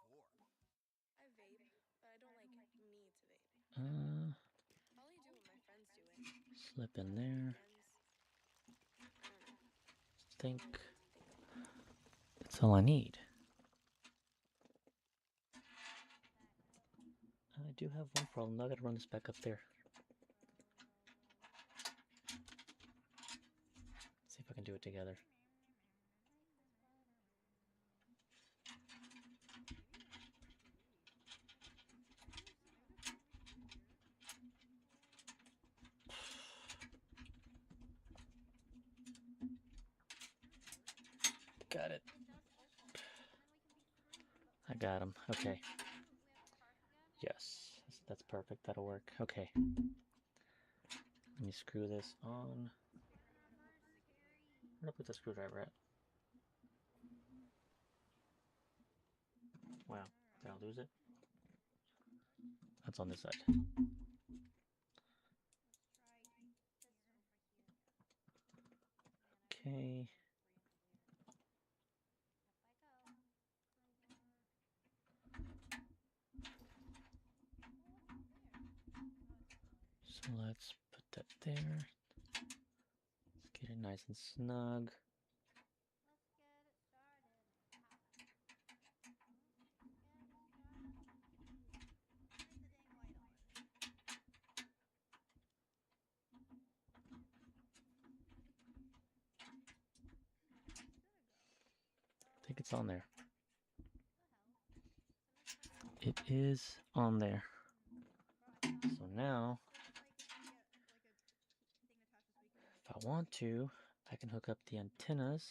E: I vape, but I don't like need to vape.
A: Uh,
E: I'll only do it when my friends do it.
A: slip in there.
E: I don't know.
A: Think that's all I need. I do have one problem. Now I gotta run this back up there. See if I can do it together. Got it. I got him. Okay. Yes, that's perfect. That'll work. Okay. Let me screw this on. Where did I put the screwdriver at? Wow. Did I lose it? That's on this side. Okay. So let's put that there. Let's get it nice and snug. I think it's on there. It is on there. So now, if I want to, I can hook up the antennas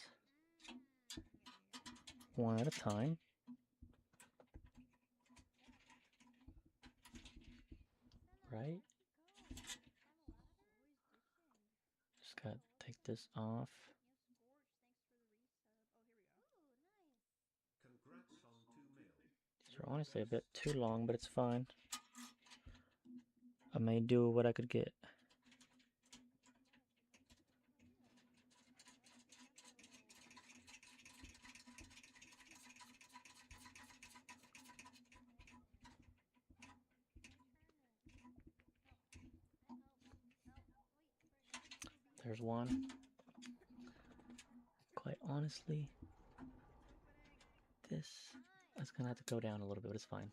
A: one at a time. Right? Just gotta take this off. These are honestly a bit too long, but it's fine. I may do what I could get. There's one. Quite honestly, this is gonna have to go down a little bit, but it's fine.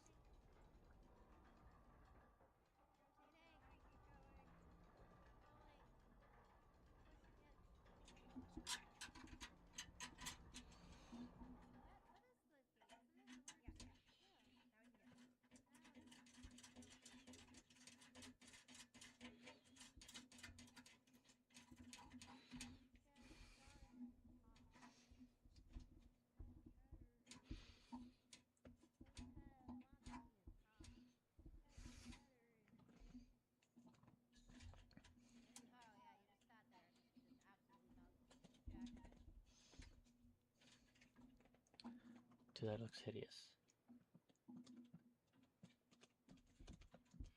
A: Dude, that looks hideous.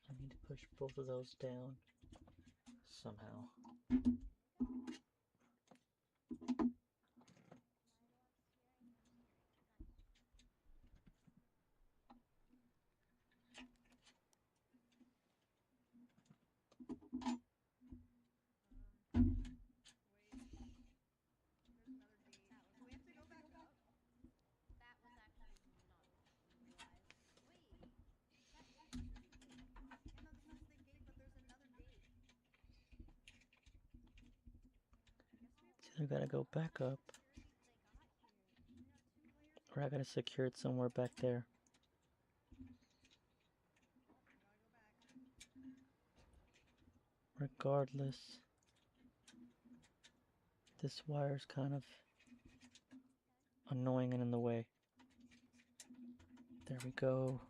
A: I need to push both of those down somehow. It's either gotta go back up, or I gotta secure it somewhere back there. regardless. This wire's kind of annoying and in the way. There we go.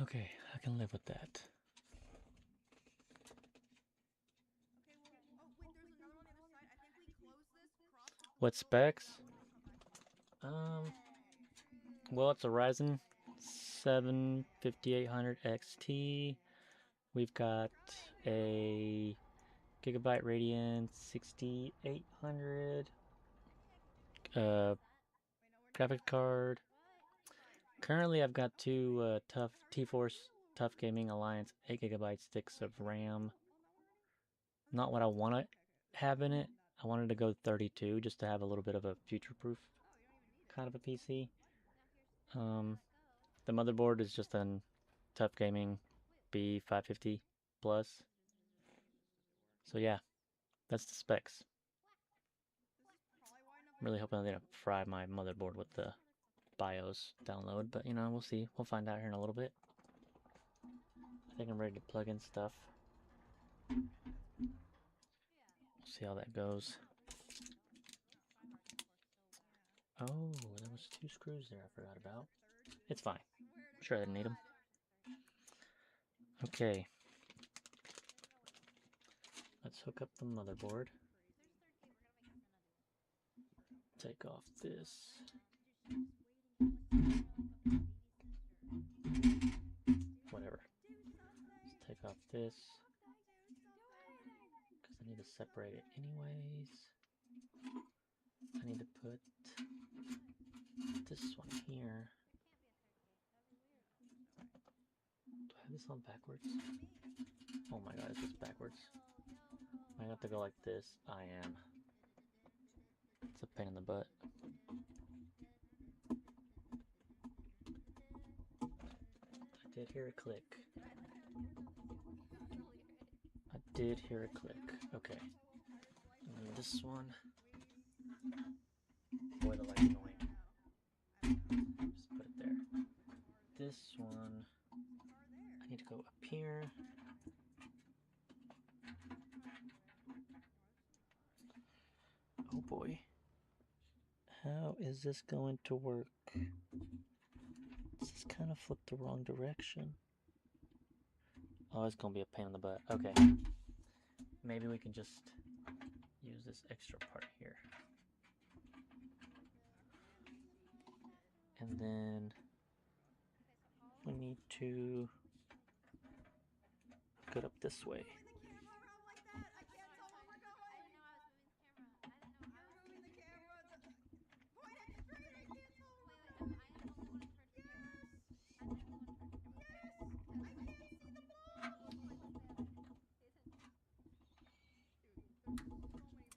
A: Okay, I can live with that.
D: Okay, well, oh wait, there's another one on the other side. I think we close this, cross with the
A: What
D: wheel,
A: specs?
D: and that way we'll come back.
A: Well, it's a Ryzen 7 5800 XT. We've got a Gigabyte Radeon 6800 graphics card. Currently, I've got two tough T-Force Tough Gaming Alliance 8GB sticks of RAM. Not what I want to have in it. I wanted to go 32 just to have a little bit of a future-proof kind of a PC. The motherboard is just a Tough Gaming B550 Plus. So yeah, that's the specs. I'm really hoping I didn't fry my motherboard with the BIOS download, but you know, we'll see. We'll find out here in a little bit. I think I'm ready to plug in stuff. We'll see how that goes. Oh, there was 2 screws there I forgot about. It's fine. I'm sure I didn't need them. Okay. Let's hook up the motherboard. Take off this. Whatever. Let's take off this. Because I need to separate it anyways. I need to put this one here. Do I have this on backwards? Oh my god, it's backwards. I have to go like this. I am. It's a pain in the butt. I did hear a click. I did hear a click. Okay. And then this one. Boy, the light's annoying. Just put it there. This one. I need to go up here. Oh boy. How is this going to work? This is kind of flipped the wrong direction. Oh, it's going to be a pain in the butt. Okay. Maybe we can just use this extra part here. And then we need to go up this way.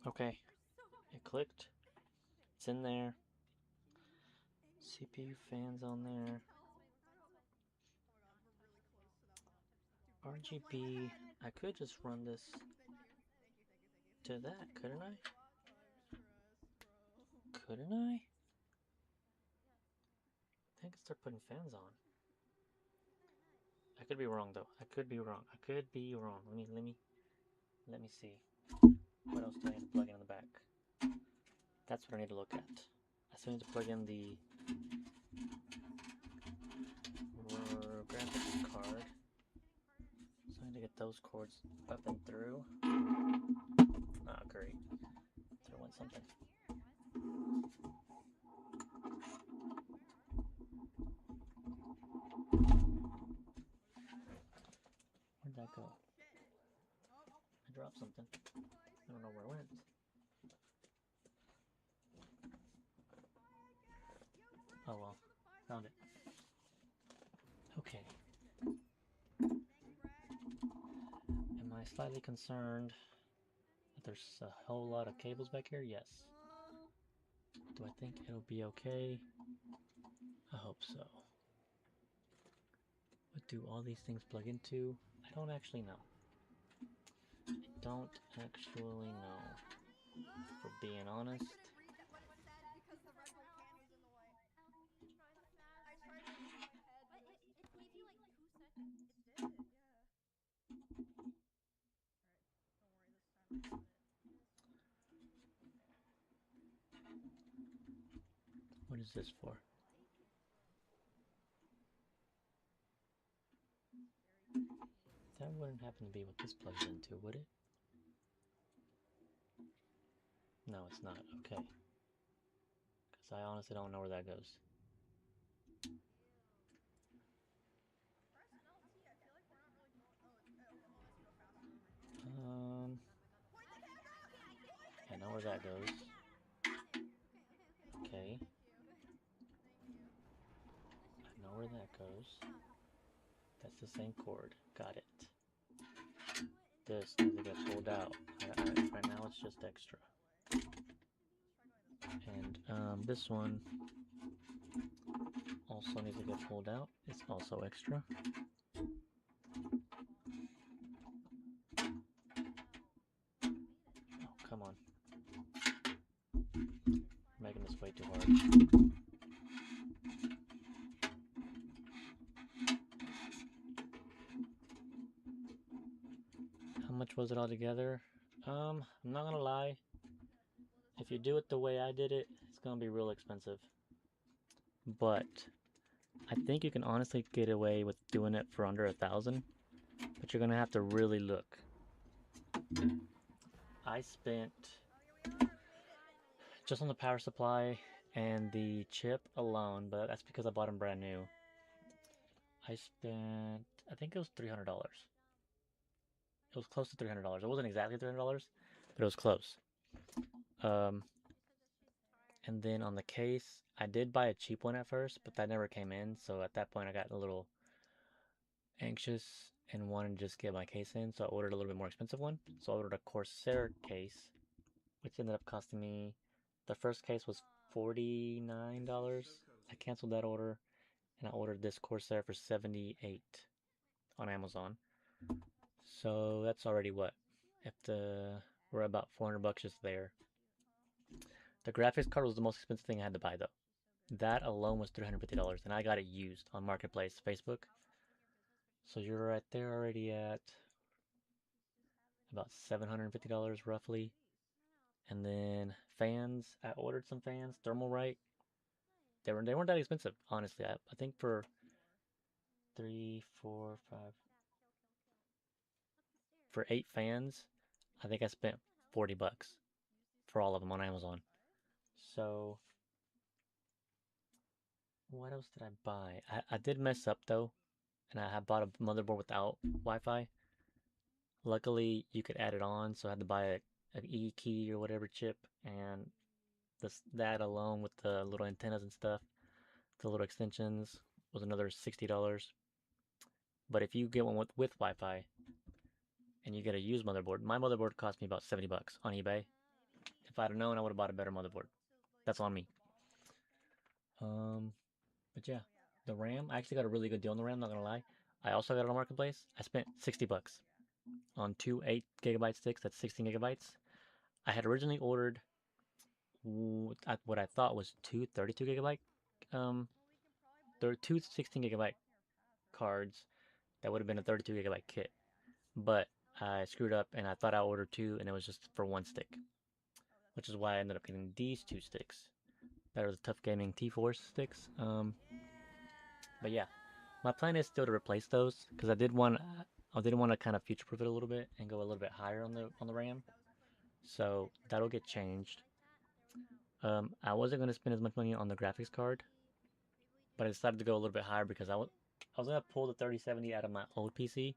A: Okay, it clicked. It's in there. CPU fans on there. RGB. I could just run this to that, couldn't I? Couldn't I? I think I start putting fans on. I could be wrong though. I could be wrong. I could be wrong. Let me see. What else do I need to plug in the back? That's what I need to look at. I still need to plug in the graphics card. So I need to get those cords up and through. Ah, great. Throw in something. Where'd that go? I dropped something. I don't know where it went. Oh well, found it. Okay. Am I slightly concerned? I There's a whole lot of cables back here. Yes. Do I think it'll be okay? I hope so. What do all these things plug into? I don't actually know. I don't actually know. For being honest.
D: I couldn't read what it said because the Red Bull can was in the way.
C: Try the fast.
D: I tried it in my head,
C: But
D: but
C: it gave you like 2 seconds.
D: it did, yeah.
C: Alright, don't worry, this time I got it.
A: What is this for? That wouldn't happen to be what this plugs into, would it? No, it's not. Okay. Because I honestly don't know where that goes.
D: Press LT, I feel like we're not really going. Oh, it wants to go faster over here. Point the camera!
A: I know where that goes. Okay.
D: Thank you.
A: I know where that goes. That's the same cord. Got it. This needs to get pulled out. Right now it's just extra. And this one also needs to get pulled out. It's also extra. Oh, come on. We're making this way too hard. How much was it all together? I'm not gonna lie. If you do it the way I did it, it's gonna be real expensive. But I think you can honestly get away with doing it for under 1,000. But you're gonna have to really look. I spent just on the power supply and the chip alone, but that's because I bought them brand new. I spent, I think it was $300. It was close to $300. It wasn't exactly $300, but it was close. And then on the case, I did buy a cheap one at first, but that never came in. So at that point, I got a little anxious and wanted to just get my case in. So I ordered a little bit more expensive one. So I ordered a Corsair case, which ended up costing me, the first case was $49. I canceled that order and I ordered this Corsair for $78 on Amazon. So that's already what? We're about $400 just there. The graphics card was the most expensive thing I had to buy though. That alone was $350 and I got it used on Marketplace, Facebook. So you're right there already at about $750 roughly. And then fans, I ordered some fans, Thermalright. They weren't that expensive, honestly. I think for 3, 4, 5, for 8 fans, I think I spent $40 for all of them on Amazon. So what else did I buy? I did mess up though, and I had bought a motherboard without Wi-Fi. Luckily, you could add it on, so I had to buy an E-key or whatever chip, and that alone with the little antennas and stuff, the little extensions, was another $60. But if you get one with Wi-Fi, and you get a used motherboard, my motherboard cost me about $70 on eBay. If I'd have known, I would have bought a better motherboard. That's on me. But yeah, the RAM, I actually got a really good deal on the RAM, not gonna lie. I also got it on Marketplace. I spent $60 on 2 8GB sticks, that's 16 gigabytes. I had originally ordered what I thought was two 32GB, there were two 16GB cards that would have been a 32GB kit. But I screwed up and I thought I ordered 2 and it was just for 1 stick. Which is why I ended up getting these 2 sticks. That are the Tough Gaming T-Force sticks. But yeah, my plan is still to replace those because I did want to kind of future-proof it a little bit and go a little bit higher on the RAM. So that'll get changed. I wasn't going to spend as much money on the graphics card, but I decided to go a little bit higher because I was going to pull the 3070 out of my old PC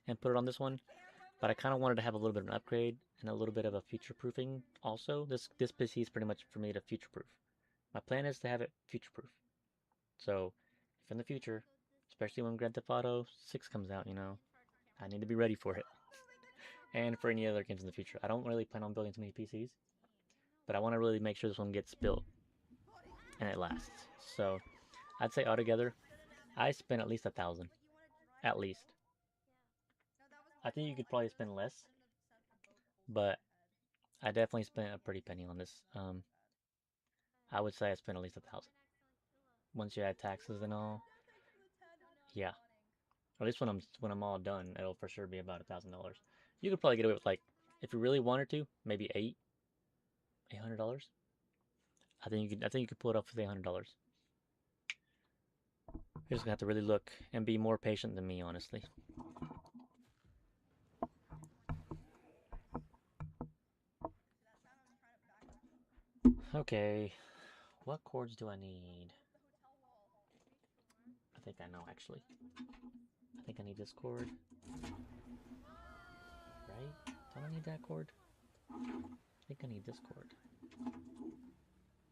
A: and put it on this one. But I kind of wanted to have a little bit of an upgrade and a little bit of a future-proofing also. This PC is pretty much for me to future-proof. My plan is to have it future-proof. So, if in the future, especially when Grand Theft Auto 6 comes out, you know, I need to be ready for it. and for any other games in the future. I don't really plan on building too many PCs, but I want to really make sure this one gets built and it lasts. So I'd say altogether, I spent at least 1,000, at least. I think you could probably spend less, but I definitely spent a pretty penny on this. I would say I spent at least 1,000. Once you add taxes and all, yeah. At least when I'm all done, it'll for sure be about $1,000. You could probably get away with, like, if you really wanted to, maybe $800. I think you could pull it off with $800. You're just gonna have to really look and be more patient than me, honestly. Okay, what cords do I need? I think I know, actually. I think I need this cord. Right? Don't I need that cord? I think I need this cord.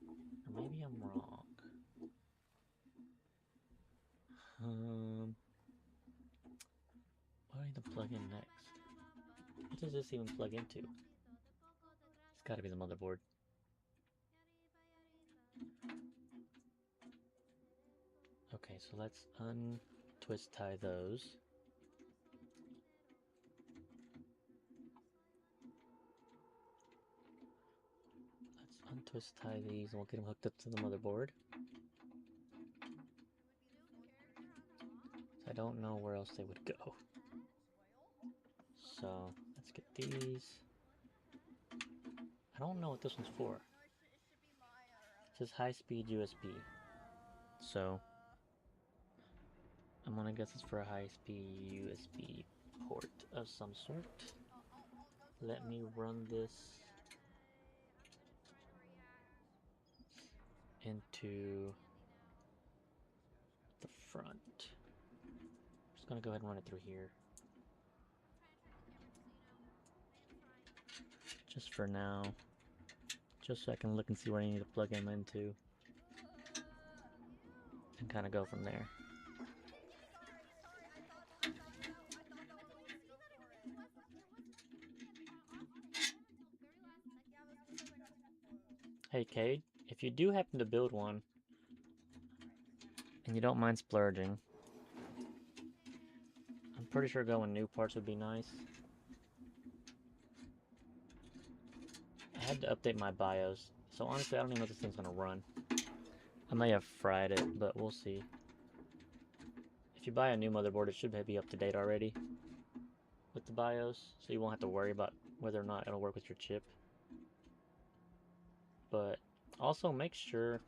A: Or maybe I'm wrong. What do I need to plug in next? What does this even plug into? It's gotta be the motherboard. Okay, so let's untwist tie those. Let's untwist tie these and we'll get them hooked up to the motherboard. I don't know where else they would go. So let's get these. I don't know what this one's for. It says high-speed USB. So I'm gonna guess it's for a high-speed USB port of some sort. Let me run this into the front. Just gonna go ahead and run it through here. Just for now. Just so I can look and see where I need to plug them into. And kind of go from there. Hey Cade, if you do happen to build one, and you don't mind splurging, I'm pretty sure going new parts would be nice. I had to update my BIOS, so honestly I don't even know if this thing's gonna run. I may have fried it, but we'll see. If you buy a new motherboard, it should be up to date already with the BIOS, so you won't have to worry about whether or not it'll work with your chip. But also make sure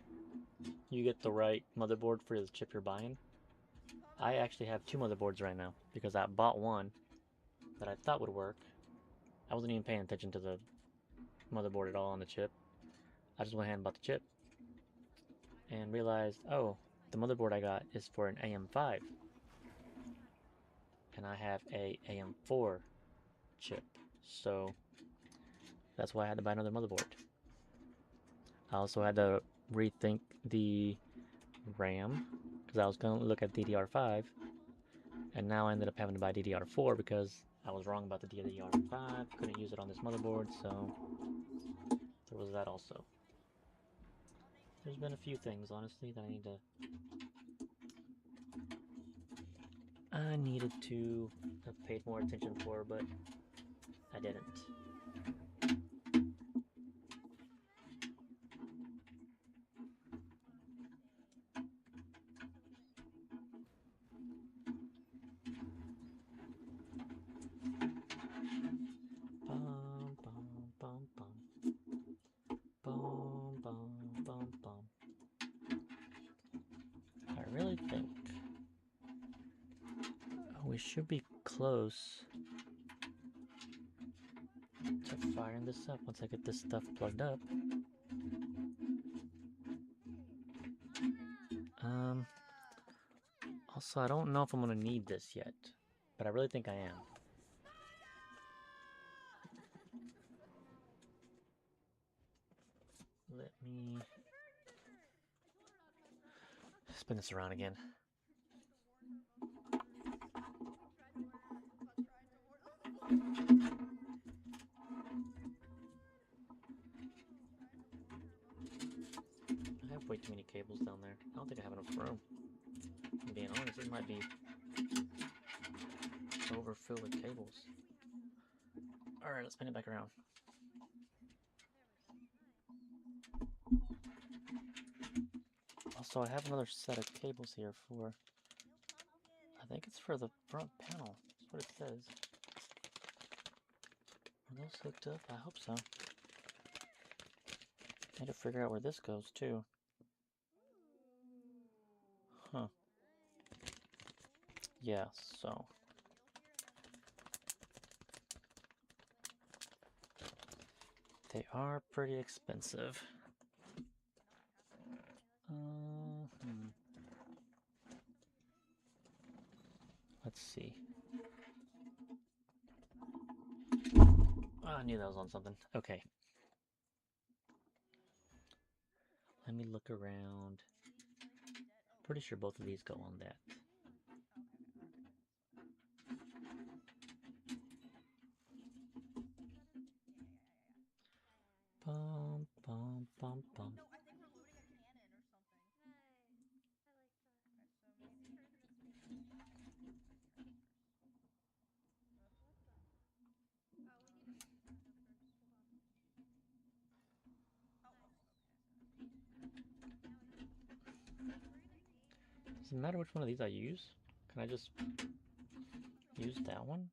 A: you get the right motherboard for the chip you're buying. I actually have 2 motherboards right now because I bought one that I thought would work. I wasn't even paying attention to the motherboard at all on the chip. I just went ahead and bought the chip and realized, oh, the motherboard I got is for an AM5 and I have a AM4 chip, so that's why I had to buy another motherboard. I also had to rethink the RAM because I was going to look at DDR5 and now I ended up having to buy DDR4 because I was wrong about the DDR5, couldn't use it on this motherboard, so there was that also. There's been a few things, honestly, that I needed to have paid more attention for, but I didn't. Bum, bum, bum, bum. Bum, bum, bum, bum. I really think we should be close to firing this up once I get this stuff plugged up. Also, I don't know if I'm gonna need this yet, but I really think I am. Let me spin this around again. cables down there. I don't think I have enough room. I'm being honest, it might be overfilled with cables. Alright, let's spin it back around. Also, I have another set of cables here for, I think it's for the front panel. That's what it says. Are those hooked up? I hope so. Need to figure out where this goes too. Huh. Yeah, so. They are pretty expensive. Let's see. Oh, I knew that was on something. Okay. Let me look around. Pretty sure both of these go on that. Bum, bum, bum, bum.
D: No, I think we're loading a cannon or something.
C: Nice. I like that.
D: Okay, so maybe
C: Let's make it. What the? Oh, we need to hook this one up first. Hold on.
D: Oh,
C: Nice.
D: okay.
C: Now it is. We're in a game now.
A: Does it matter which one of these I use? Can I just use that one?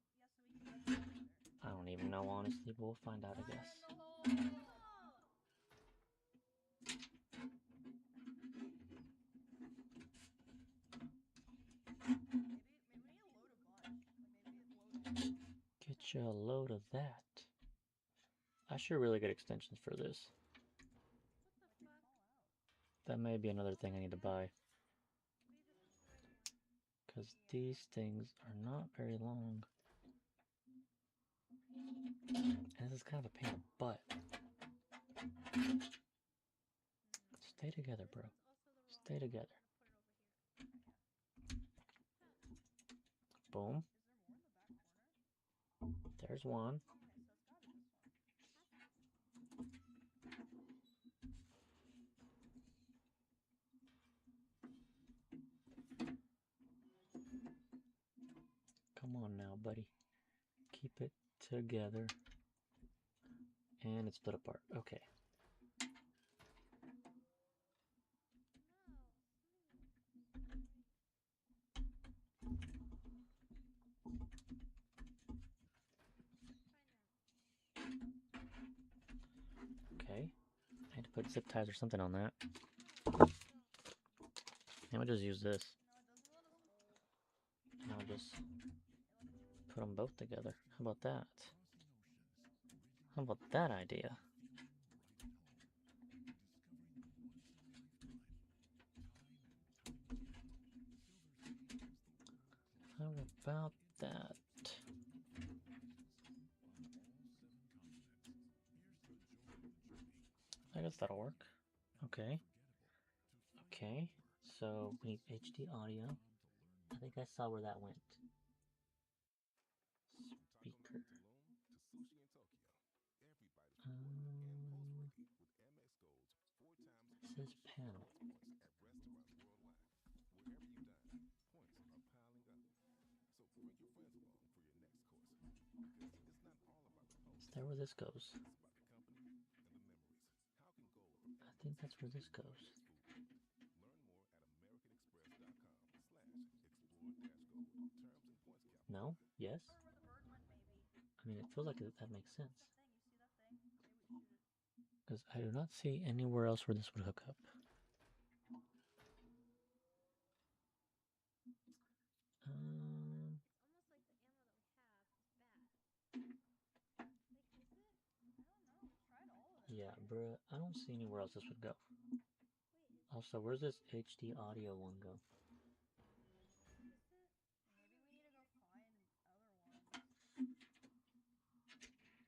D: Yeah, so we can get together.
A: I don't even know, honestly. We'll find out, I guess.
D: Maybe we need to load a bunch. Like maybe load all of them.
A: Get you a load of that. I should really get extensions for this.
C: What the fuck?
A: That may be another thing I need to buy.
C: We just destroyed one.
A: Because these things are not very long. And this is kind of a pain in the butt. Stay together, bro. Stay together. Boom.
D: Is there more in the back corner?
A: There's one.
D: Okay, so it's gotta be this one.
A: Come on now, buddy. Keep it together. And it's split apart. Okay. Okay. I had to put zip ties or something on that. And we'll just use this.
D: No, it doesn't let us hold.
A: And I'll just put them both together. How about that? How about that idea? How about that? I guess that'll work. Okay. Okay. So we need HD audio. I think I saw where that went. Speaker. It says panel. Is that where this goes? I think that's where this goes. No? Yes?
D: Where the bird went, maybe.
A: I mean, it feels like that makes sense.
D: That thing, you see that thing? Maybe we shoot it.
A: Because I do not see anywhere else where this would hook up.
C: It's almost like the ammo that we have is bad. Like, is it?
D: I don't know. We tried all of it.
A: Yeah, bruh, I don't see anywhere else this would go.
C: Wait,
A: Also, where's this HD audio one go?
C: is it?
D: Maybe we need to go find other ones.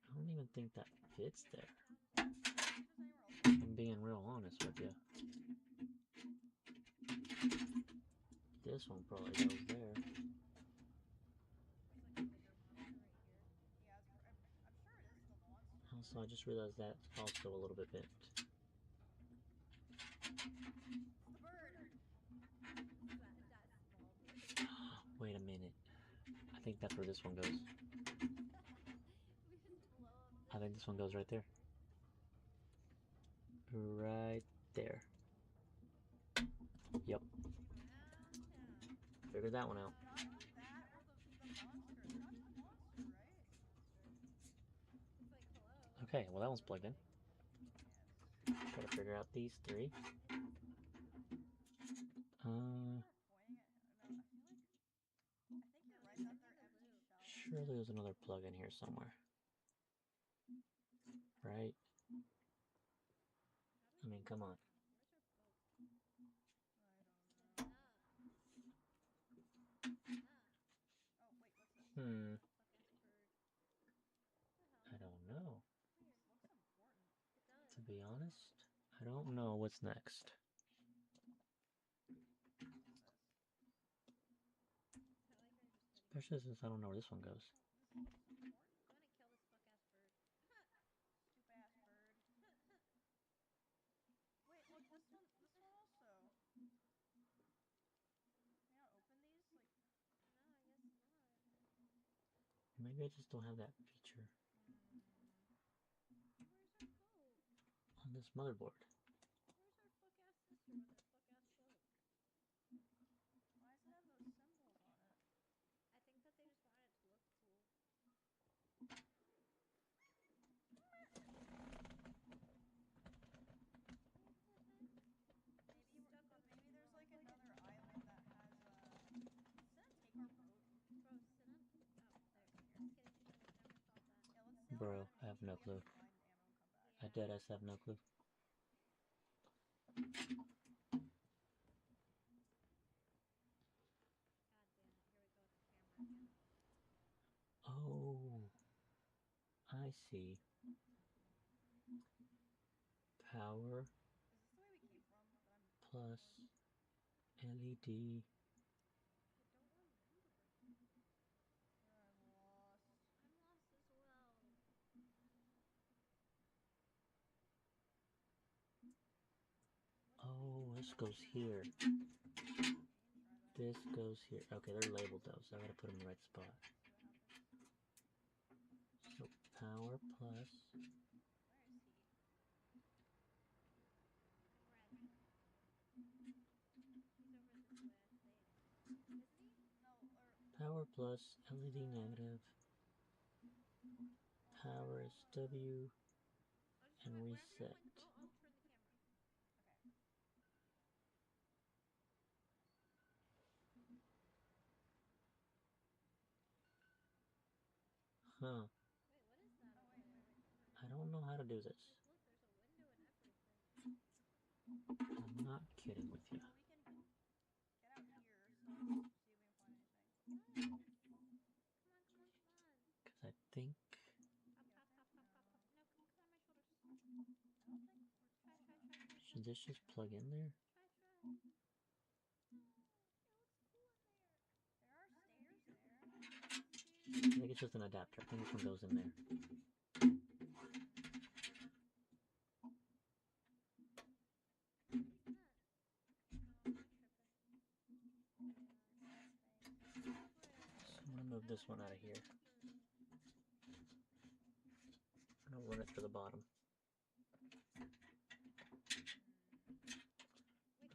A: I don't even think that fits there.
D: If there's anywhere else.
A: I'm being real honest with you. This one probably goes there.
D: There's like a bigger monster right here. Yeah, I'm sure it is the monster.
A: Also, I just realized that's also a little bit bent.
D: It's the bird.
A: I think that's where this one goes.
C: We just blow up
A: I think this one goes right there. Right there. Yep.
C: Downtown.
A: Figured that one out.
D: It's gotta be that or the monster. They're not just monster, right?
C: It's monster. It's like, hello.
A: Okay, well that one's plugged in.
D: Yes.
A: Gotta figure out these three.
C: It is
D: Maybe we're pointing at him. No, I feel like. I think you're right that they're empty shells.
A: Surely there's another plug in here somewhere. Right? I mean, come on.
C: Where's our boat?
D: I don't know. Oh, wait, what's this?
A: Hmm.
C: Fuck ass bird. What the
A: I
C: hell?
A: don't know.
C: Weird.
D: This looks important.
C: It does.
A: To be honest, I don't know what's next.
D: What is this?
C: I like how you're just hiding.
A: Especially since I don't know where this one goes.
D: This looks important.
C: I'm gonna kill this fuck ass bird.
D: Stupid ass bird. Wait, look, this one also. Can I open these? Like,
C: No, I guess not.
A: Maybe I just don't have that feature
C: Where's our boat?
A: on this motherboard.
C: Where's our fuck ass sister with her fuck ass boat?
D: why does it have those symbols on it?
C: I think that they just wanted it to look cool. What the heck?
D: Maybe there's like another island that has Is it gonna take our boat?
C: Bro, sit on. Oh, there.
D: Here.
C: Just kidding. I would never thought that.
D: Yeah, let's sail
A: Bro,
D: around and
A: I have
D: maybe
A: no
D: we
A: clue.
D: have to find ammo and come back.
A: I deadass have no clue.
C: God damn it. Here we go with the camera again.
A: Oh, I see. Power
D: Is this the way we came from? That I'm
A: plus LED.
C: I don't remember.
D: I'm lost.
C: I'm lost as well.
A: Oh, this goes here.
D: We can try that.
A: This goes here. Okay, they're labeled though, so I gotta put them in the right spot.
D: See what happens.
A: So power plus
D: Where is he?
C: I'm red. He's over this way, I think. Isn't he?
D: No, or
A: power plus LED negative. Power is W
C: I'll just
A: and
C: wherever you
A: reset.
C: point the boat, I'll turn the camera.
D: okay.
A: Huh.
C: Wait, what is that over there?
A: I don't know how to do this.
C: Like, look, there's a window and everything.
A: I'm not kidding with you.
D: Well, we can get out here, so let's see if we can find anything.
C: Yes! Come on, come on, come on.
A: Because I think
C: Pop, pop, pop, pop, pop, pop. No, come on my shoulders.
D: I don't think we're
C: Try,
D: tall
C: try,
D: enough.
C: try, try, try.
A: should this just plug in there?
C: Try, try. No, it looks cool in there.
D: There are stairs there.
A: I think it's just an adapter. I think this one goes in there.
C: What is that? Oh, am I tripping?
A: So I'm gonna move this one out of here. I'm gonna run it through the bottom.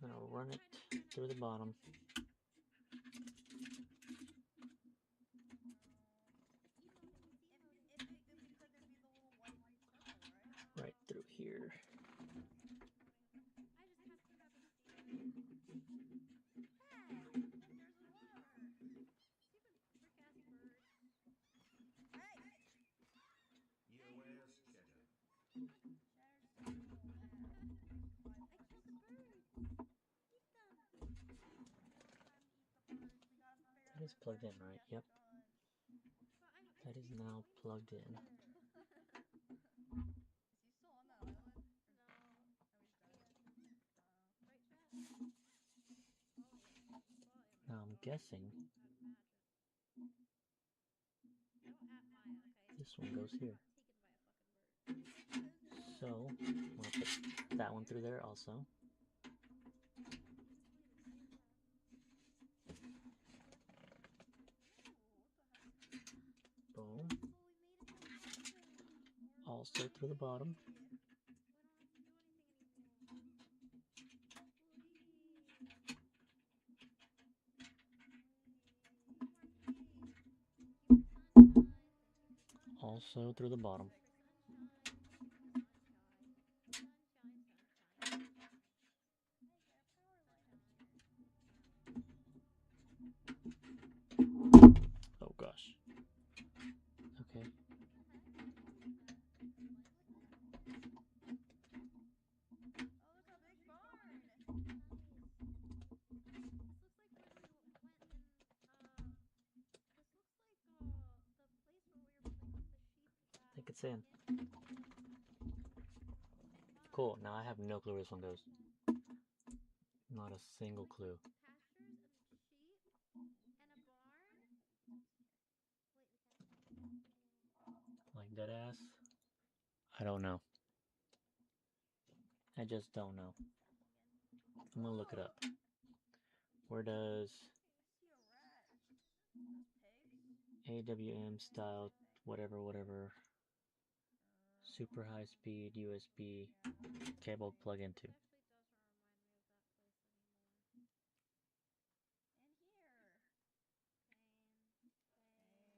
A: I'm gonna run it through the bottom.
D: If we could, there'd be the little white circle, right?
A: Right through here.
C: I just have to grab a seat.
D: Hey, look, there's a whatever.
C: Stupid frick ass birds.
D: Hey,
F: Where's Cheddar?
D: Cheddar's still mad.
C: I killed the birds. Eat them.
D: Time to eat the birds. We gotta figure out
A: That is
D: where
A: plugged in,
D: Cheddar's
A: right?
D: guest
A: Yep.
D: gone.
C: But I'm
A: That is
C: seriously
A: now
C: going
A: plugged
C: over
A: in.
C: there.
D: Is he still on that island?
C: No.
D: Oh, he's dead.
C: Abandoned.
D: Oh.
C: Right, chat? Volume.
A: Now I'm guessing
C: I'd imagine. Don't at Maya, okay?
A: this one goes here.
C: Got taken by a fucking bird.
A: So I'm gonna put that one through there also.
C: You just leave it. Stay alive.
D: Ooh, what the heck?
A: Boom.
C: Oh, we made it to the bottom.
A: Also through the bottom.
C: We don't have to do anything anymore. Whee! One more key. Thank you for sunshine. Thank you for sunshine.
A: Also through the bottom.
C: Thank you for sunshine. Thank you for sunshine. Sunshine, sunshine, sunshine.
D: Hey, get a power line up
C: Sunshine.
D: here.
A: Oh gosh. Okay.
C: What the heck? Are you playing with that?
D: Oh, there's a big barn.
C: Nice. This looks like when we went in, this looks like, the place where we were playing with the sheep
A: I
C: at
A: think it's
C: the
A: in.
C: beginning.
A: Cool.
C: Fun.
A: Now I have no clue where this one goes. Not a single clue.
C: Pastures and sheep and a barn. Wait, we can't.
A: Like dead ass. I don't know. I just don't know.
D: Thinking.
A: I'm gonna look it
D: Whoa!
A: up. Where does
D: I see a rat. Those pigs?
A: AWM style
D: I think.
A: whatever super high speed USB
D: Yeah.
A: cable plug into?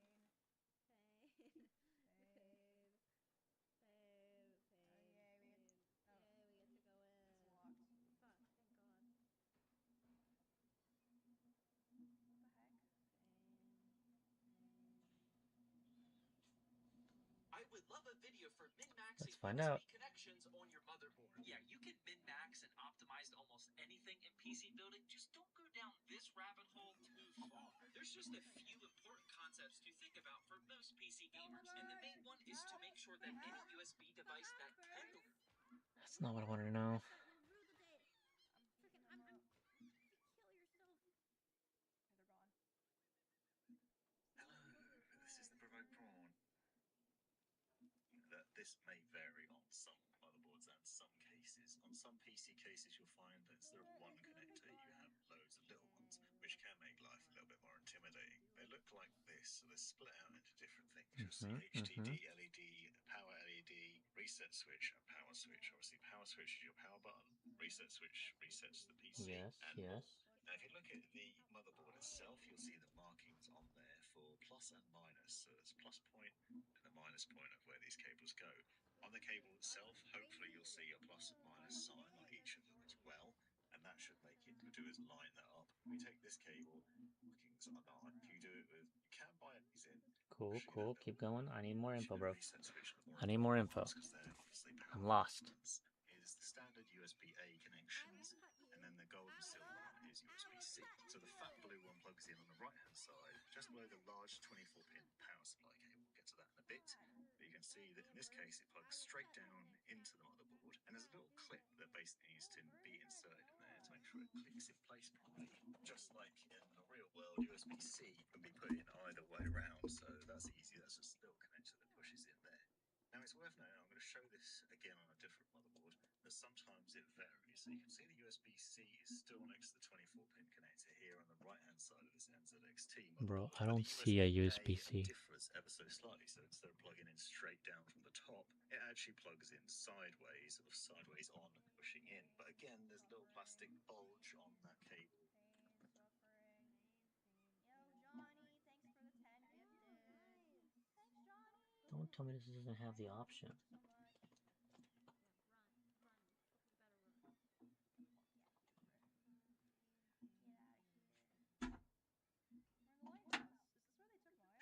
C: This actually does not remind me of that place anymore.
D: In here.
C: Pain. Pain.
D: Pain.
C: Pain.
D: Pain.
C: Pain. Pain.
D: Oh
C: Pain.
D: yay, we get.
C: Pain.
D: Oh,
C: Yay, we get to go in.
D: it's locked.
C: Fuck, thank God.
D: What the heck?
C: Pain. Pain.
F: I would love a video for min-maxing
A: Let's find
F: USB
A: out.
F: connections on your motherboard. Yeah, you can min-max and optimize almost anything in PC building. Just don't go down this rabbit hole too far. There's just a few important concepts to think about for most PC gamers. And the main one is to make sure that any USB device that can...
A: That's not what I wanted to know.
C: You ruined the day.
D: I'm
C: Freaking,
D: picking them up.
C: kill yourself.
D: Okay, they're gone.
B: Hello, this is the provoked prawn. This may vary on some motherboards and some cases. On some PC cases, you'll find that instead of one connector, you have loads of little ones, which can make life a little bit more intimidating. They look like this, so they're split out into different things. You'll see HDD, LED, power LED, reset switch, and power switch. Obviously, power switch is your power button. Reset switch resets the PC,
A: Yes,
B: and
A: yes.
B: now, if you look at the motherboard itself, you'll see the markings on there for plus and minus. So there's a plus point and a minus point of where these cables go. On the cable itself, hopefully you'll see a plus and minus sign on each of them as well. And that should make it, you'll do is line that up. We take this cable, markings are not. If you do it with, you can buy these in.
A: Cool, cool. Keep going. I need more info, bro.
B: Reset switch and
A: I need more info.
B: because they're obviously
A: I'm
B: power
A: lost.
B: buttons. Is the standard USB-A connections, and then the gold and silver one is USB-C. So the fat blue one plugs in on the right-hand side, just below the large 24-pin power supply cable. We'll get to that in a bit. But you can see that in this case it plugs straight down into the motherboard, and there's a little clip that basically needs to be inserted in there to make sure it clicks in place properly. Just like in the real world, USB-C can be put in either way around, so that's easy. That's just a little connector that pushes in there. Now it's worth noting, I'm going to show this again on a different motherboard, that sometimes it varies. So you can see the USB-C is still next to the 24-pin connector here on the right-hand side of this NZXT
A: Bro,
B: motherboard.
A: I don't see a USB-C.
B: Differs ever so slightly. So instead of plugging in straight down from the top, it actually plugs in sideways, sort of sideways on, pushing in. But again, there's a little plastic bulge on that cable.
D: Pain, suffering. Yo, Johnny, thanks for the 10 gifted.
C: Nice.
D: Thanks, Johnny.
A: Don't tell me this doesn't have the option.
D: Thank you so much.
C: Yeah, run. Run. Okay, you better run.
D: Yeah, get out of here. We're in the lighthouse. Is this where they took Maya?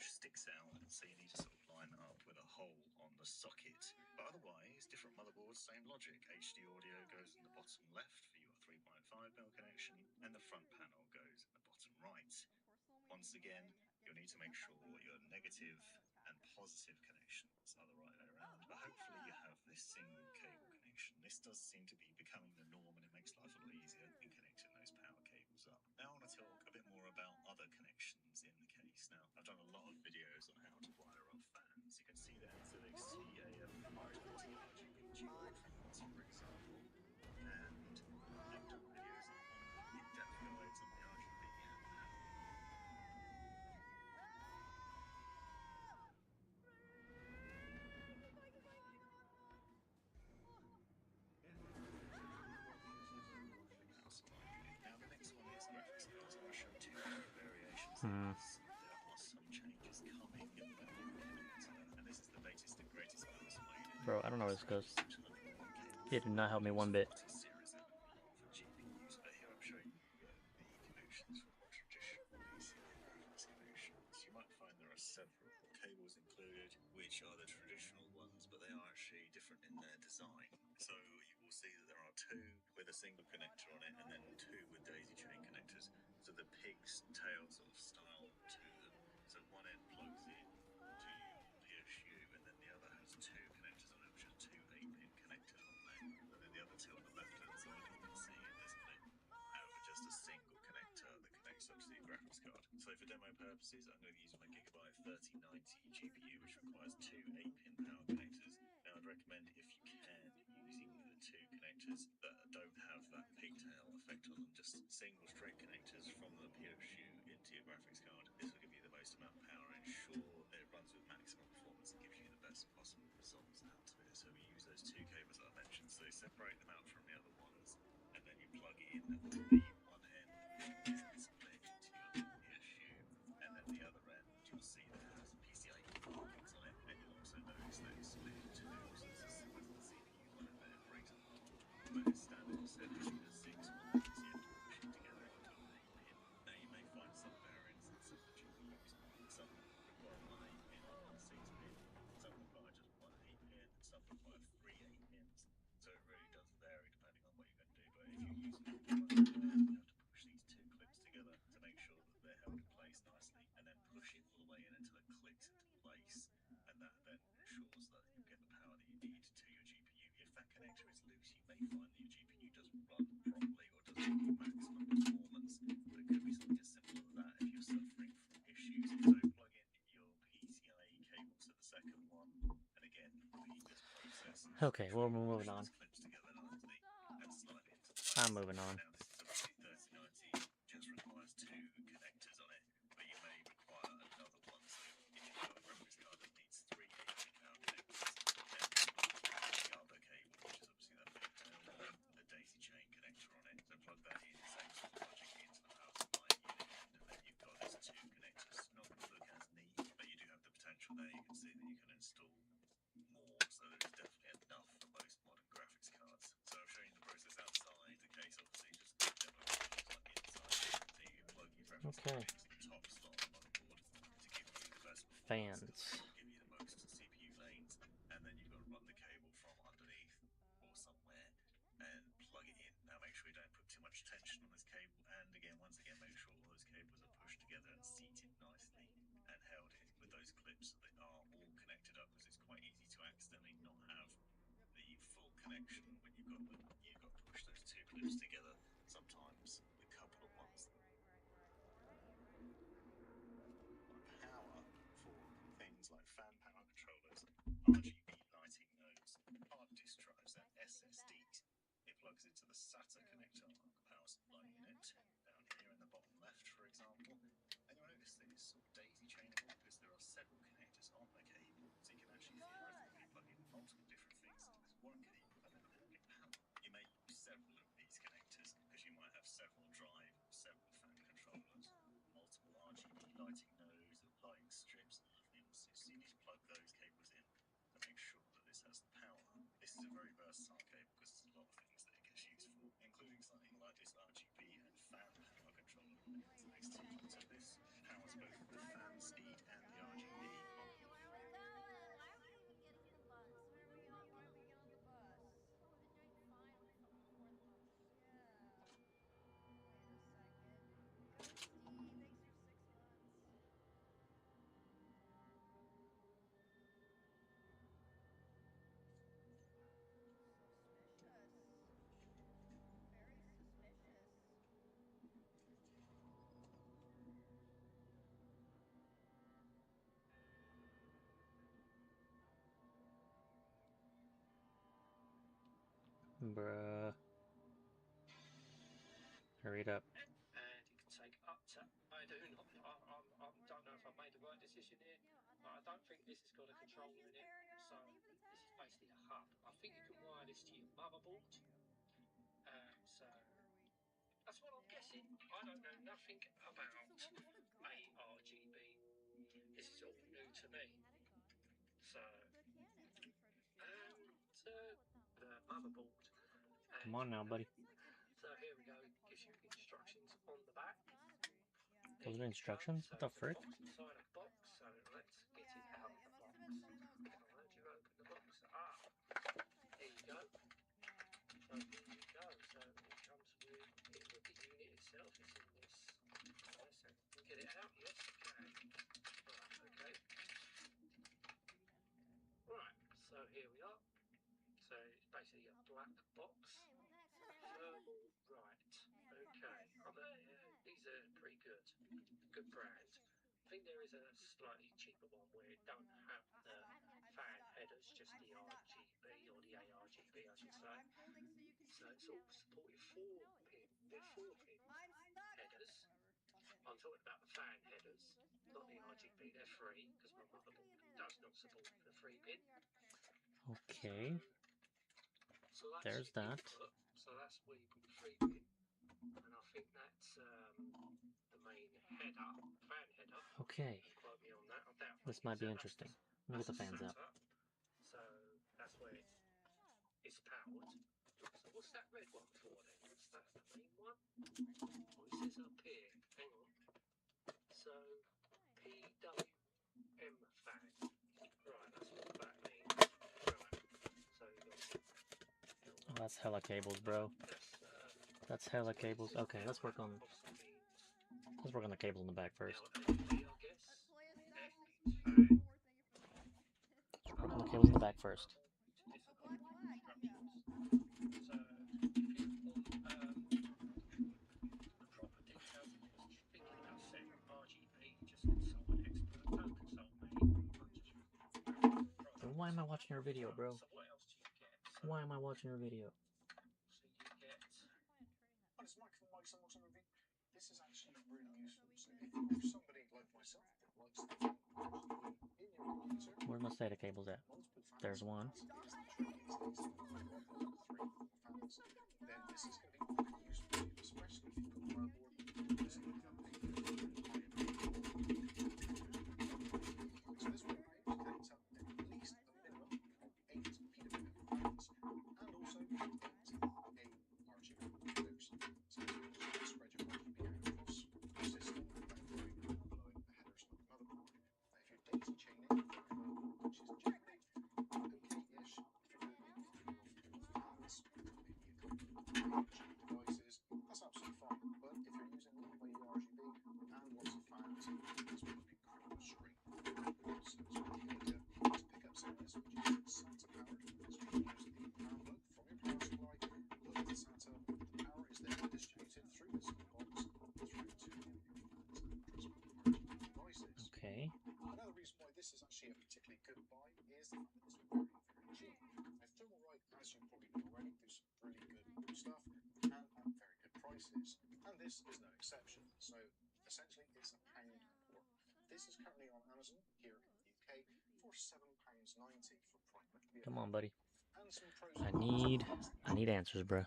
B: Sticks out, so you need to sort of line it up with a hole on the socket. But otherwise, different motherboards, same logic. HD audio goes in the bottom left for your 3.5mm connection, and the front panel goes in the bottom right.
D: Of course, the one we
B: Once
D: need
B: again,
D: Maya, you
B: you'll need to make sure your negative and positive connections are the right way around. But hopefully you have this single cable connection. This does seem to be becoming the norm, and it makes life a lot easier in connecting those power cables up. Now I want to talk a bit more about other connections in the case. Now, I've done a lot of videos on how to wire up fans. You can see the NZXT AM520 RGB dual fans, for example. And I've done videos on in-depth guides on the RGB and power.
A: Hmm.
F: There are some changes coming in the network connector, and this is the latest and greatest personal unit.
A: Bro, I don't know where this goes.
F: 601 cable.
A: It did not help me one bit.
F: Series N for GPUs, but here I'm showing you the connections for more traditional PCI graphics connections. You might find there are several cables included, which are the traditional ones, but they are actually different in their design. So you will see that there are two with a single connector on it, and then two with daisy chain connectors. So the pig's tail sort of style to them. So one end plugs in to the PSU, and then the other has two connectors on it, which are two 8-pin connectors on there. And then the other two on the left-hand side, you can see in this clip, have just a single connector that connects up to the graphics card. So for demo purposes, I'm going to use my Gigabyte 3090 GPU, which requires two 8-pin power connectors. Now, I'd recommend, if you can, using the two connectors that don't have that pigtail effect on them, just single straight connectors from the PSU into your graphics card. This will give you the most amount of power and ensure that it runs with maximum performance and gives you the best possible results out of it. So we use those two cables that I mentioned. So separate them out from the other ones, and then you plug in the one end, which is split into your PSU, and then the other end, you'll see that it has PCIe markings on it, and you'll also notice that it's split in two. So it's as simple as the CPU line there, for example. But it's standard set issue to 6 ones, so you have to push it together into an 8-pin. Now you may find some variants in some of the GPUs. Some require one 8-pin and one 6-pin. Some require just one 8-pin, and some require three 8-pins. So it really does vary depending on what you're going to do. But if you're using a one unit, you have to push these two clips together to make sure that they're held in place nicely, and then push it all the way in until it clicks into place. And that then ensures that you get the power that you need to your GPU. If that connector is loose, you may find that your GPU doesn't run properly or doesn't give maximum performance. But it could be something as simple as that if you're suffering from issues. So plug in your PCIe cable to the second one, and again, repeat this process.
A: Okay, well, we're moving on.
F: Clips together nicely and slide it into place.
A: I'm moving on.
F: Now, this is obviously 3090, just requires two connectors on it, but you may require another one. So if you've got a graphics card that needs three 8-pin power connectors, then the other cable, which is obviously that pigtail, the daisy chain connector on it. So plug that in, same sort of logic into the power supply unit end, and then you've got these two connectors. Not going to look as neat, but you do have the potential there. You can see that you can install more, so there's definitely enough for most modern graphics cards. So I've shown you the process outside the case, obviously just demo what it looks like inside. So you plug your graphics card into the top slot on the motherboard to give you the best performance, give you the most CPU lanes, and then you've got to run the cable from underneath or somewhere and plug it in. Now make sure you don't put too much tension on this cable, and again, once again, make sure all those cables are pushed together and seated nicely and held in with those clips so they are all connected up, because it's quite easy to accidentally not have the full connection when you've got to push those two clips together. Sometimes the couple of ones power for things like fan power controllers, RGB lighting nodes, hard disk drives, and SSDs. It plugs into the SATA connector on the power supply unit down here in the bottom left, for example. And you'll notice that it's sort of daisy chainable because there are several connectors on the cable, so you can actually theoretically plug in multiple different things into this one cable and then handle power. You may use several of these connectors because you might have several drive or several fan controllers, multiple RGB lighting nodes or lighting strips and other things. So you need to plug those cables in to make sure that this has the power. This is a very versatile cable because there's a lot of things that it gets used for, including something like this RGB and fan power controller on it next to you. So this powers both the fan speed and the RGB.
C: Hey, what are we doing? Why are we even getting in the bus?
D: Why are we getting on the bus?
C: Oh, they're doing fine before the bus.
D: Yeah. Wait a second. Ghosty, thanks for 6 months. Suspicious. Very suspicious.
A: Bruh. Hurry it up.
B: And it can take up to, I don't know if I've made the right decision here, but I don't think this has got a controller in it. So this is basically a hub. I think you can wire this to your motherboard. So that's what I'm guessing. I don't know nothing about So,
D: The cannon that we tried to shoot.
B: and the motherboard.
A: Come on now, buddy.
B: So here we go. It gives you instructions on the back.
A: Those are instructions? What the frick?
B: Box inside a box. So let's get it out of
D: It
B: the
D: must have
B: box.
D: been something that was
B: How
D: technical.
B: do you open the box? Ah, here you go.
D: Yeah.
B: So here you go. So it comes with the unit itself. It's in this. So you get it out. Yes. Okay. Right. Okay. Right. So here we are. So it's basically a black box. So, right. Okay. These are pretty good. Good brand. I think there is a slightly cheaper one where it don't have the fan headers, just the RGB or the ARGB, I should say.
D: I'm holding so you can
B: So
D: see.
B: it's all supported 4-pin. They're 4-pin
D: I'm stuck.
B: headers.
D: Whatever. Fuck it.
B: I'm talking about the fan headers, not the RGB. They're free because my motherboard does not support the 3-pin.
A: Okay.
B: So that's
A: There's
B: your
A: that.
B: input. So that's where you put the 3-pin, and I think that's the main header, fan header.
A: Okay.
B: Don't quote me on that. I doubt
A: This might be interesting. Let me
B: that's
A: get the fans up.
B: setup. So that's where it's powered. So what's that red one for then? What's that, the main one? Oh, it says up here. Hang on. So PWM fan. Right, that's what that means. Right. So you got.
A: Oh, that's hella cables, bro. That's hella cables. Okay, let's work on the cables in the back first. Let's work on the cables in the back first.
D: A black flag. Yeah.
B: So if you the proper details, because if you're thinking about setting up RGB, just consult an expert. Don't consult me.
A: Then why am I watching your video, bro?
B: So what else do you get?
A: Why am I watching your video?
B: So you get.
G: Well, it's microphone mics and watching everything. This is actually really useful. So if somebody like myself that likes the thing in your computer,
A: Where's my SATA cables at?
G: multiple fans.
A: There's one.
G: Is the trick. It's easy. If you've got 3 or 4 fans, then this is going to be really useful to you, especially if you've got a motherboard using a So this one takes up at least a minimum of 8 PWM fans and also 8 RGB headers. So this means you can spread your RGB out across your system without worrying about blowing the headers of the motherboard. Now, if you're daisy chaining, which is generally okay-ish, if you're doing maybe 3 or 4 fans, maybe a couple of RGB devices, that's absolutely fine. But if you're using a lot of RGB and lots of fans, this will be critical strain. So it's really good to pick up some of this, which is SATA powered. So you can use the power plug from your power supply, plug into SATA. The power is then distributed through this box through to all your fans and RGB devices.
A: Okay.
G: Another reason why this is actually a particularly good buy is the fact that it's very, very cheap. Now, Thermalright, as you probably know already, do some really good stuff and at very good prices. And this is no exception. So essentially, it's a pound port. This is currently on Amazon here in the UK for £7.90 for private.
A: Come on, buddy.
G: And some pros
A: I
G: and cons.
A: need answers, bro.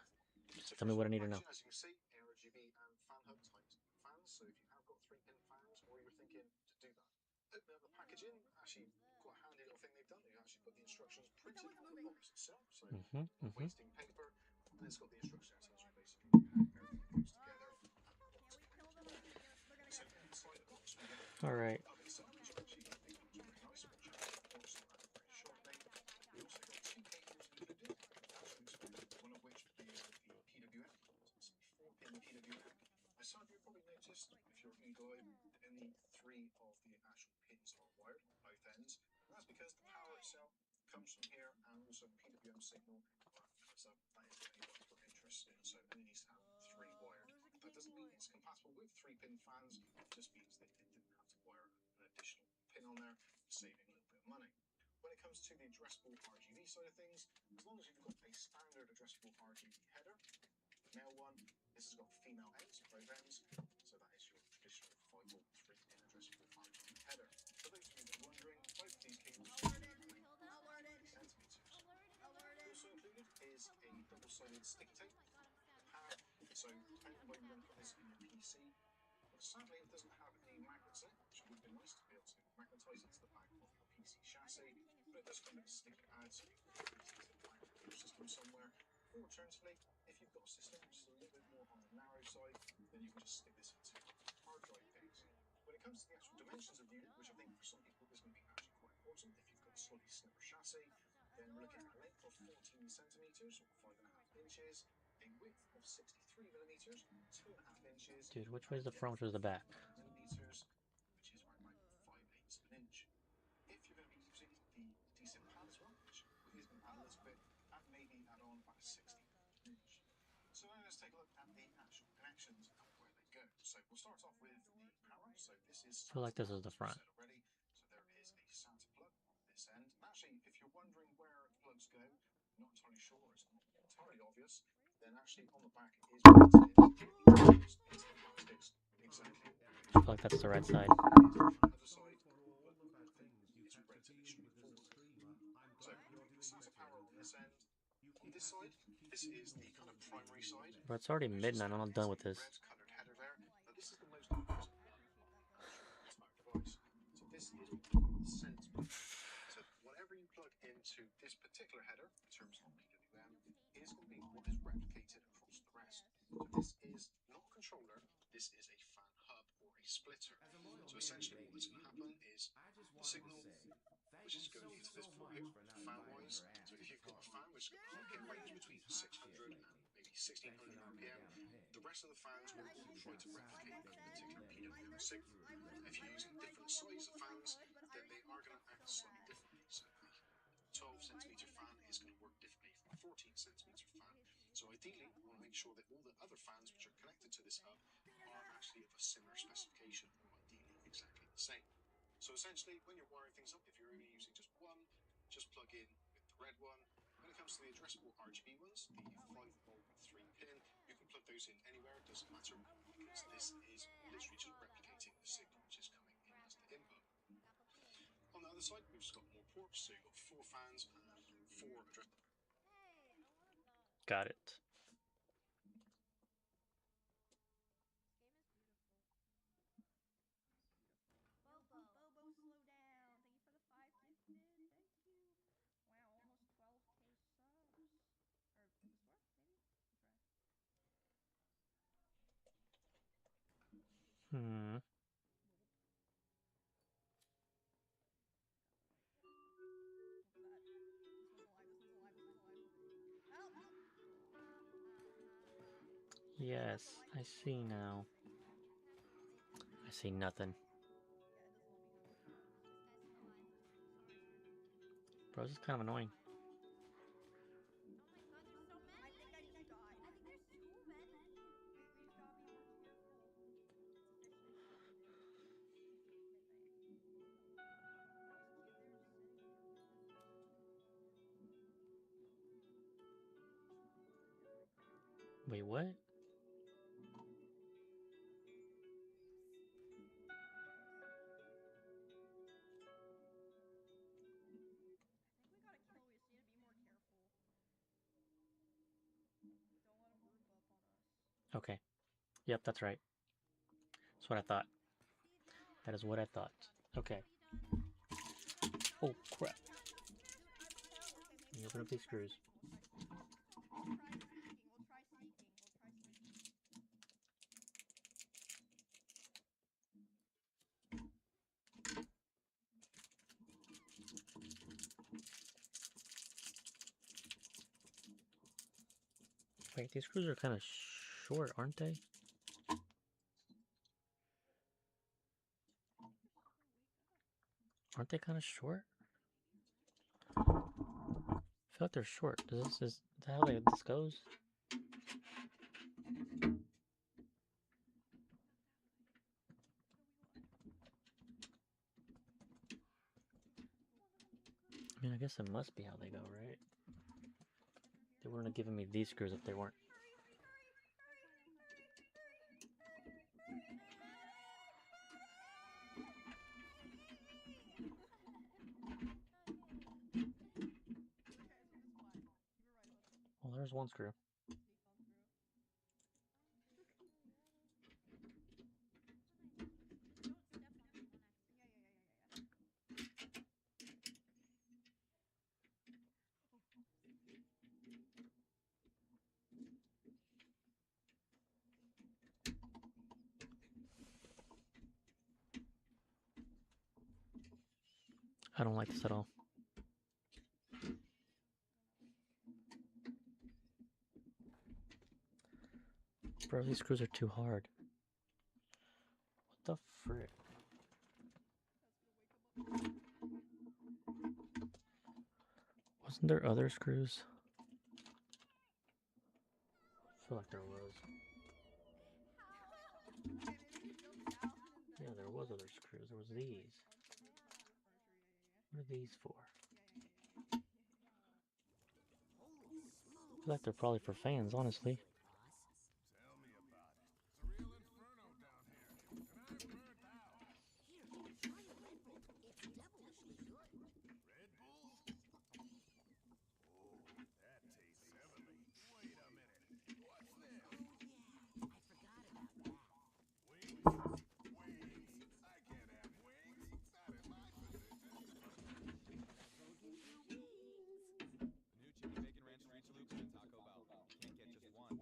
A: Just tell me what I need to know.
G: As you can see, RGB and fan hub type fans. So if you have got 3-pin fans or you're thinking to do that, open up the packaging. Actually, quite a handy little thing they've done. They've actually put the instructions printed on the box itself. So not wasting paper. And it's got the instructions tells you basically how everything goes together and what to connect. So inside the box we get
A: All right.
G: the hub itself, which actually I think looks really nice. We'll check out the box on that very shortly. We also got 2 cables included, one of which being the PWM. So it's a 4-pin PWM. As some of you probably noticed, if you're eagle-eyed, only 3 of the actual pins are wired on both ends. And that's because the power itself comes from here and also the PWM signal comes up. That is the only ones we're interested in. So it only needs to have 3 wired. That doesn't mean it's compatible with 3-pin fans. It just means that they didn't have to wire an additional pin on there, saving a little bit of money. When it comes to the addressable RGB side of things, as long as you've got a standard addressable RGB header, the male one, this has got female ends, both ends, so that is your traditional 5-volt 3-pin addressable RGB header. For those of you that are wondering, both of these cables are 3 centimeters. Also included is a double-sided sticky tape, the power, so depending on where you want to put this in your PC, but sadly it doesn't have any magnets in it, which would have been nice to be able to magnetize it to the back of your PC chassis, but just kind of a stick pad, so you can easily wire your system somewhere. Or alternatively, if you've got a system which is a little bit more on the narrow side, then you can just stick this into hard drive bays. When it comes to the actual dimensions of the unit, which I think for some people is going to be actually quite important, if you've got a slightly slimmer chassis, then we're looking at a length of 14 centimeters or 5.5 inches, a width of 63 millimeters, 2.5 inches,
A: Dude, which
G: and
A: way
G: a
A: is the
G: depth
A: front, which way is the
G: of
A: back?
G: 5 millimeters, which is around about 5/8 of an inch. If you're going to be using the desync pad as well, which is going to add a little bit, that maybe add on about a 16th of an inch. So now let's take a look at the actual connections and where they go. So we'll start off with the power. So this is
A: I feel like this
G: SATA
A: is
G: power,
A: the
G: as we've
A: front.
G: said already. So there is a SATA plug on this end. And actually, if you're wondering where plugs go, not entirely sure, it's not entirely obvious, then actually on the back it is printed into the plastics exactly.
A: I feel like that's the right side.
G: Other side, but it's relatively straightforward. So SATA power on this end. On this side, this is the kind of primary side.
A: Bro, it's already
G: Notice
A: midnight. I'm
G: there
A: not
G: is
A: done with
G: a
A: this.
G: red coloured header there. Now this is the most important part of the entire device. So this is what we call the sense plug. So whatever you plug into this particular header in terms of PWM is going to be what is replicated across the rest. So this is not a controller, this is a fan hub or a splitter. So essentially what is going to happen is the signal which is going into this floor here, fan wise. So if you've got a fan which has got an RPM range between 600 and maybe 1600 RPM, the rest of the fans will all try to replicate that particular PWM signal. If you're using different size of fans, then they are going to act slightly differently. So a 12 centimeter fan is going to work differently from a 14 centimeter fan. So ideally, we want to make sure that all the other fans which are connected to this hub are actually of a similar specification or ideally exactly the same. So essentially, when you're wiring things up, if you're only using just one, just plug in with the red one. When it comes to the addressable RGB ones, the 5-volt 3-pin, you can plug those in anywhere, it doesn't matter, because this is literally just replicating the signal which is coming in as the input. On the other side, we've just got more ports, so you've got 4 fans and 4 address.
A: Got it.
D: Bobo, slow down. Thank you for the 5 gifted. Thank you. Wow, almost 12K subs. Or this work, maybe? We'll try.
A: Hmm.
D: Got the right. What's that? This one's alive. This one's alive. This one's alive. Help!
A: Yes, I see now. I see nothing.
D: Yeah, it doesn't let me help.
A: Bro, this is kind of annoying.
D: I think I just died. We just gotta be more careful. They're just sitting here.
A: Wait, what?
D: I think we gotta kill. We just need to be more careful. Don't let them group up on us.
A: Okay. Yep, that's right. That's what I thought. That is what I thought. Okay. Oh, crap. Let me open up these screws.
D: We'll try sneaking. We'll try sneaking.
A: Wait, these screws are kind of short, aren't they? Aren't they kind of short? I feel like they're short. Is that how this goes? I mean, I guess it must be how they go, right? They wouldn't have given me these screws if they weren't. Well, there's one screw. I don't like this at all. Bro, these screws are too hard. What the frick? Wasn't there other screws? I feel like there was.
D: Okay, maybe he jumped down and
A: Yeah, there was other screws. There was these. What are these for? I feel like they're probably for fans, honestly.
H: Tell me about it. It's a real inferno down here, and I'm burnt out.
I: Here, try a Red Bull. It's devilishly good.
H: Red Bull? Oh, that tastes heavenly. Wait a minute. What's this?
I: Oh, yeah. I forgot about that.
H: Wings? Wings? I can't have wings. Not in my position.
I: Go get your wings.
J: The new chicken bacon ranch street salutes at Taco Bell. You can't get just one.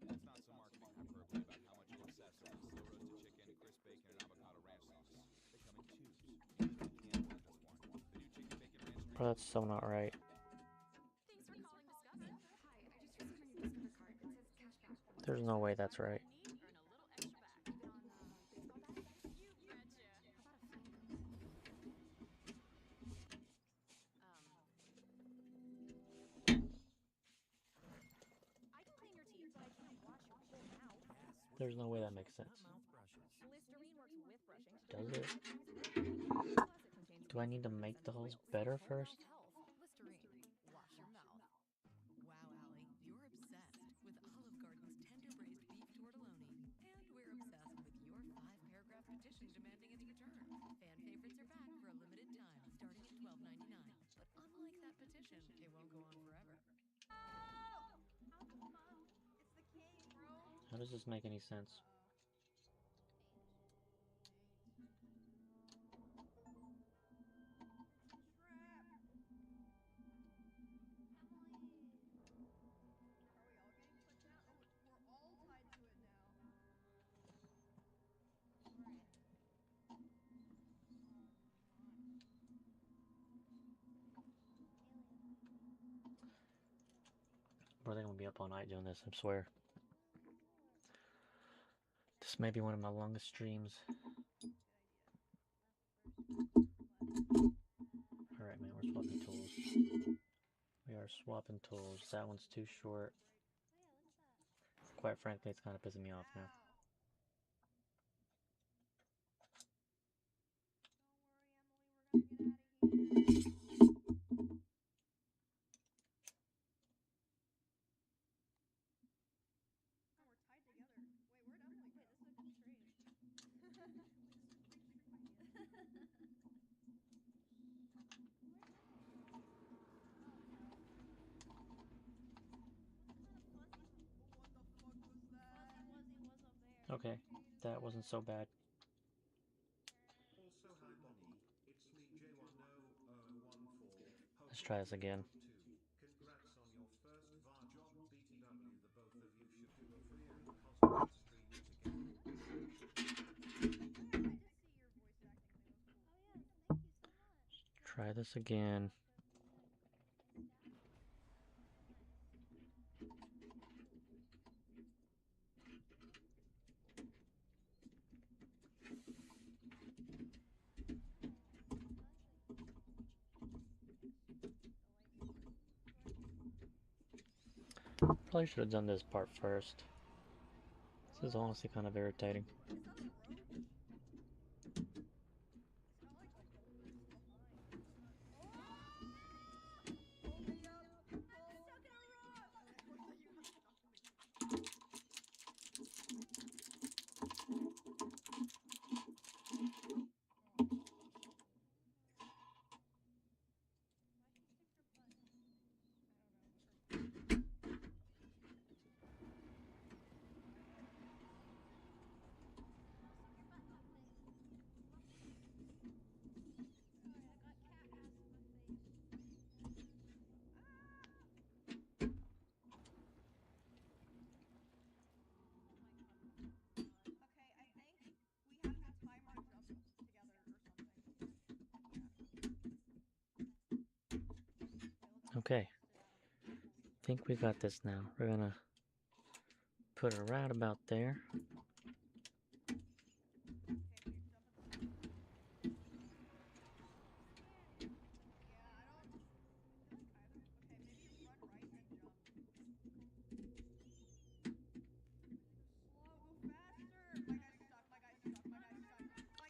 J: And no, it's not some marketing hyperbole about how much you obsess over slow roasted chicken, crisp bacon, and avocado ranch sauce. They come in twos. You can't order just one. The new chicken bacon ranch street.
A: Bro, that's so not right.
E: Thanks for calling Discover. Hi, I just received my new Discover card. It says cashback.
A: There's no way that's right.
E: Earn a little extra back. Even on baseball bats? You betcha. How about a flame?
C: I can clean your teeth, but I can't wash your whole mouth.
A: There's no way that makes sense.
C: Listerine works with brushing.
A: Does it?
C: Plus, it contains
A: Do I need to make the holes better first?
K: Listerine. Wash your mouth. Wow, Allie, you're obsessed with Olive Garden's tender braised beef tortelloni. And we're obsessed with your 5-paragraph petition demanding its return. Fan favorites are back for a limited time, starting at $12.99. But unlike that petition, it won't go on forever.
D: It's the king, bro.
A: How does this make any sense?
D: Trap. Are we all getting put down? Oh, we're all tied to it now.
A: Bro, they're gonna be up all night doing this, I swear. This may be one of my longest streams. Alright, man, we're swapping tools. We are swapping tools. That one's too short. Quite frankly, it's kind of pissing me off now.
D: Don't worry, Emily, we're gonna get out of here. Oh, we're tied together. Wait, where'd Emily go?
C: Wait, this is a good trade.
D: What the fuck was that?
C: Fuzzy Wuzzy was a bear.
A: Okay, that wasn't so bad.
L: Also, hi Bonnie, it's me J100014.
A: Let's try this again.
L: Congrats on your first VAR job, BTW. The both of you should do a freaking cosplay stream together.
D: I did see your voice acting thing. It was cool.
C: Oh yeah, thank you so much.
A: Try this again. Probably should have done this part first. This is honestly kind of irritating.
D: It's on the road. It's not like the road is behind. Pull me up. I'm stuck in a rock. Looks like you have stuck me.
A: Okay. Think we got this now. We're gonna put it right about there.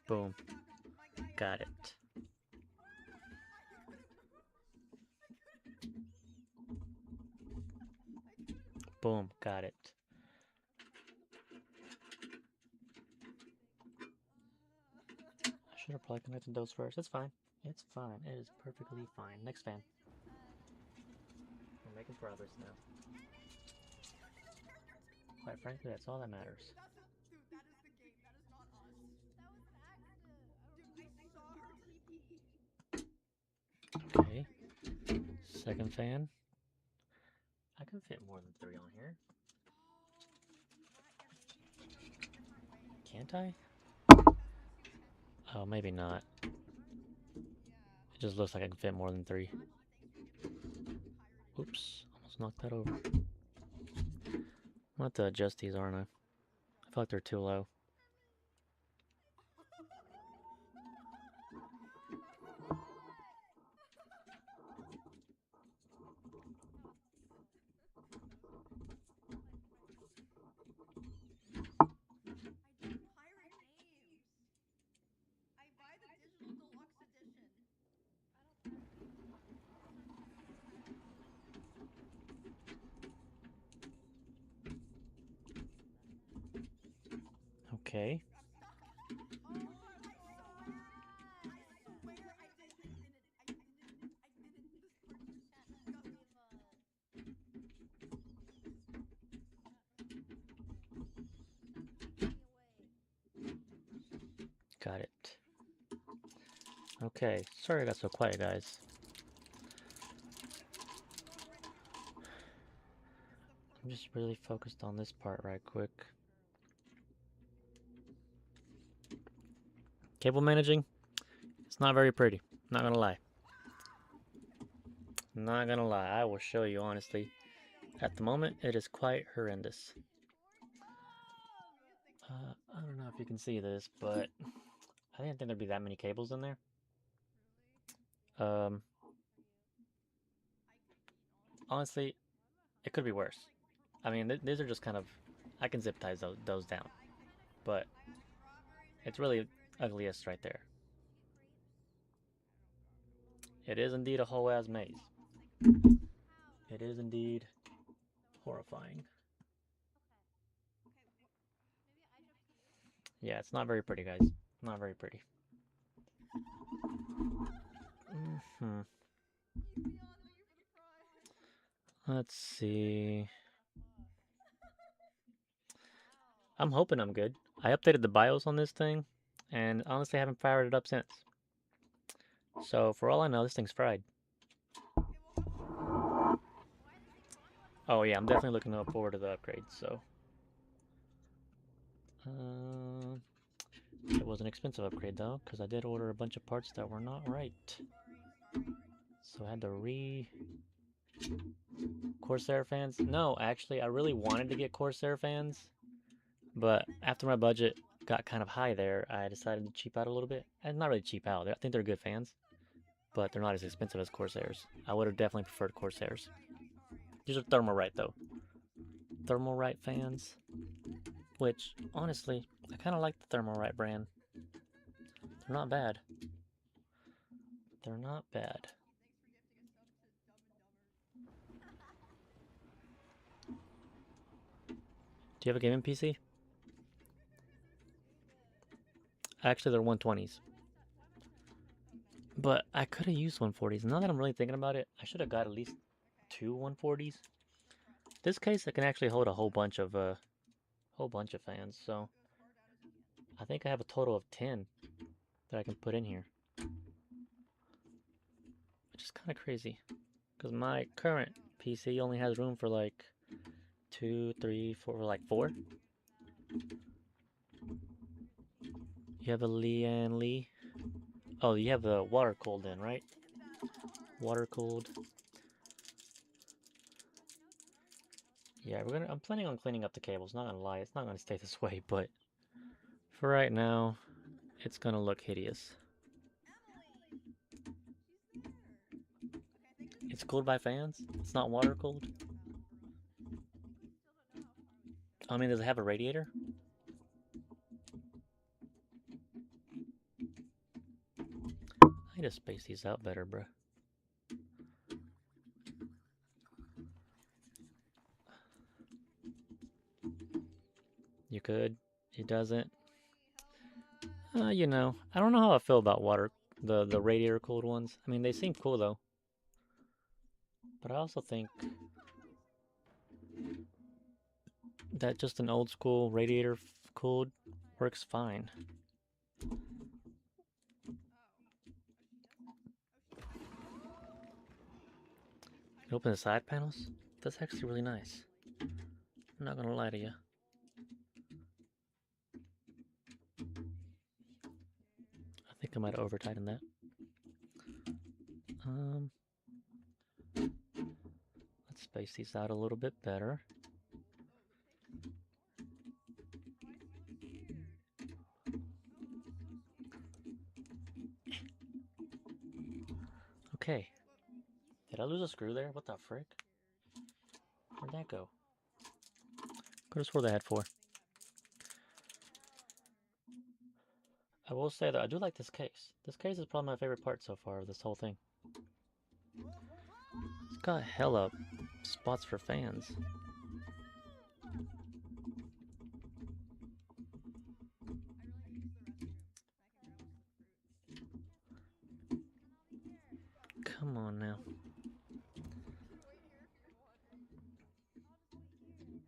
A: Boom. Got it. Boom. Got it. I should have probably connected those first. It's fine. It's fine. It is perfectly fine. Next fan. We're making progress now. Quite frankly, that's all that matters.
D: Dude, that is the game. That is not us. That was an accident. Dude, I saw her TP.
A: Okay. Second fan. I can fit more than 3 on here. Can't I? Oh, maybe not. It just looks like I can fit more than 3. Oops. Almost knocked that over. I'm gonna have to adjust these, aren't I? I feel like they're too low. Okay. Got it. Okay. Sorry I got so quiet, guys. I'm just really focused on this part right quick. Cable managing, it's not very pretty. Not gonna lie. Not gonna lie. I will show you honestly. At the moment, it is quite horrendous. I don't know if you can see this, but I didn't think there'd be that many cables in there. Honestly, it could be worse. I mean, these are just kind of, I can zip ties those down, but it's really ugliest right there. It is indeed a whole ass maze. It is indeed horrifying. Yeah, it's not very pretty, guys. Not very pretty. Let's see. I'm hoping I'm good. I updated the BIOS on this thing, and honestly, I haven't fired it up since. So, for all I know, this thing's fried. Oh yeah, I'm definitely looking forward to the upgrade, so. It was an expensive upgrade though, because I did order a bunch of parts that were not right. So I had to Corsair fans? No, actually, I really wanted to get Corsair fans, but after my budget got kind of high there, I decided to cheap out a little bit. And not really cheap out, I think they're good fans, but they're not as expensive as Corsairs. I would have definitely preferred Corsairs. These are Thermalright though. Thermalright fans, which, honestly, I kind of like the Thermalright brand. They're not bad. They're not bad. Do you have a gaming PC? Actually, they're 120s. But I could have used 140s. Now that I'm really thinking about it, I should have got at least 2 140s. This case, I can actually hold a whole bunch of fans. So I think I have a total of 10 that I can put in here, which is kind of crazy because my current PC only has room for like 2, 3, 4, like 4. You have a Leanne Lee. Oh, you have the water cooled in, right? Water cooled. Yeah, I'm planning on cleaning up the cables, not gonna lie, it's not gonna stay this way, but for right now, it's gonna look hideous. It's cooled by fans? It's not water cooled? I mean, does it have a radiator? I need to space these out better, bro. You could. It doesn't. You know, I don't know how I feel about the radiator cooled ones. I mean, they seem cool though. But I also think that just an old school radiator cooled works fine. You open the side panels? That's actually really nice. I'm not gonna lie to you. I think I might have over tightened that. Let's space these out a little bit better. Okay. Did I lose a screw there? What the frick? Where'd that go? Could have swore they had 4. I will say that I do like this case. This case is probably my favorite part so far of this whole thing. It's got hella spots for fans. Come on now.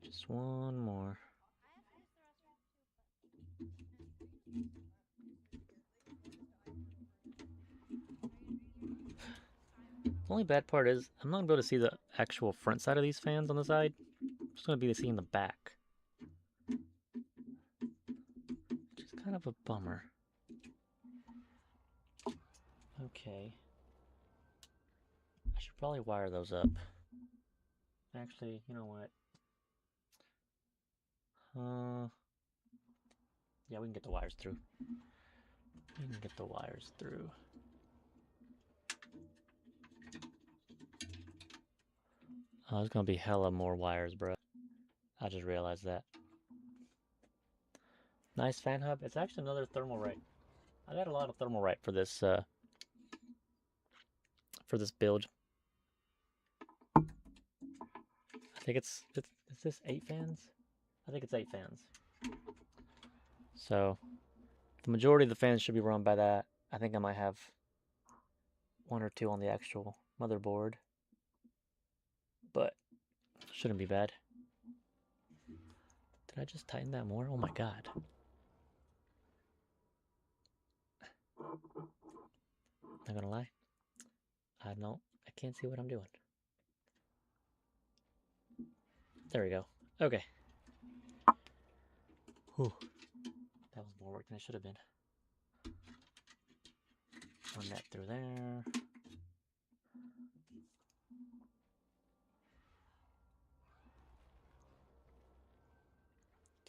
A: Just one more. The only bad part is I'm not going to be able to see the actual front side of these fans on the side. I'm just going to be able to see in the back. Which is kind of a bummer. Okay. I should probably wire those up. Actually, you know what? Yeah, we can get the wires through. We can get the wires through. Oh, there's gonna be hella more wires, bro. I just realized that. Nice fan hub. It's actually another thermal right. I got a lot of thermal right for this build. I think is this 8 fans? I think it's 8 fans. So the majority of the fans should be run by that. I think I might have 1 or 2 on the actual motherboard, but shouldn't be bad. Did I just tighten that more? Oh my god. Not gonna lie. I can't see what I'm doing. There we go. Okay. Whew. That was more work than it should have been. Run that through there.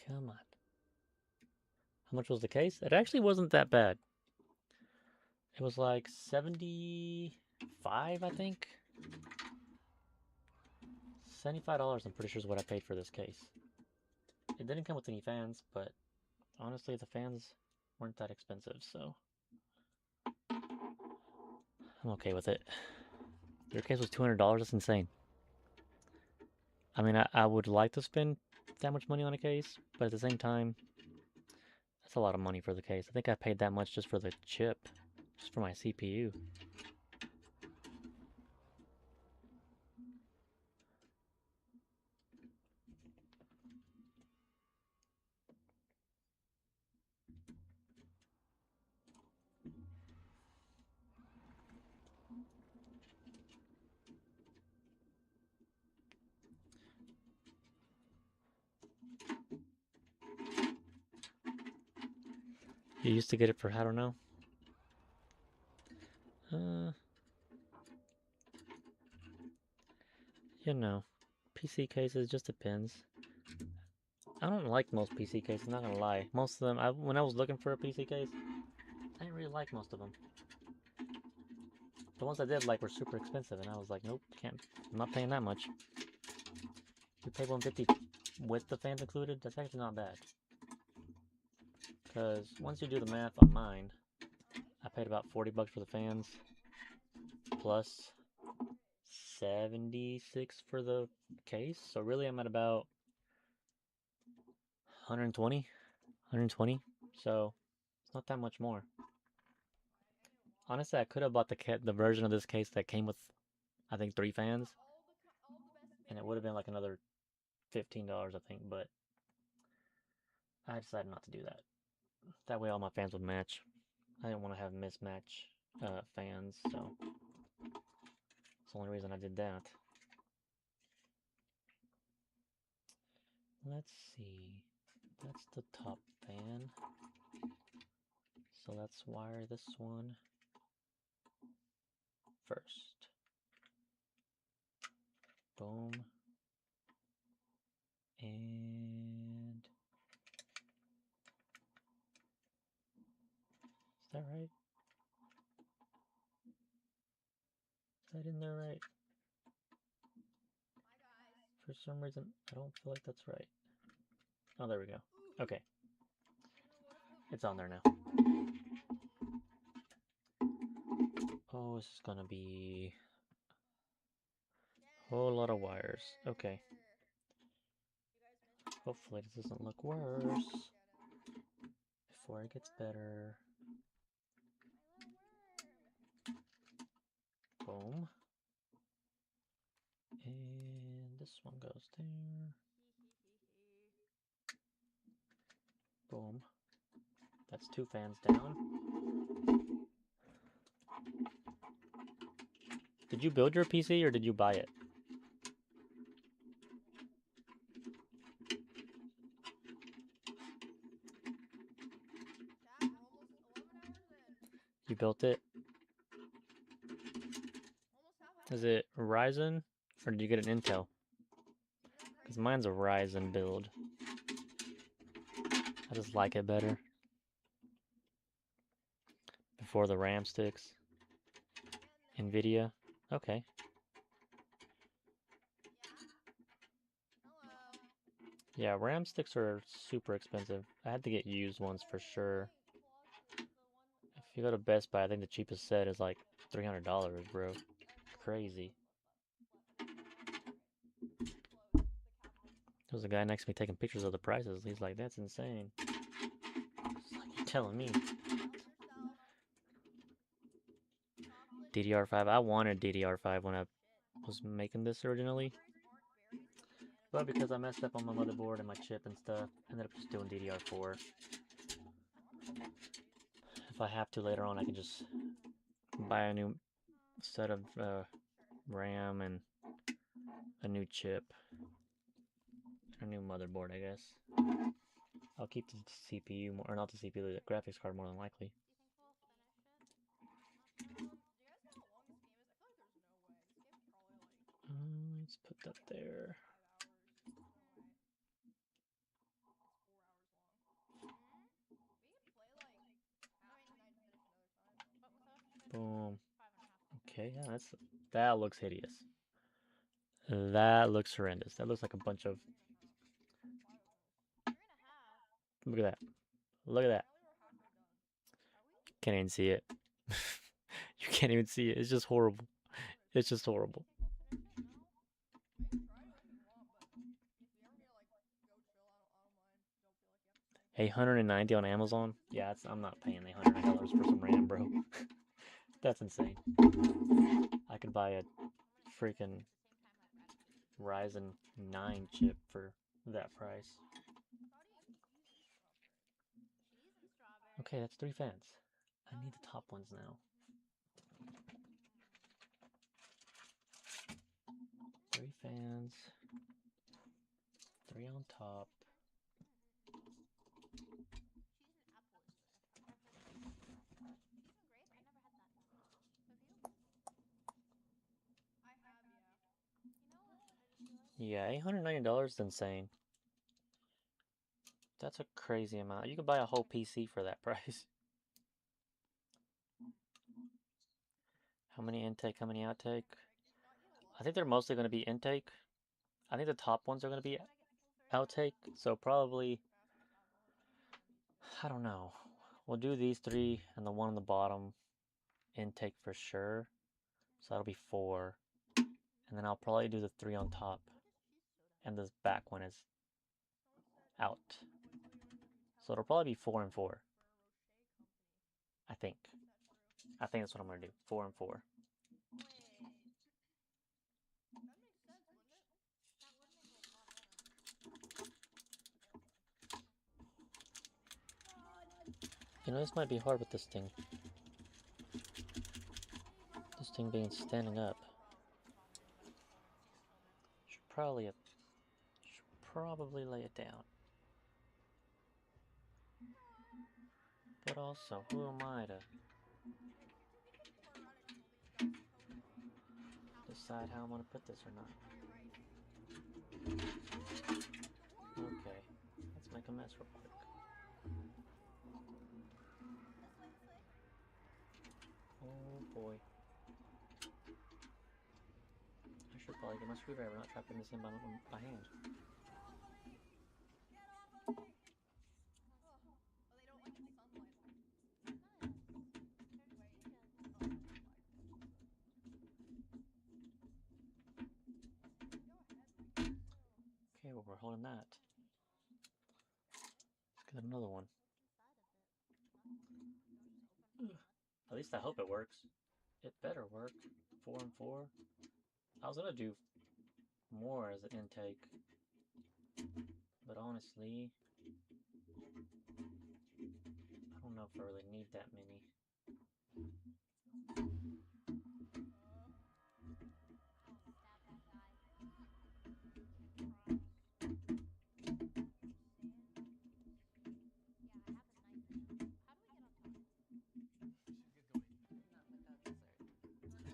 A: Come on. How much was the case? It actually wasn't that bad. It was like 75, I think. $75, I'm pretty sure is what I paid for this case. It didn't come with any fans, but honestly, the fans weren't that expensive, so I'm okay with it. Your case was $200, that's insane. I mean, I would like to spend that much money on a case, but at the same time, that's a lot of money for the case. I think I paid that much just for the chip, just for my CPU. You used to get it for, I don't know. You know, PC cases just depends. I don't like most PC cases, not gonna lie. Most of them, when I was looking for a PC case, I didn't really like most of them. The ones I did like were super expensive, and I was like, nope, can't. I'm not paying that much. You pay 150 with the fans included. That's actually not bad. Because once you do the math on mine, I paid about 40 bucks for the fans, plus 76 for the case. So really, I'm at about 120. So it's not that much more. Honestly, I could have bought the version of this case that came with, I think, 3 fans, and it would have been like another $15, I think. But I decided not to do that. That way, all my fans would match. I didn't want to have mismatch fans, so that's the only reason I did that. Let's see. That's the top fan. So let's wire this one first. Boom. And is that right? Is that in there right? For some reason, I don't feel like that's right. Oh, there we go. Okay. It's on there now. Oh, this is gonna be a whole lot of wires. Okay. Hopefully this doesn't look worse before it gets better. Boom. And this one goes there. Boom. That's 2 fans down. Did you build your PC or did you buy it? You built it? Is it Ryzen or did you get an Intel? Because mine's a Ryzen build. I just like it better. Before the RAM sticks. NVIDIA. Okay. Yeah, RAM sticks are super expensive. I had to get used ones for sure. If you go to Best Buy, I think the cheapest set is like $300, bro. Crazy. There was a guy next to me taking pictures of the prices. He's like, that's insane. It's like, you're telling me. DDR5. I wanted DDR5 when I was making this originally. But because I messed up on my motherboard and my chip and stuff, I ended up just doing DDR4. If I have to later on, I can just buy a new set of RAM and a new chip. A new motherboard, I guess. I'll keep the CPU, or not the CPU, the graphics card more than likely. Let's put that there. Boom. Okay, yeah, that looks hideous. That looks horrendous. That looks like a bunch of... Look at that. Look at that. Can't even see it. You can't even see it. It's just horrible. It's just horrible. 890 on Amazon? Yeah, I'm not paying $800 for some RAM, bro. That's insane. I could buy a freaking Ryzen 9 chip for that price. Okay, that's 3 fans. I need the top ones now. 3 fans. 3 on top. Yeah, $890 is insane. That's a crazy amount. You could buy a whole PC for that price. How many intake, how many outtake? I think they're mostly going to be intake. I think the top ones are going to be outtake, so probably, I don't know. We'll do these three and the one on the bottom intake for sure. So that'll be 4. And then I'll probably do the 3 on top. And this back one is out. So it'll probably be 4 and 4. I think. I think that's what I'm going to do. 4 and 4.
D: Wait. That makes sense, wouldn't it?
C: That would make a lot of sense.
A: You know, this might be hard with this thing. This thing being standing up. Should probably lay it down. But also, who am I to decide how I'm going to put this or not? Okay, let's make a mess real quick. Oh boy. I should probably get my screwdriver, not try putting this in by hand. Okay, well, we're holding that. Let's get another one. At least I hope it works. It better work. 4 and 4. I was gonna do more as an intake, but honestly, I don't know if I really need that many.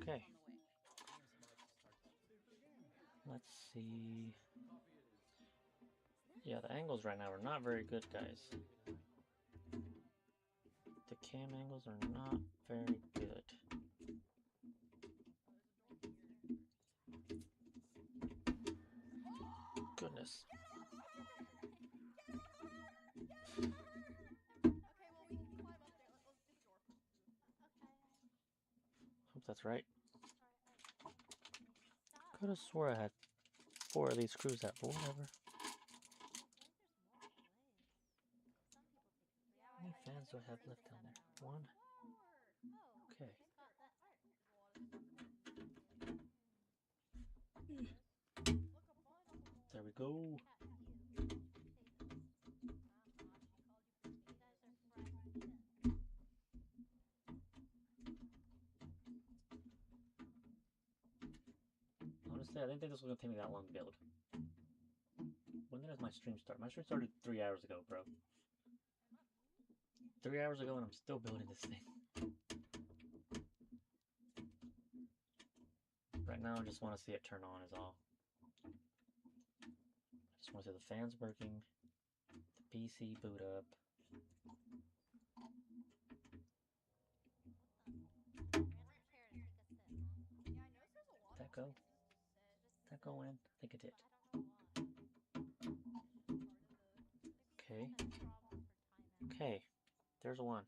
A: Okay. Let's see. Yeah, the angles right now are not very good, guys. The cam angles are not very good. Goodness. Hope that's right. Could have swore I had 4 of these screws out, but whatever. How many fans do I have left down there? 1. Okay. There we go. Honestly, I didn't think this was gonna take me that long to build. When did my stream start? My stream started 3 hours ago, bro. 3 hours ago, and I'm still building this thing. Right now, I just want to see it turn on is all. I just want to see the fans working, the PC boot up. Did that go? Did that go in? I think it did. Okay. Okay. There's one.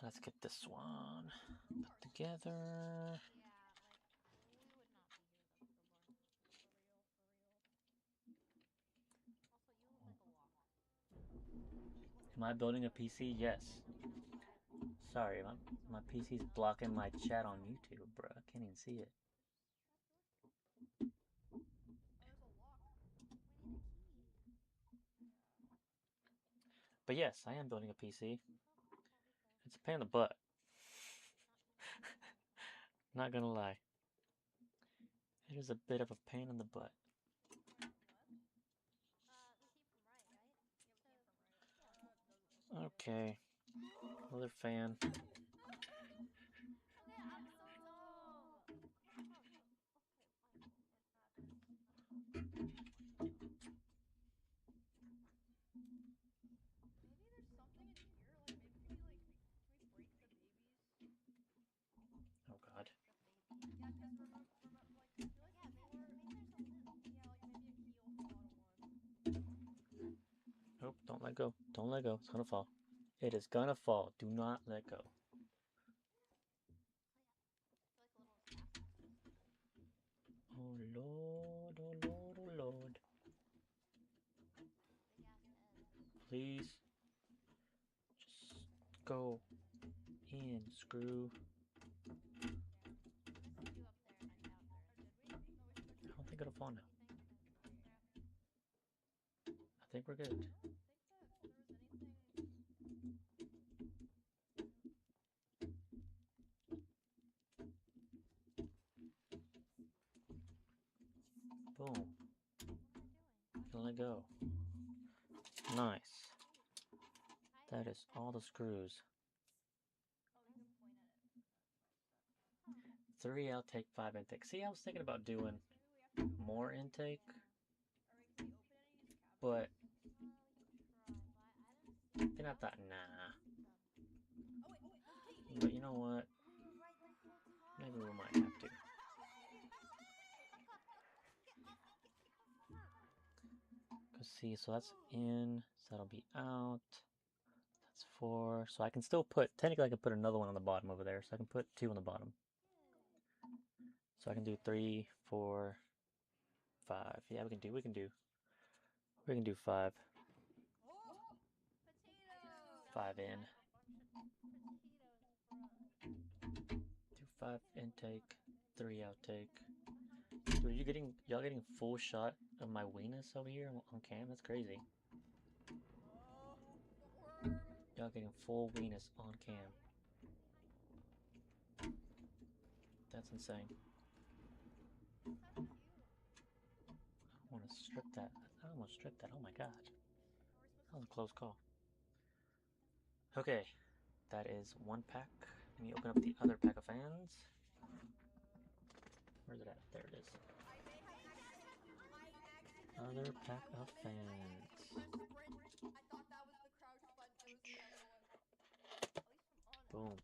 A: Let's get this one put together. Am I building a PC? Yes. Sorry, my PC's blocking my chat on YouTube, bro. I can't even see it. But yes, I am building a PC. It's a pain in the butt. Not gonna lie. It is a bit of a pain in the butt. Okay. Another fan. go. Don't let go. It's gonna fall. It is gonna fall. Do not let go. Oh Lord, oh Lord, oh Lord. Please. Just go in, screw. I don't think it'll fall now. I think we're good.
D: I don't think that there was anything.
A: Boom. Can let go. Nice. That is all the screws.
D: Oh, you can point at it.
A: 3 outtake, 5 intake. See, I was thinking about doing more intake, but then I thought, nah. But you know what? Maybe we might have to. Cause see, so that's in, so that'll be out. That's 4. So I can still put, technically I can put another one on the bottom over there. So I can put 2 on the bottom. So I can do 3, 4, 5. Yeah, we can do 5. 5 in. Do 5 intake, 3 outtake. Dude, y'all getting full shot of my weenus over here on cam? That's crazy. Y'all getting full weenus on cam. That's insane. I want to strip that. I almost stripped that. Oh my god. That was a close call. Okay, that is 1 pack. Let me open up the other pack of fans. Where's it at? There it is. Other pack of fans. Boom.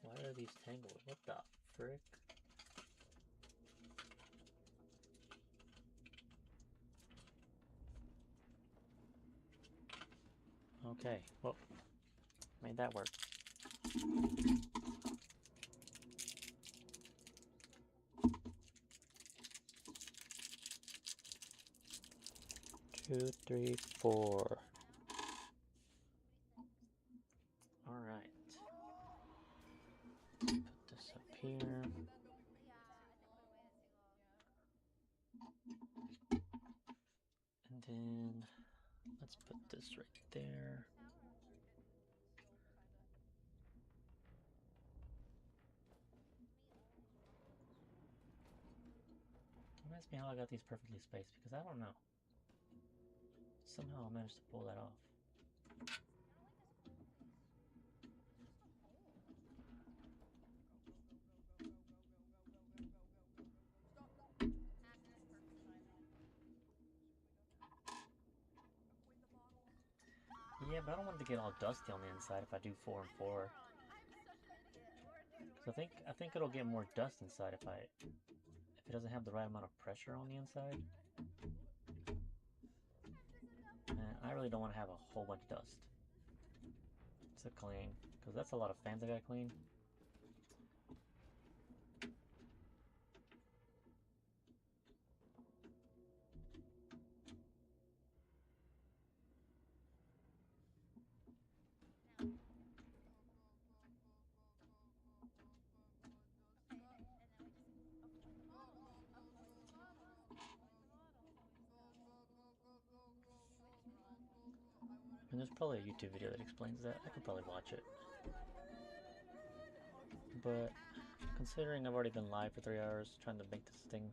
A: Why are these tangled? What the frick? Okay, well, made that work. Two, three, 4. All right. Put this up here. And then let's put this right there. Don't ask me how I got these perfectly spaced because I don't know. Somehow I managed to pull that off. Yeah, but I don't want it to get all dusty on the inside if I do 4 and 4. So I think it'll get more dust inside if it doesn't have the right amount of pressure on the inside. And I really don't want to have a whole bunch of dust to clean, because that's a lot of fans I gotta clean. And there's probably a YouTube video that explains that. I could probably watch it. But considering I've already been live for 3 hours trying to make this thing,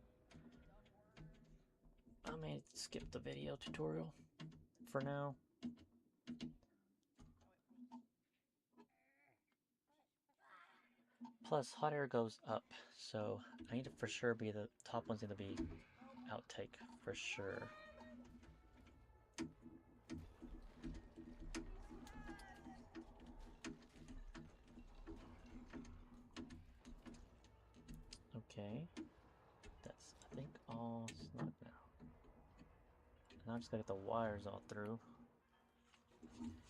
A: I may skip the video tutorial for now. Plus, hot air goes up, so I need to for sure be the top ones need to be outtake for sure. Okay, that's I think all snug now. Now I'm just gonna get the wires all through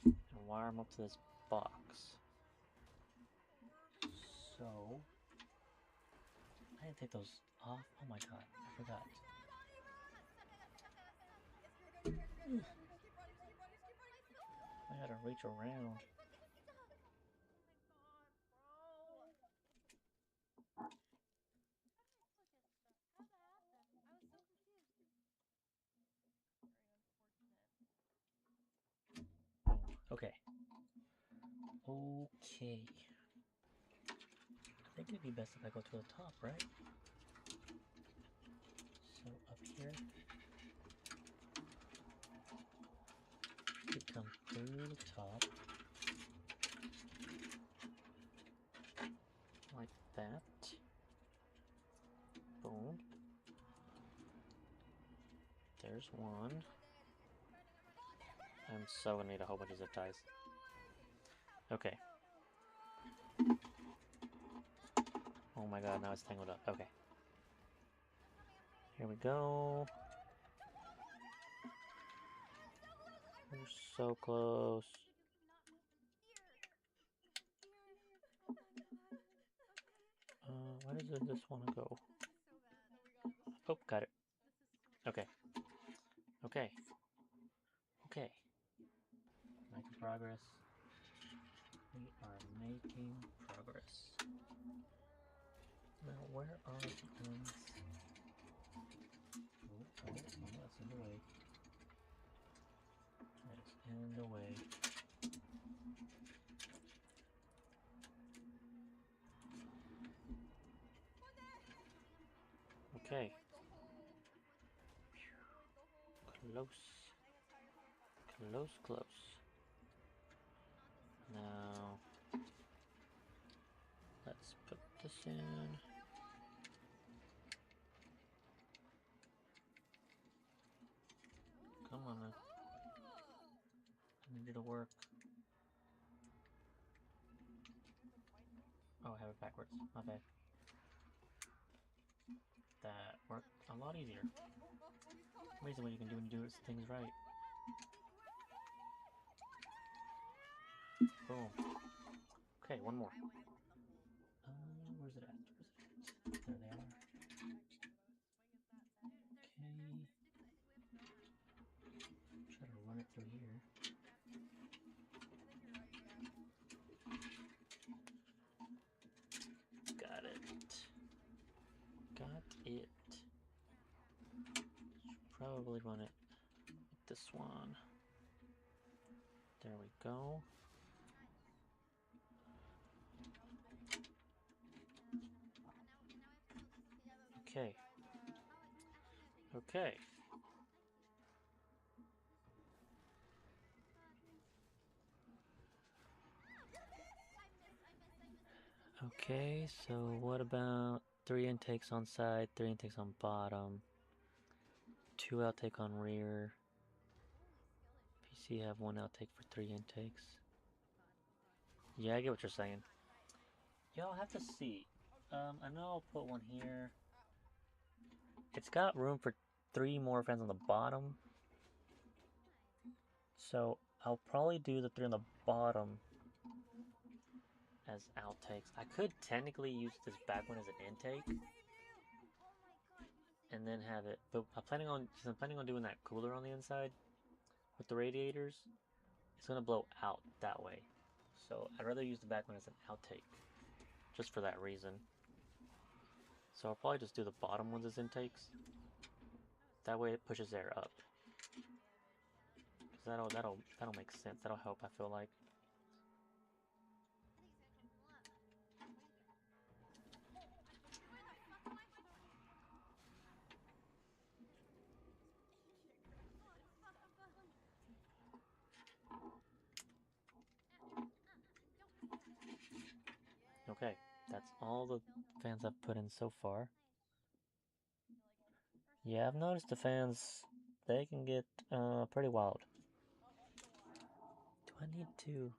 A: and wire them up to this box. So I didn't take those off. Oh my god, I forgot. I gotta reach around. Okay. Okay. I think it'd be best if I go to the top, right? So up here. We come through the top. Like that. Boom. There's one. I'm so gonna need a whole bunch of zip ties. Okay. Oh my god, now it's tangled up. Okay. Here we go. We're so close. Where does this one go? Oh, got it. Okay. Okay. Okay. Making progress. We are making progress. Now, where are the ones? Oh, that's in the way. That's in the way. Okay. Close. Close, close. Now, let's put this in. Come on now. I need it to work. Oh, I have it backwards. My bad. That worked a lot easier. Amazing what you can do when you do things right. Boom. Okay, one more. Where's it at? Where's it at? There they are. Okay. Try to run it through here. Got it. Got it. Should probably run it with this one. There we go. Okay. Okay. Okay, so what about 3 intakes on side, 3 intakes on bottom, 2 outtake on rear. PC have 1 outtake for 3 intakes. Yeah, I get what you're saying. Yeah, I'll have to see. I know I'll put one here. It's got room for 3 more fans on the bottom. So I'll probably do the 3 on the bottom as outtakes. I could technically use this back one as an intake. And then have it, but I'm planning on doing that cooler on the inside with the radiators. It's gonna blow out that way. So I'd rather use the back one as an outtake. Just for that reason. So I'll probably just do the bottom ones as intakes. That way it pushes air up. Cause that'll make sense. That'll help, I feel like. Okay. That's all the fans I've put in so far. Yeah, I've noticed the fans, they can get pretty wild. Do I need to...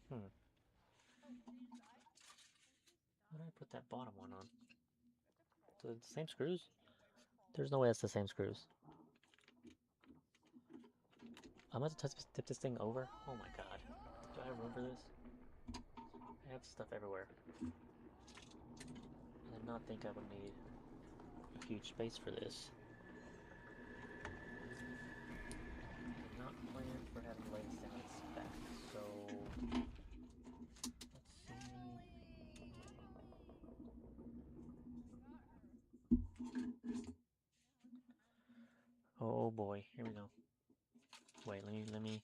A: What did I put that bottom one on? The same screws? There's no way it's the same screws. I'm about to tip this thing over. Oh my god. Do I have room for this? I have stuff everywhere. I did not think I would need a huge space for this. I did not plan for having legs down its back, so... Let's see... Oh boy, here we go. Wait, let me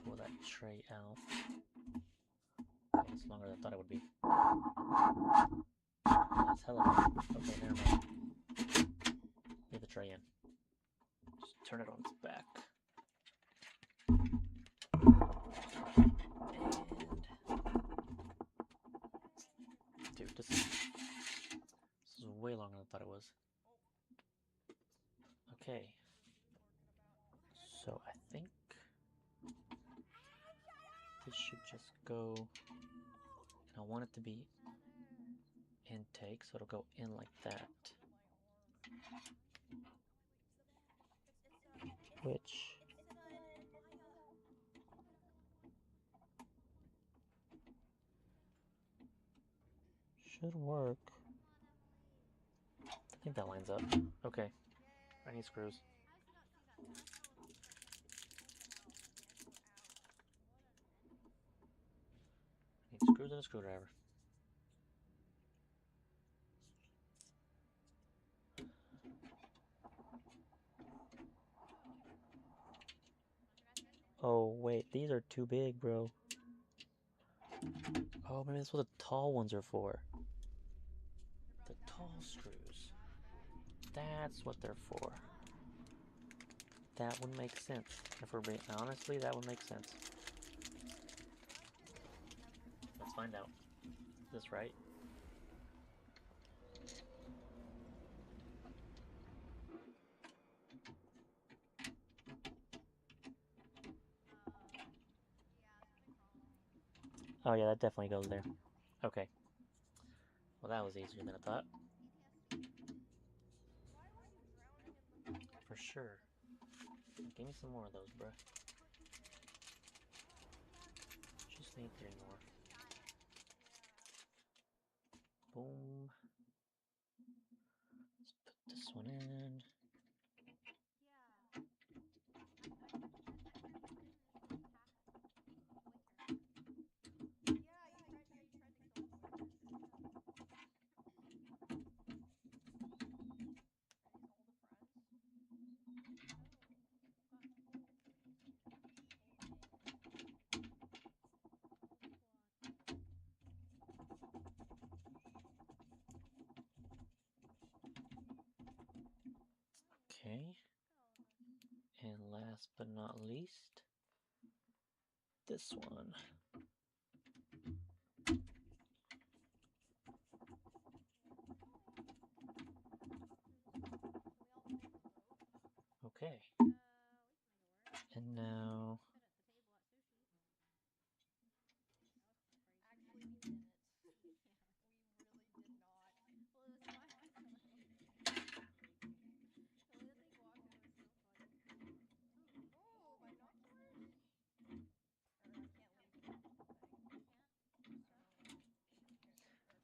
A: pull that tray out. Okay, it's longer than I thought it would be. That's hella long. Okay, never mind. Leave the tray in. Just turn it on its back. And... Dude, this is way longer than I thought it was. Okay. So I think this should just go, and I want it to be intake, so it'll go in like that. Which should work. I think that lines up. Okay. I need screws. I need screws and a screwdriver. Oh wait, these are too big, bro. Oh, maybe that's what the tall ones are for. The tall screws. That's what they're for. That would make sense. If we're being honestly, that would make sense. Let's find out. Is this right? Oh yeah, that definitely goes there. Okay. Well, that was easier than I thought. For sure. Give me some more of those, bruh. Just need 3 more. Boom. Let's put this one in. Okay. And last but not least, this one. Okay. And now...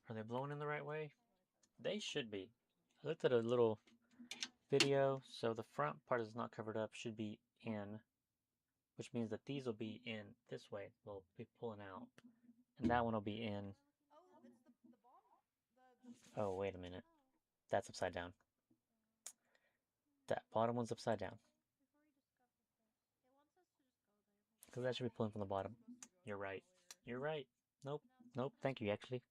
A: Are they blowing in the right way? They should be. I looked at a little video, so the front part is not covered up, should be in, which means that these will be in this way. They'll be pulling out. And that one will be in. Oh, wait a minute. That's upside down. That bottom one's upside down. Because that should be pulling from the bottom. You're right. You're right. Nope. Nope. Thank you, actually.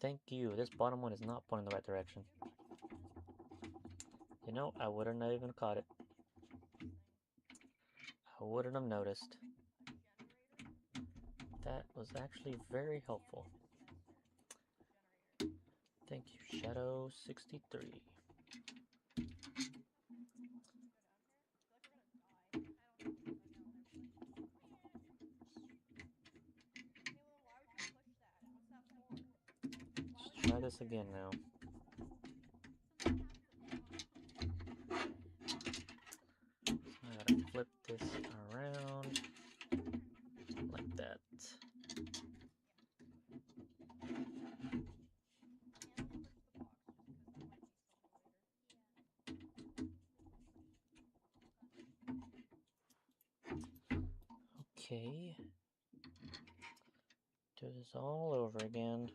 A: Thank you. This bottom one is not pointing in the right direction. You know, I wouldn't have even caught it. I wouldn't have noticed. That was actually very helpful. Thank you, Shadow63. Let's try this again now. I gotta flip this around like that. Okay. Do this all over again.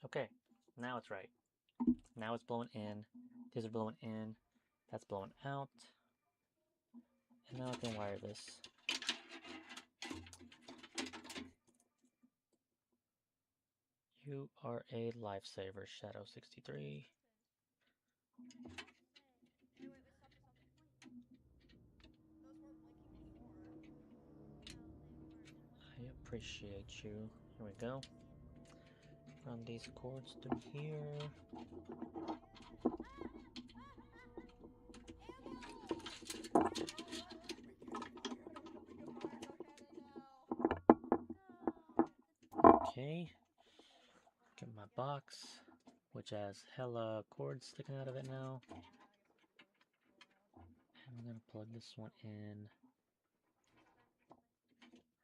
A: Okay, now it's right. Now it's blowing in. These are blowing in. That's blowing out. And now I can wire this. You are a lifesaver, Shadow63. I appreciate you. Here we go. Run these cords through here. Okay. Get my box, which has hella cords sticking out of it now. And I'm gonna plug this one in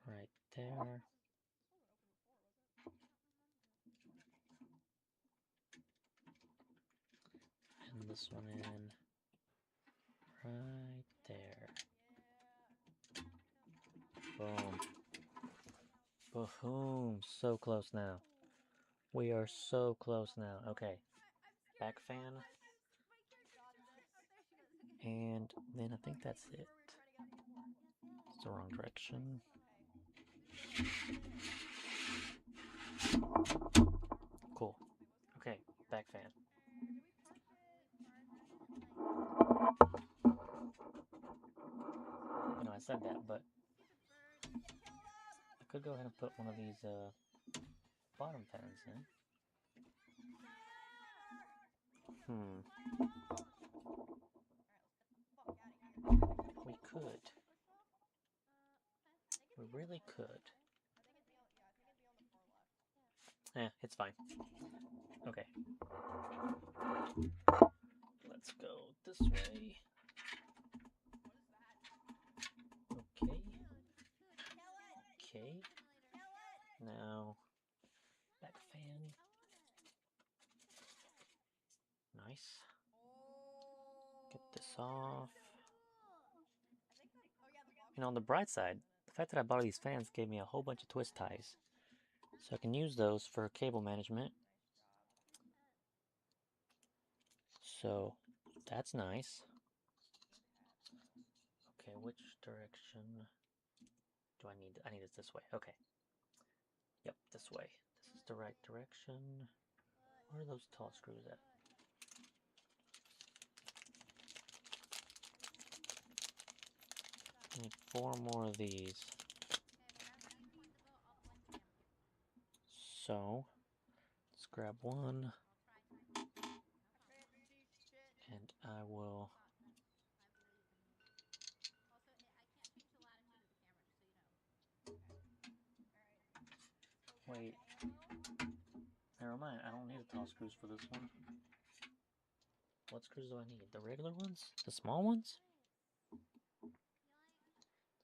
A: right there. And this one in right there. Boom. Boom. So close now. We are so close now. Okay. Back fan. And then I think that's it. It's the wrong direction. Cool. Okay, back fan. You know, I said that, but I could go ahead and put one of these bottom fans in. We could. We really could. It's fine. Okay. Let's go this way. Okay. Okay. Now, back fan. Nice. Get this off. You know, on the bright side, the fact that I bought these fans gave me a whole bunch of twist ties. So I can use those for cable management. So, that's nice. Okay, which direction do I need? I need it this way. Okay. Yep, this way. This is the right direction. Where are those tall screws at? I need 4 more of these. So, let's grab one. And I will... Wait. Never mind, I don't need the tall screws for this one. What screws do I need? The regular ones? The small ones?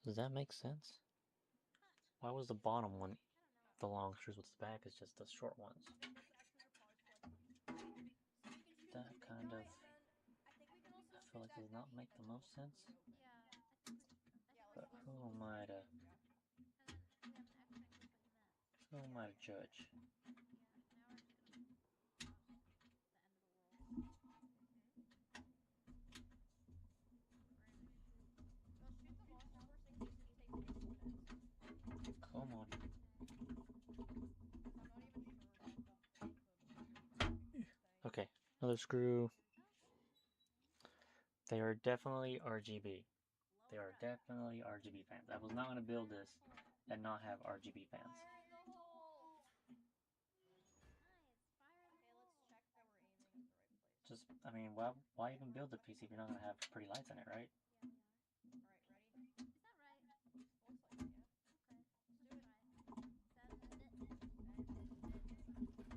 A: Does that make sense? Why was the bottom one the long screws with the back is just the short ones? That kind of... I feel like does not make the most sense.
C: Yeah, I think we should.
A: But who am I to?
C: And then we have an X-ring just like this.
A: Who am I to judge?
C: Yeah. Now we're just gonna pause the end of the world. We're gonna shoot.
D: Well, shoot the monster first in case we take multiple hits.
A: Come on.
D: Because I'm not even sure about the thing.
A: Okay, another screw.
C: There we go.
A: They are definitely RGB. They
C: Blow
A: are
C: her up.
A: definitely RGB fans. I was not going to build this and not have RGB fans.
D: Fire in the hole!
C: Nice. Fire in the
D: Okay, let's check that we're aiming at the right place.
A: Just, I mean, why even build the PC if you're not going to have pretty lights in it, right?
C: Yeah, we are.
D: Alright, ready?
C: Is that right?
D: Looks like it, yeah.
C: Okay.
D: Let's
C: Let's
D: do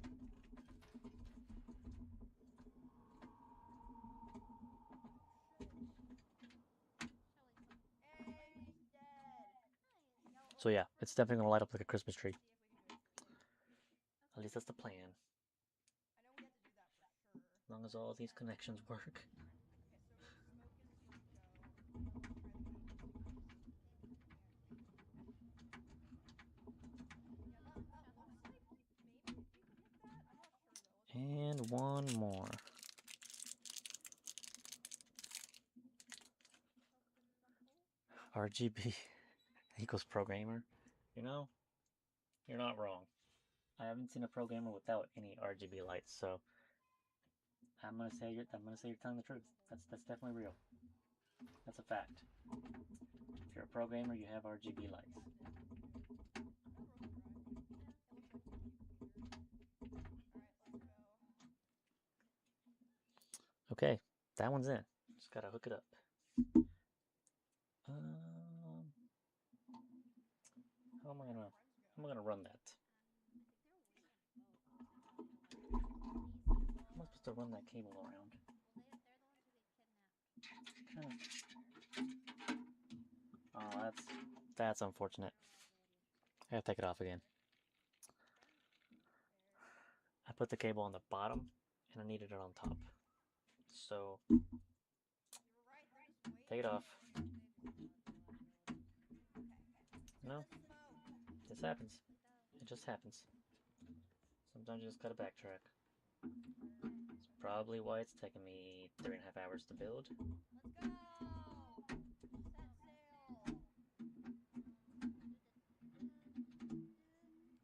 D: it.
C: try it. Send it.
D: Send it.
C: Shelly cook.
D: Hey, he's dead.
C: Nice.
D: Now,
A: So yeah, it's definitely going to light up like a Christmas tree.
D: see if we can do it for free.
A: At least that's the plan.
D: I know we have to do that for sure.
A: As long as all these connections work.
D: Okay, so smoke is a go. And then let's try the game just in case. Yeah, that looks like maybe we could hit that. I'm not sure though. Let's
A: And one more.
C: Open the hole.
A: RGB equals programmer. You know, you're not wrong. I haven't seen a programmer without any RGB lights, so I'm gonna say you're telling the truth. That's definitely real. That's a fact. If you're a programmer, you have RGB lights.
D: That rope dry.
C: Yeah.
D: It looks like multi-computer. Alright, let's go.
A: Okay, that one's in. Just gotta hook it up. How am I gonna run that?
C: I think they're waiting on the boat. I don't know.
A: How am I supposed to run that cable around?
C: Well, they're the ones who get kidnapped.
A: Oh, that's unfortunate. I gotta take it off again. I put the cable on the bottom, and I needed it on top. So,
D: You were right, they're just waiting.
A: take it off.
D: Okay.
A: No,
D: The smoke.
A: this happens. It just happens. Sometimes you just gotta backtrack. It's probably why it's taken me 3.5 hours to build.
D: Let's go! Set sail!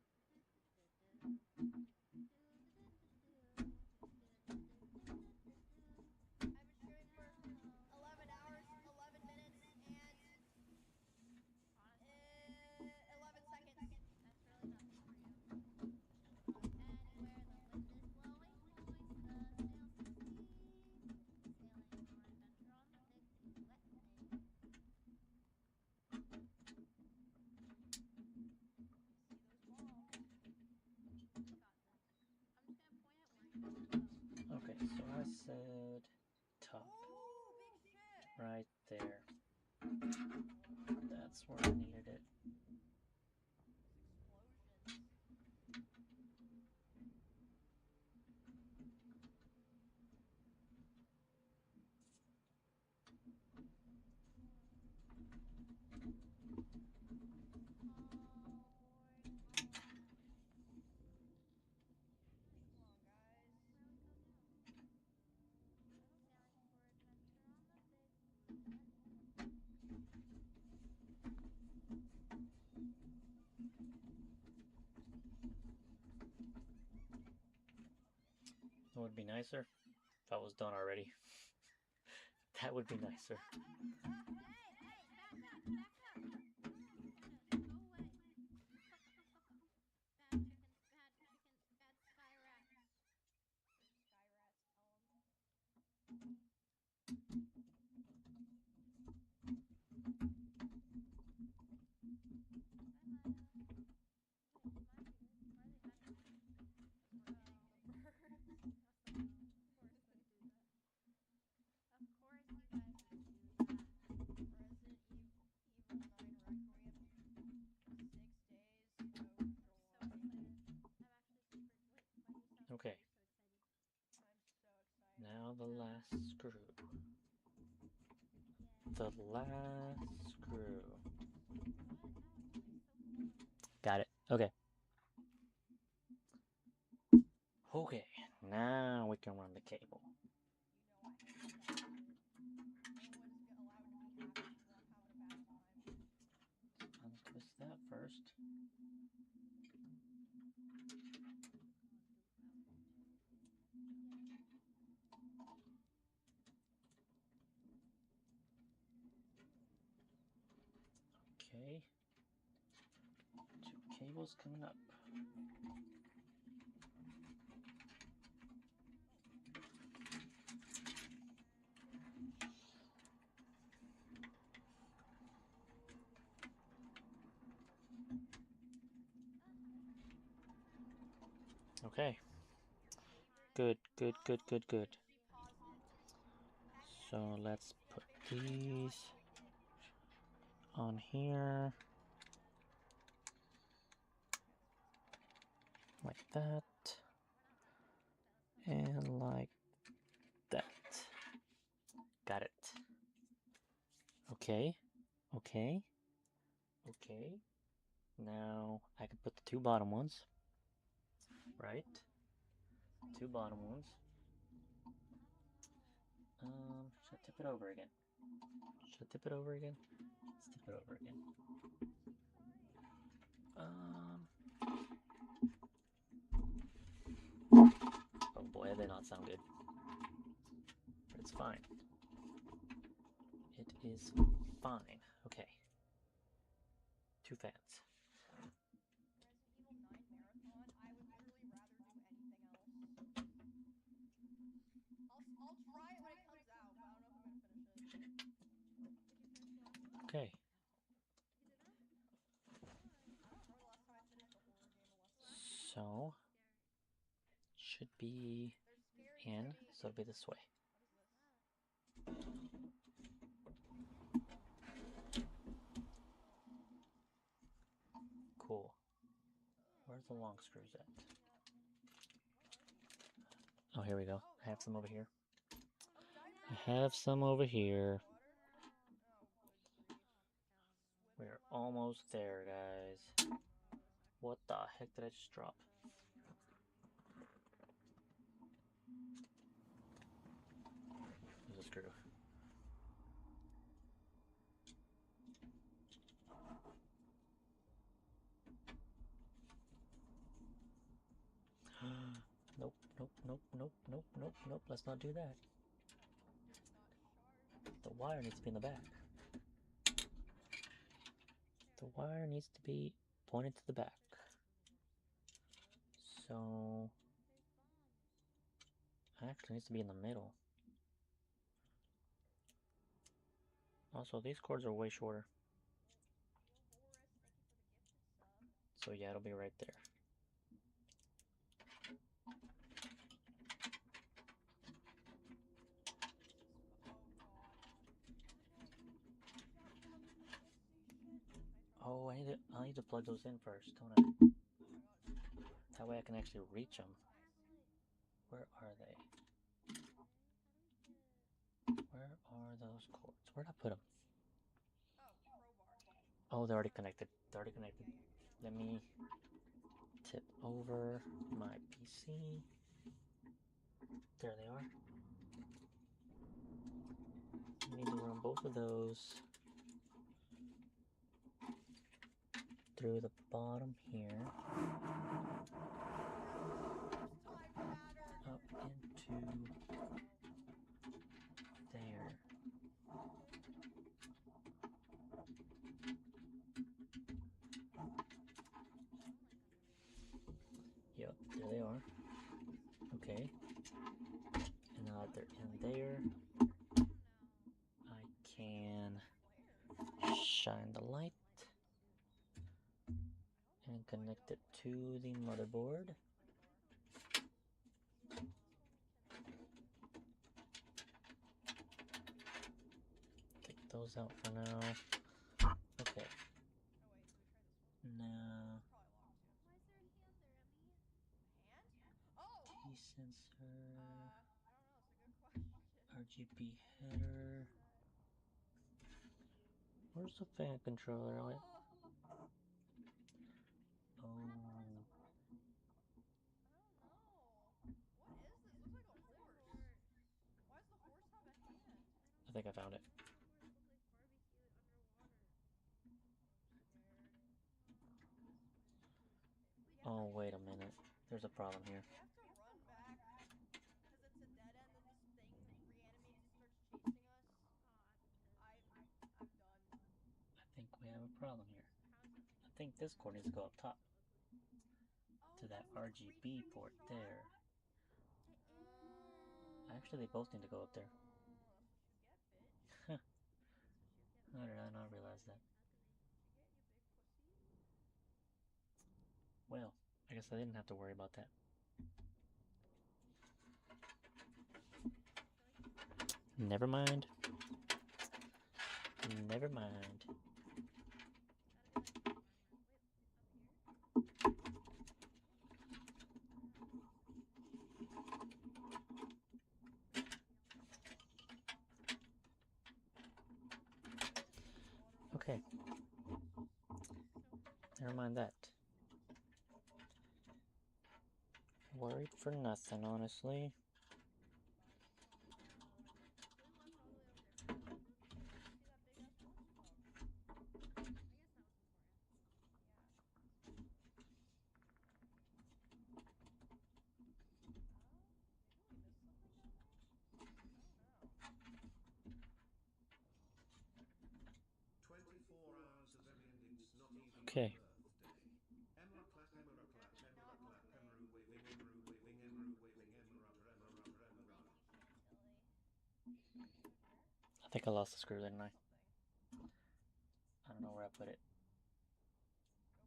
D: I've been streaming for 11 hours, 11 minutes, and 11 seconds.
C: That's really nothing for you.
D: It's really not.
C: Anywhere the wind is blowing, hoist the sails to sea. Sailing your adventure on the big blue whatev.
D: See those bombs.
C: We got this. I'm just gonna point at where you need the boat.
A: Okay, so I said top.
D: Ooh, big ship!
A: Right there. That's where I needed it.
D: Explosions.
C: All aboard.
D: Come on, guys.
C: Where we go now? Sailing for adventure on the big blue whatev.
A: It would be nicer if I was done already. That would be nicer.
C: Hey, back up! No, go away. Fuck off. Bad chickens, bad sky rats.
D: Sky rats, tell them.
C: Bye, Lila. Wait, is mine muted? Why are they hiding behind me?
D: Because we're eating the birds.
C: Of course they do that. Of course you guys would do that.
D: Resident Evil 9 Requiem. 6 days. No
C: I'm so
D: joy.
C: excited. I'm actually super. Wait, why do you sound?
A: Okay.
C: Why are you so excited?
D: I'm so excited.
A: Now the last screw. the last screw. Got it. Okay. Okay, now we can run the cable. Untwist that first. Okay. 2 cables coming up. Okay. Good. So let's put these on here. Like that. And like that. Got it. Okay. Now I can put the 2 bottom ones. Right? 2 bottom ones. Should I tip it over again? Let's tip it over again. Oh boy, that did not sound good. But it's fine. It is fine. Okay. 2 fans.
D: I'll try it when it comes out, but I don't know if I'm gonna finish it.
E: Did you finish the last one?
A: Okay.
E: You didn't?
D: I
E: Why?
D: don't remember the last time I finished a horror game or
E: The last one
A: So
E: was scary.
A: should be
D: They're scary
A: in,
D: to me.
A: so it'll be this way.
D: What is this?
A: Cool. Where's the long screws at? Oh, here we go. I have some over here. We're almost there, guys. What the heck did I just drop? There's a screw. Nope. Let's not do that. The wire needs to be in the back. The wire needs to be pointed to the back. So actually needs to be in the middle. Also, these cords are way shorter. So yeah, it'll be right there. Oh, I need to plug those in first, don't I? That way I can actually reach them. Where are they? Where are those cords? Where'd I put them? Oh, they're already connected. Let me tip over my PC. There they are. I need to run both of those through the bottom here. Up into there. Yep, there they are. Okay. And now that they're in there, I can shine the light and connect it to the motherboard. Take those out for now. Okay. Now, T-sensor, RGB header. Where's the fan controller? Oh,
D: What is the world? I don't know. What is this? Looks like a horse. Why does the horse have a hand?
A: I think I found it.
C: Why does the horse look like barbecue underwater?
D: I'm scared. Okay, we have
A: Oh,
D: to
A: wait a minute. There's a problem here.
D: run back because it's a dead end and this thing reanimates and starts chasing us.
C: Oh, I'm pissed.
D: I'm done.
A: I think we have a problem here.
C: How is that like?
A: I think this cord needs to go up top
C: So ugly.
A: to that
D: Oh, the
A: RGB
D: creature we
A: port
D: shot?
A: there. Actually, they both need to go up there.
D: That's what you get, bitch.
A: Huh.
C: That's what you get.
A: How did I
C: For
A: not realize that?
C: ugly.
D: What you get, you big pussy?
A: Well, I guess I didn't have to worry about that.
C: I feel like this is gonna be so
A: Never mind. Never mind.
C: It's gotta be like the farmer. Wait, up here?
A: Okay. Never mind that. Worried for nothing, honestly.
C: Do we walk all the way over there for the elephant?
D: To see that big ass horse fuck.
C: I guess that was important.
D: Yeah. Maybe we missed something down there? I don't know.
L: 24 hours have ended and it's not even
A: Okay.
L: my birthday. Emra clap, Emra clap,
D: Happy
L: Emra
D: not
L: clap,
D: birthday.
L: Emru waving, Emru waving, Emru waving, Emra, Emra, Emra.
D: Shit, silly. Over here?
A: I think I lost the screw, didn't I?
D: Something.
A: I don't know where I put it.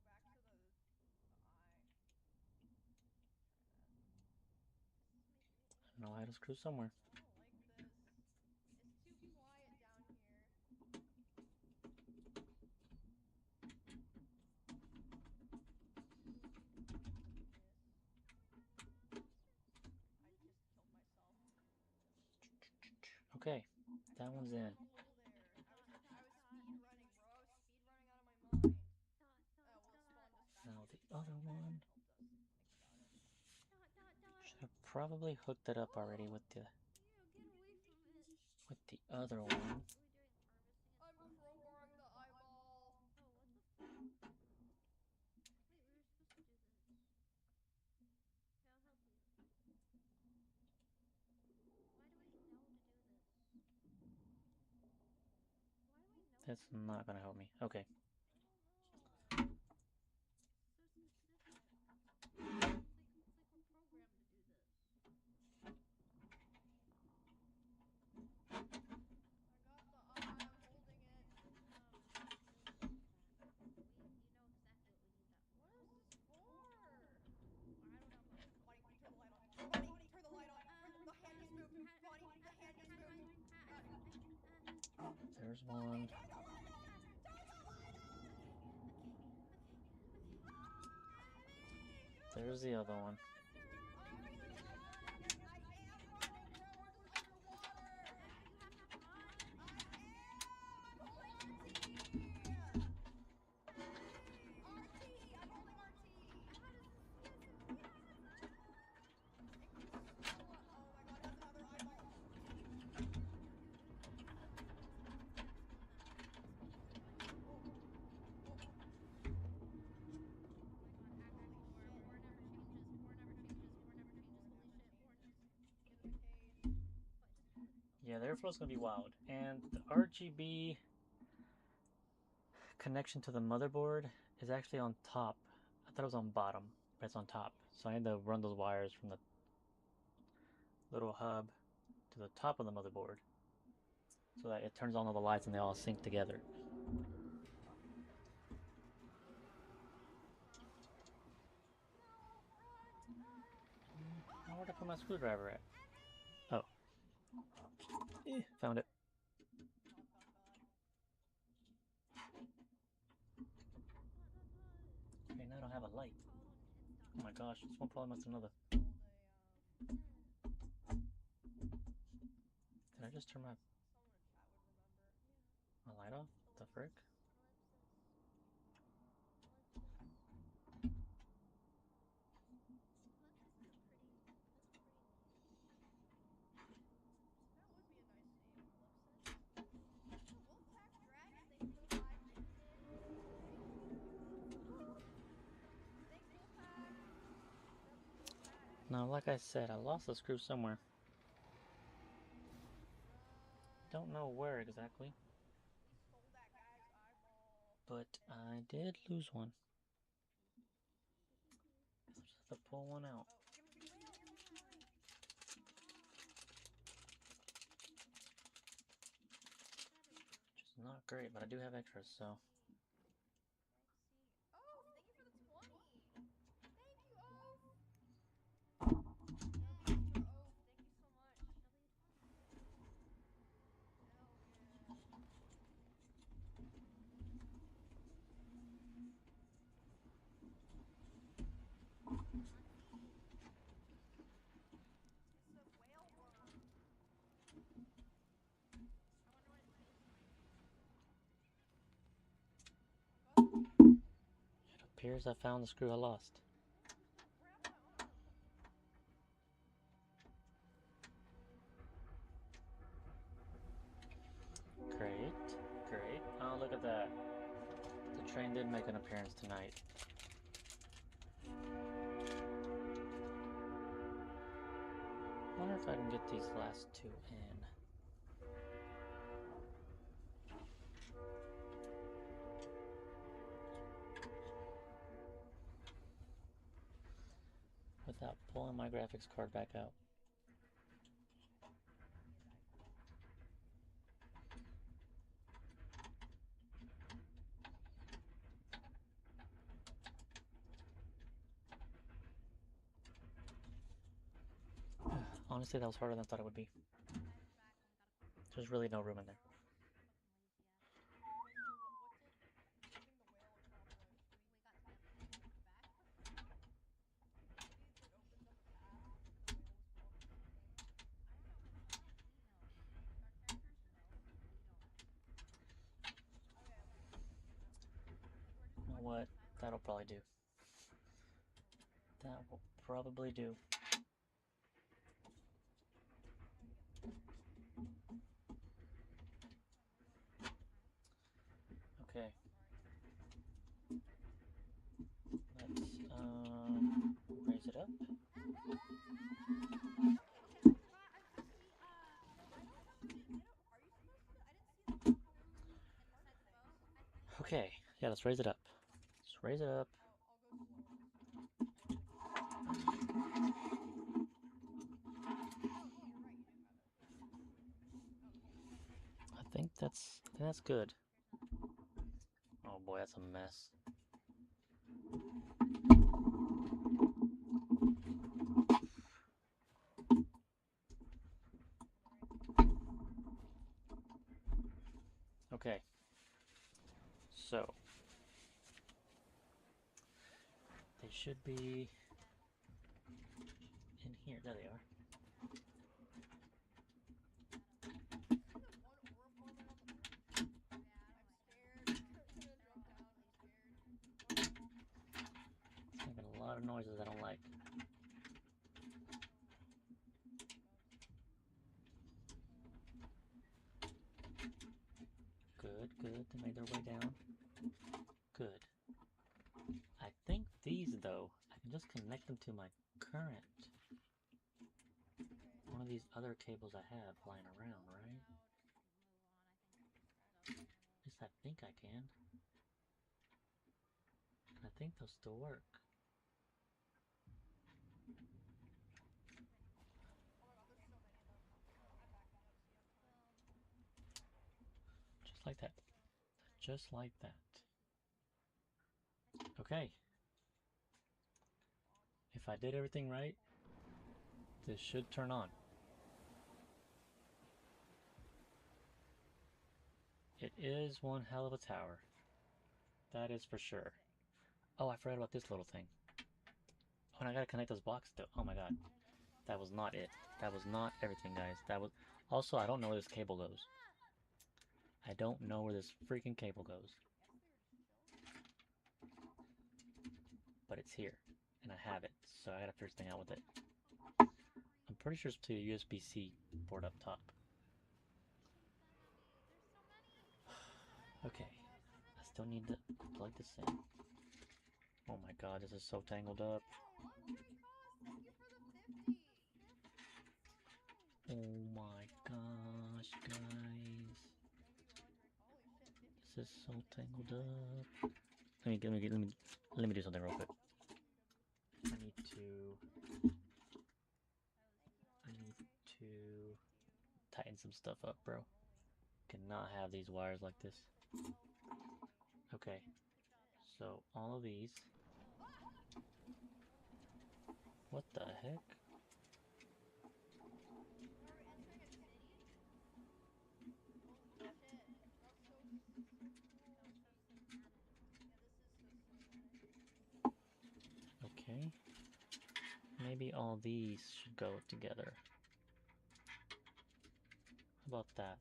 D: Go back to the eye. Try that.
C: This is making me
A: I
C: anxious.
A: know I had a screw somewhere.
D: I don't like this. It's too quiet down here. Miss. I just killed myself.
A: Okay. That one's in.
D: Hole there. I was speed running, bro. I was speed running out of my mind.
C: Dot, dot,
D: Well, it spawned us back
A: Now
D: here
A: the
D: because my
A: other
D: opponent
A: one.
D: helped us. Think about it.
C: dot, dot, dot.
A: Should have probably hooked it up already with the
C: Ew, get away from it.
A: other one.
C: Are we doing harvesting and
D: I'm
C: spawning?
D: crowbarring the eyeball.
C: Oh, what the fuck? Wait, we were supposed to do this. Okay, I'll help you. Why do we know to do this? Why do we know
A: That's
C: to do
A: not
C: this?
A: gonna help me. Okay.
D: I don't know.
C: It's so specific. It's like we're programmed to do this.
D: I got the eye. I'm holding it.
C: We don't need that. You know exactly what we need that for.
D: What is this for?
C: I don't know, but
D: Bonnie, turn the light on. Bonnie, turn the light on. The hand just moved. Bonnie, the hand just moved.
A: There's
D: Bonnie,
A: one.
D: turn the light on. Turn the light on.
C: Okay.
A: There's the other one.
D: I'm running. I am running, bro. We're just underwater.
C: You have to run.
D: I am. I'm holding RT. RT. I'm holding RT.
C: How does this get so? Yes.
D: It gets so. Oh my god, it has another eyeball.
C: War never changes. War never changes. War never changes. Holy shit. War never.
D: Get in the cage.
C: What? Just kill it.
A: Yeah, the airflow's gonna be wild. And the RGB connection to the motherboard is actually on top. I thought it was on bottom, but it's on top. So I had to run those wires from the little hub to the top of the motherboard so that it turns on all the lights and they all sync together. Where'd I put my screwdriver at? Oh. Found it. Okay, now I don't have a light. Oh my gosh, this one probably must have another. Did I just turn my
D: Someone in chat would remember.
A: light off? the frick?
C: Ellipsis is a pretty name.
D: That would be a nice name, Ellipsis. The Wolfpack Dragon, thank you for the 5 gifted. Thank you. Thanks, Wolfpack. W Wolfpack.
A: Now, like I said, I lost the screw somewhere. Don't know where exactly.
D: He stole that guy's eyeball.
A: But I did lose one. I'll just have to pull one out.
D: Oh, give him the whale. Give him the whale.
A: Which is not great, but I do have extras, so.
D: Oh, thank you for the 20. Thank you, Oaf. Mr. Oaf, thank you so much. Hell yeah. It's a whale worm.
C: I wonder what it tastes like.
A: It appears I found the screw I lost.
D: Grab my arm.
A: Great, great. Oh, look at that. The train did make an appearance tonight. Wonder if I can get these last two in. Without pulling my graphics card back out. Honestly, that was harder than I thought it would be. There's really no room in there.
D: Wait, so what's it? Getting the whale accomplished?
C: We got to the back.
D: Maybe it opens up a path after the whale was caught or something.
C: I don't know, but sometimes we know. Our characters know, but we don't.
D: Okay, like
C: Like we're just
A: You know
C: watching
A: what?
C: in silence.
A: That'll probably do. That will probably do. Okay. Let's raise it up.
D: Okay, I forgot. I see. I don't know if you. Are you supposed to? I didn't see the screw
C: And
D: heart
C: set the
D: things.
C: bow, I think.
A: Okay. Yeah, let's raise it up. Let's raise it up.
D: I'll go slow because I don't think you have it. Oh, you're right. You do have it. Oh, here.
A: I think that's good.
C: Here's another.
A: Oh boy, that's a mess. Okay. So they should be in here. There they are.
D: You see the one orb moment on the bridge?
C: Yeah, I
D: I'm
C: don't like
D: scared.
C: it.
D: I'm gonna jump down. I'm scared.
A: It's making a lot of noises I don't like. Good, good. They made their way down. Good. I think these, though, I can just connect them to my current. One of these other cables I have lying around, right?
C: No, just move on. I think
A: At least I think I can. I think they'll still work.
D: Oh my god, there's so many of them. I'm backing up. See, I'm fine.
A: Just like that. Just like that. Okay. If I did everything right, this should turn on. It is one hell of a tower. That is for sure. Oh, I forgot about this little thing. Oh, and I gotta connect those blocks still. Oh my god. That was not it. That was not everything, guys. That was... Also, I don't know where this cable goes. I don't know where this freaking cable goes. But it's here, and I have it, so I gotta figure something out with it. I'm pretty sure it's to a USB-C port up top. Okay, I still need to plug this in. Oh my god, this is so tangled up.
D: Hey, Andre Cos, thank you for the 50.
A: Oh my gosh, guys.
D: Holy shit, 50.
A: This is so tangled up. Let me do something real quick. I need to tighten some stuff up, bro. Cannot have these wires like this. Okay, so all of these. What the heck?
D: Are we entering a city? Holy shit, that's so cool. Yeah, this is so cinematic.
A: Okay. Maybe all these should go together. How about that?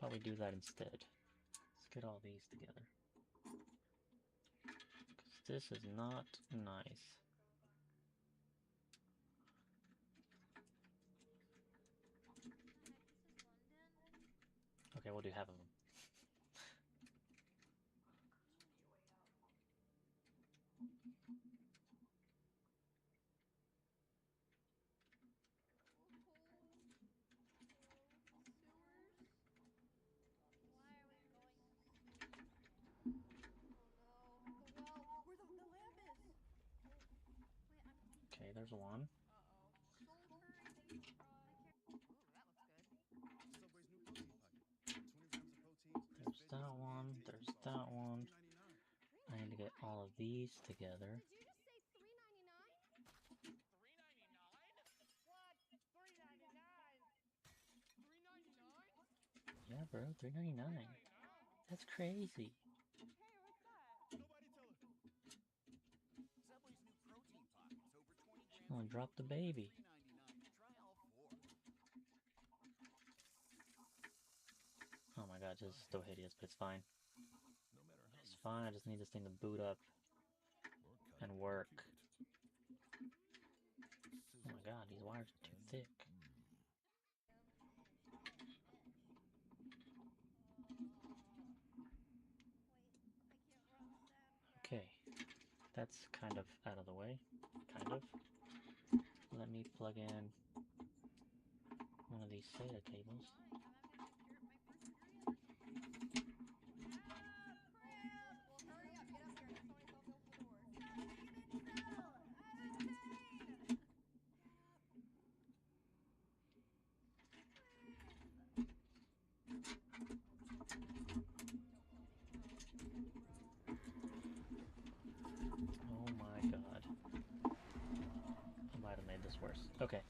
A: How about we do that instead? Let's get all these together. Because this is not nice. Okay, we'll do half of them.
D: Sewers? Why are we going to sewers? Oh no, the well, where the lamp is! Oh, wait,
A: Okay, there's one.
D: uh-oh. Soul curry, thank you for Prime.
K: Ooh, that looks good.
J: Subway's new protein pocket. 20 grams of protein,
A: There's that one. There's that one. I need to get all of these together.
D: Did you just say $3.99?
F: $3.99?
D: What? $3.99?
F: $3.99?
A: Yeah, bro, $3.99. That's crazy.
D: Hey, what's that?
J: Nobody tell her.
F: Subway's new protein pockets. Over 20
A: She's
F: grams
A: gonna
F: of
A: drop the
F: protein
A: baby.
F: for $3.99. Try all 4.
A: Oh my god, this is still hideous, but it's fine.
H: No matter how
A: It's
H: you
A: fine, I
H: slice
A: just need this thing to boot up
H: or cut
A: and
H: it,
A: work.
H: cute.
A: Oh my god, these wires are too thick.
D: Wait, I can't run that fast.
A: Okay, that's kind of out of the way. Kind of. Let me plug in one of these SATA cables.
D: Well, hurry up, get up here, and then somebody else open the door. Johnny, get in cell! I'm in pain!
A: Oh my god. I might have made this worse. Okay.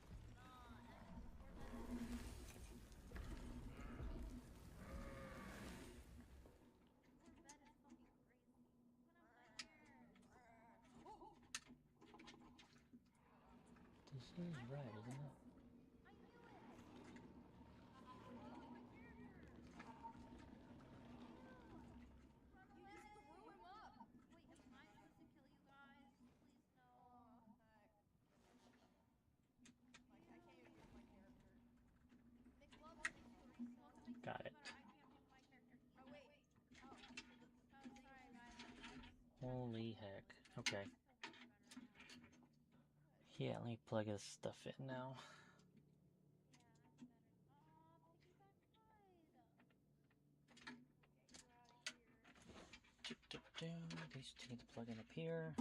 A: This is right, isn't it?
D: I knew it! My character! You just threw him up! Wait, am I supposed to kill you guys? Please no. Oh, heck. Like, I can't even pick my character. McLove pick Teresa.
A: Got it.
D: I can't pick my character either. Oh, wait. Oh, sorry, guys.
A: Holy heck. Okay. Yeah, let me plug this stuff in now. These two need to plug in up here.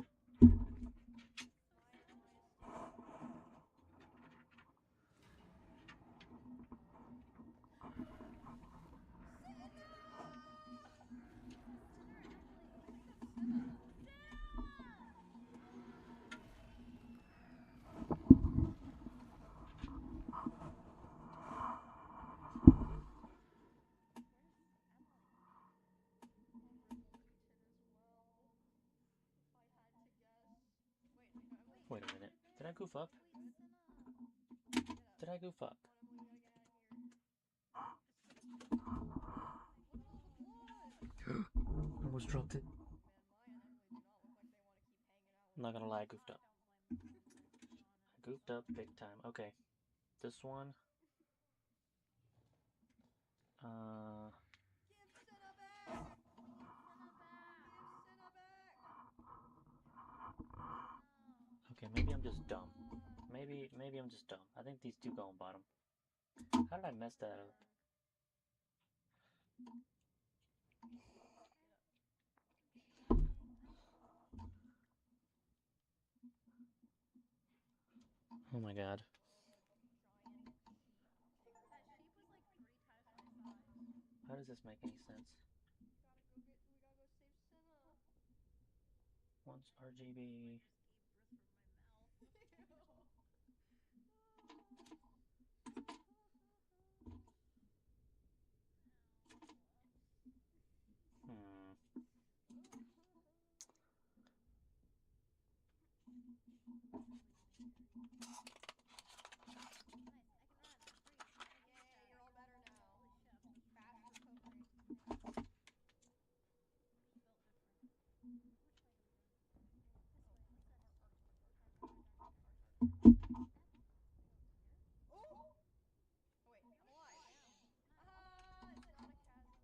A: Wait a minute. Did I goof up? Did I goof up? almost dropped it.
D: Man, Maya and Emily do not look like they want to keep hanging out with
A: I'm not gonna lie, I
D: us.
A: goofed up.
C: Don't blame me, to be honest.
A: I goofed up big time. Okay. This one.
D: Give Senna back!
C: Give Senna back!
D: Give Senna back!
C: No.
A: Okay, maybe I'm just dumb. Maybe I'm just dumb. I think these two go on bottom. How did I mess that up? Oh my god.
D: Giant sheep tigger
C: That
D: dog.
C: sheep was like 3 times my size.
A: How does this make any sense?
D: We gotta go save Senna.
A: Once
C: Like
A: RGB.
C: just came burst from my mouth.
A: Hmm.
C: Nice, I can run. I'm free. Holy
D: Yay,
C: shit.
D: you're all better now.
C: Holy shit, I'm so strong.
D: Fast recovery.
C: I'm just built different. Which way do we go? This way. What's this? Here?
D: Oh! Oh wait, I'm alive.
C: I am. Nice.
D: Ah, it's not a chasm.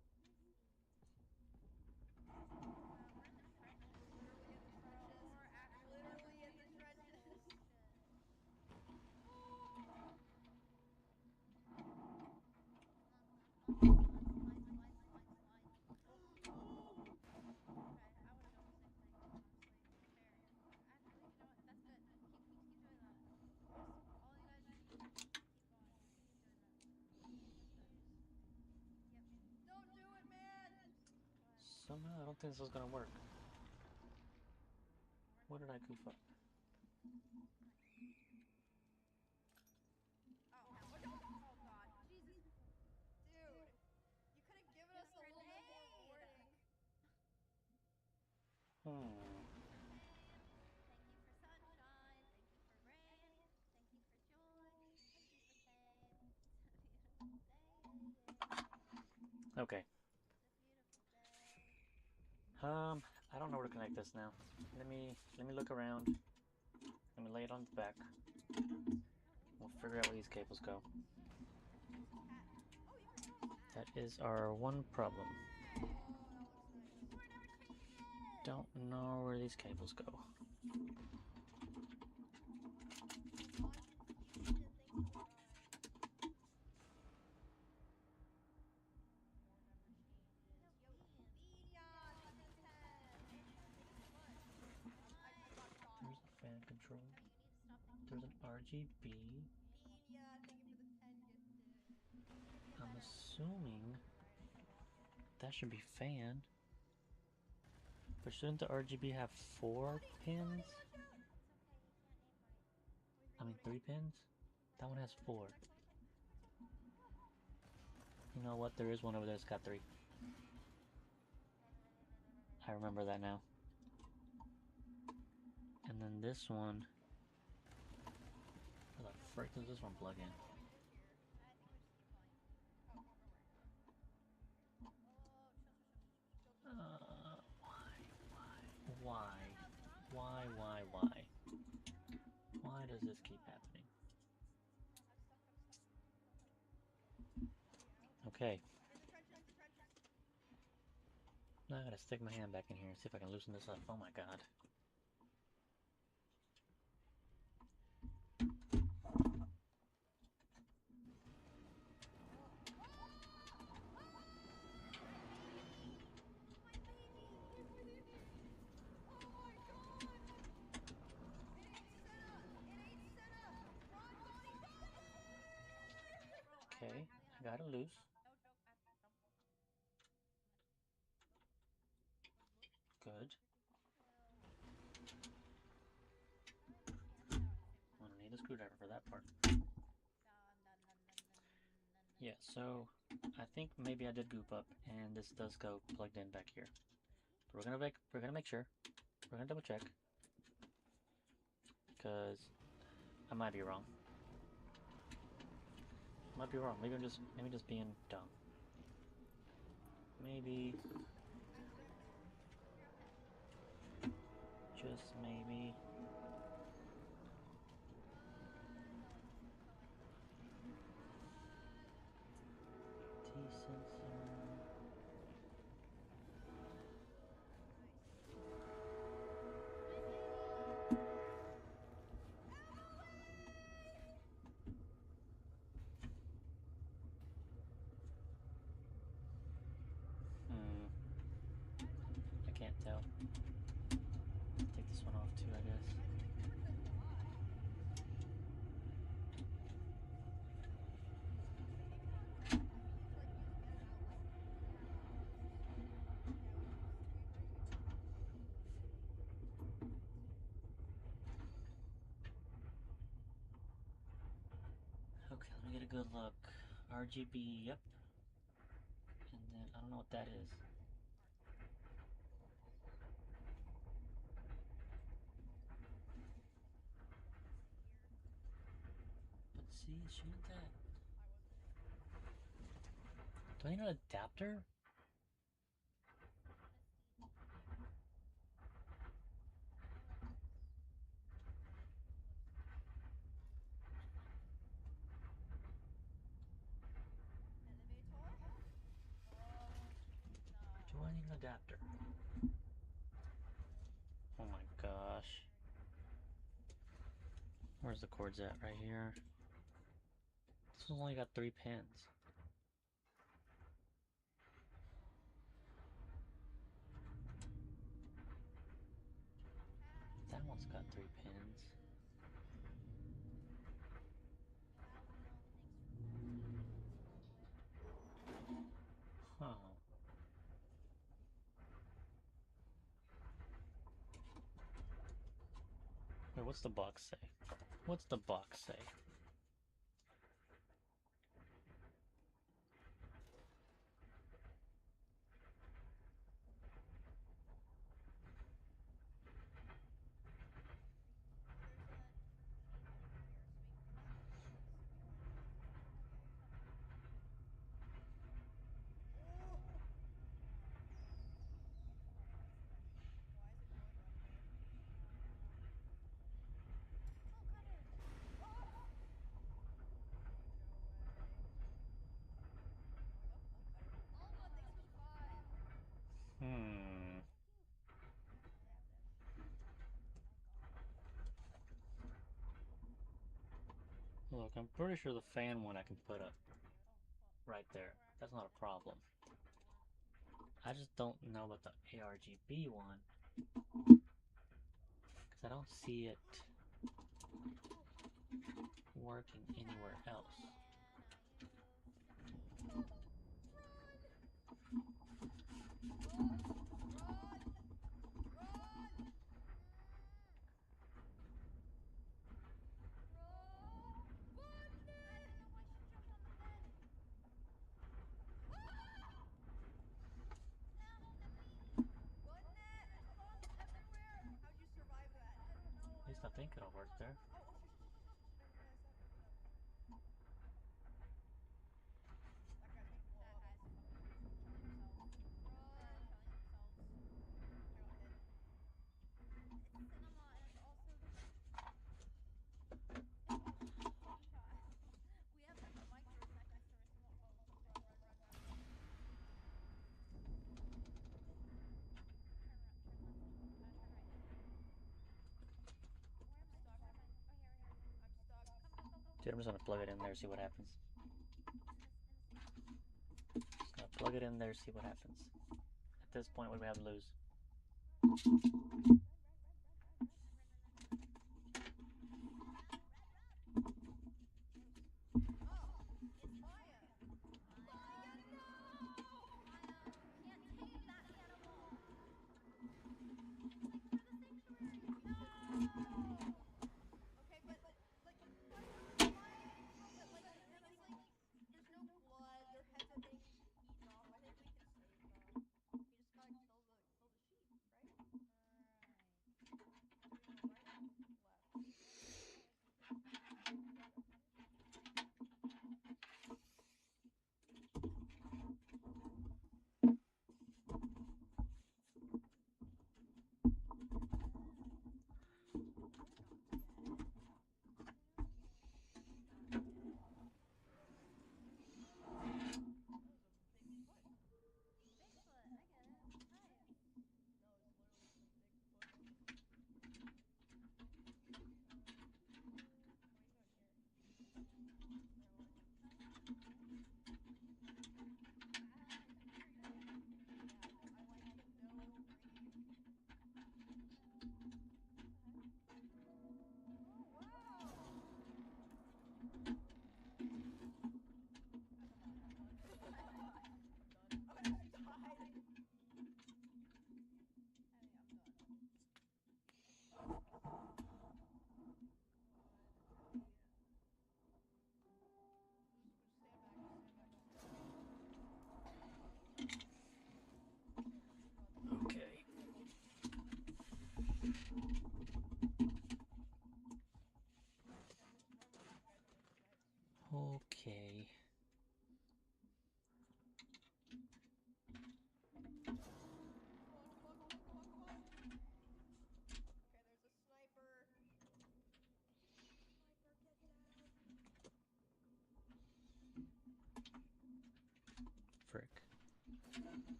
C: We're in the trenches.
D: We're literally in the
C: Bro,
D: trenches.
C: we're
D: We're
C: actually
D: literally in the
C: in the
D: trenches.
C: holy shit.
D: Oh!
C: Come on, slide.
D: Oh!
C: Okay, I would have done the same thing, honestly. Fair. Actually, you know what? That's good. Keep doing that. All you guys just keep going. Keep doing that. That's good. Yep.
D: Don't do it, man!
C: Go ahead.
A: Somehow I don't think this is gonna work.
C: We're in
A: What did I
C: trouble.
A: goof up?
C: Oh, hell
D: Watch
C: no.
D: out!
C: Oh, God. Jesus.
D: Dude! You could have given
C: There's
D: us
C: a
D: a little bit more
C: grenade!
D: warning.
C: Thank you
A: Hmm.
C: for pain. Thank you for sunshine. Thank you for rain. Thank you for joy. Thank you for pain. It's a beautiful day.
A: Okay.
C: It's a beautiful day.
A: I don't know where to connect this now. Let me look around. Let me lay it on the back. We'll figure out where these cables go.
D: It's a cat. Oh, you can put on a mat.
A: That is our one problem.
D: Oh, that looks nice.
C: Before it never changes!
A: Don't know where these cables go.
D: Well, I'm confused and thanks for trying. Before never changes.
C: No,
D: Yo,
C: beans.
D: Bean ya, thank you for the 10. Thank you so much. I got shot.
A: There's a fan control.
C: No, you need to stop thinking
A: There's
C: about
A: an
C: me.
A: RGB.
D: Bean ya, thank you for the 10 gifted.
C: You'll get
A: I'm
C: better.
A: assuming
D: You're right, I need a rocket.
A: that should be fan. But shouldn't the RGB have 4
D: Cody,
A: pins?
D: watch out!
C: It's okay, he can't aim right.
D: Oh, he's
A: I mean
D: reloading.
A: 3 pins? That one has 4.
D: Next one.
A: You know what? There is one over there that's got 3. I remember that now. And then this one. Where the frick does this one plug in?
D: What do we do here?
C: I think we just keep going.
D: Oh, don't worry.
C: Oh, chill.
A: Why? Why?
C: That's how strong this
A: Why?
C: is.
A: Why? Why? Why does this keep happening?
D: I'm stuck.
A: Okay.
D: In the trenches.
A: Now I gotta stick my hand back in here and see if I can loosen this up. Oh my god.
C: My baby! My baby!
D: He's within me. Oh my god. It ain't Senna. Run, Cody.
C: Bro, I
A: Okay,
C: actually
A: I
C: have
A: got it loose.
C: no joke. I have double.
A: Good.
C: Chill. How do I push the ends out at the same
A: I'm
C: time?
A: gonna need a screwdriver for that part.
C: Dun.
A: Yeah, so I think maybe I did goop up and this does go plugged in back here. But we're gonna make sure. We're gonna double check. Because I might be wrong. Maybe I'm just being dumb. Maybe.
D: Accidentally.
A: Just maybe. Decent. I can't tell. Take this one off too, I guess. Okay, let me get a good look. RGB, yep. And then I don't know what that is. But see, shouldn't that? Do I need an adapter? Do I need an adapter? Oh my gosh. Where's the cords at? Right here. This one's only got 3 pins. That one's got 3 pins. Huh. Wait, what's the box say? What's the box say? Look, I'm pretty sure the fan one I can put up right there. That's not a problem. I just don't know about the ARGB one. Because I don't see it working anywhere else. At least I think it'll work there. Dude, I'm just gonna plug it in there, see what happens. Just gonna plug it in there, see what happens. At this point, what do we have to lose?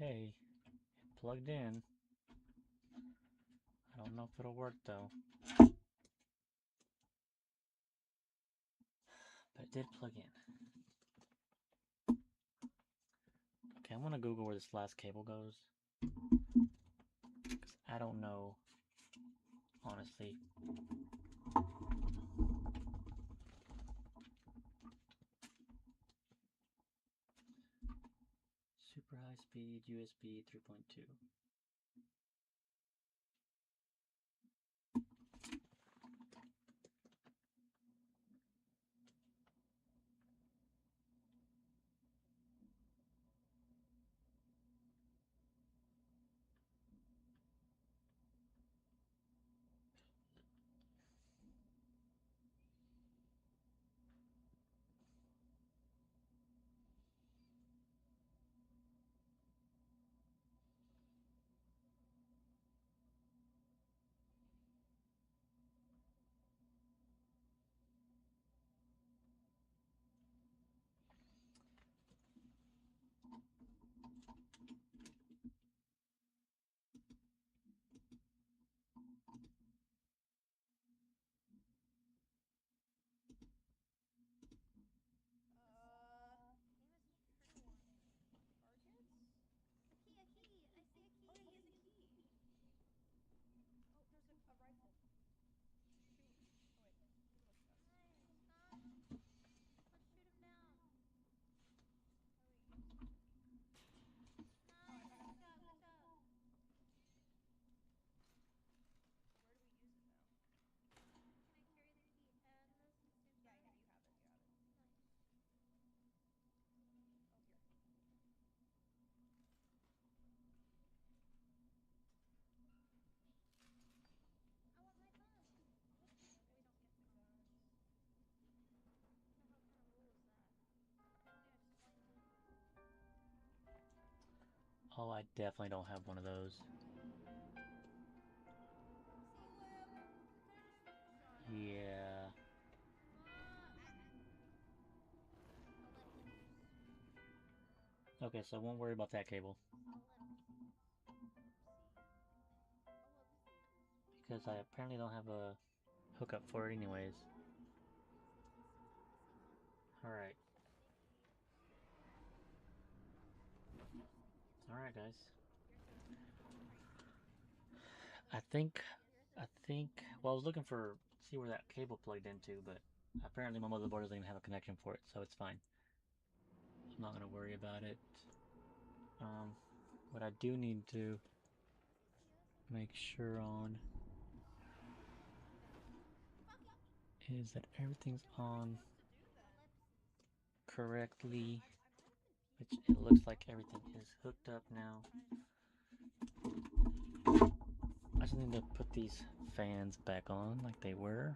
A: Okay, it plugged in. I don't know if it'll work though. But it did plug in. Okay, I'm gonna Google where this last cable goes. Because I don't know, honestly. Super high speed USB 3.2.
C: Name is Turtle on here.
D: Targets?
C: A key, a key! I see a key!
D: Oh yeah, he has a key. Oh, there's a rifle. Shoot. Oh wait, need to look at this.
C: Nice, nice! Let's shoot him down.
D: How do we use the key? Oh, I
C: Nice,
D: got it.
C: good job, good job.
D: Where do we use it now?
C: Can I carry the key and this at the same
D: Yeah,
C: time?
D: yeah, you have it, you have it.
C: Nice.
D: Oh, here.
C: I want my gun!
D: Okay,
C: We don't get
D: the
C: guns.
D: guns.
C: What the hell kind of rule is that? Nobody explains it.
A: Oh, I definitely don't have one of those.
C: See,
D: Flip!
C: we could have just shot him.
A: Yeah.
C: Ellipses.
A: Okay, so I won't worry about that cable.
C: Ellipses. Oopsie. Ellipses.
A: Because I apparently don't have a hookup for it anyways.
C: Sticky, sticky, sticky.
A: Alright.
C: Sticky.
A: Alright, guys.
C: You're so sticky. Crazy.
A: I think,
C: You're so
A: well, I was looking for, see where that cable plugged into, but apparently my motherboard doesn't even have a connection for it, so it's fine. I'm not gonna worry about it. What I do need to make sure on is that everything's on correctly, which it looks like everything is hooked up now. I just need to put these fans back on like they were.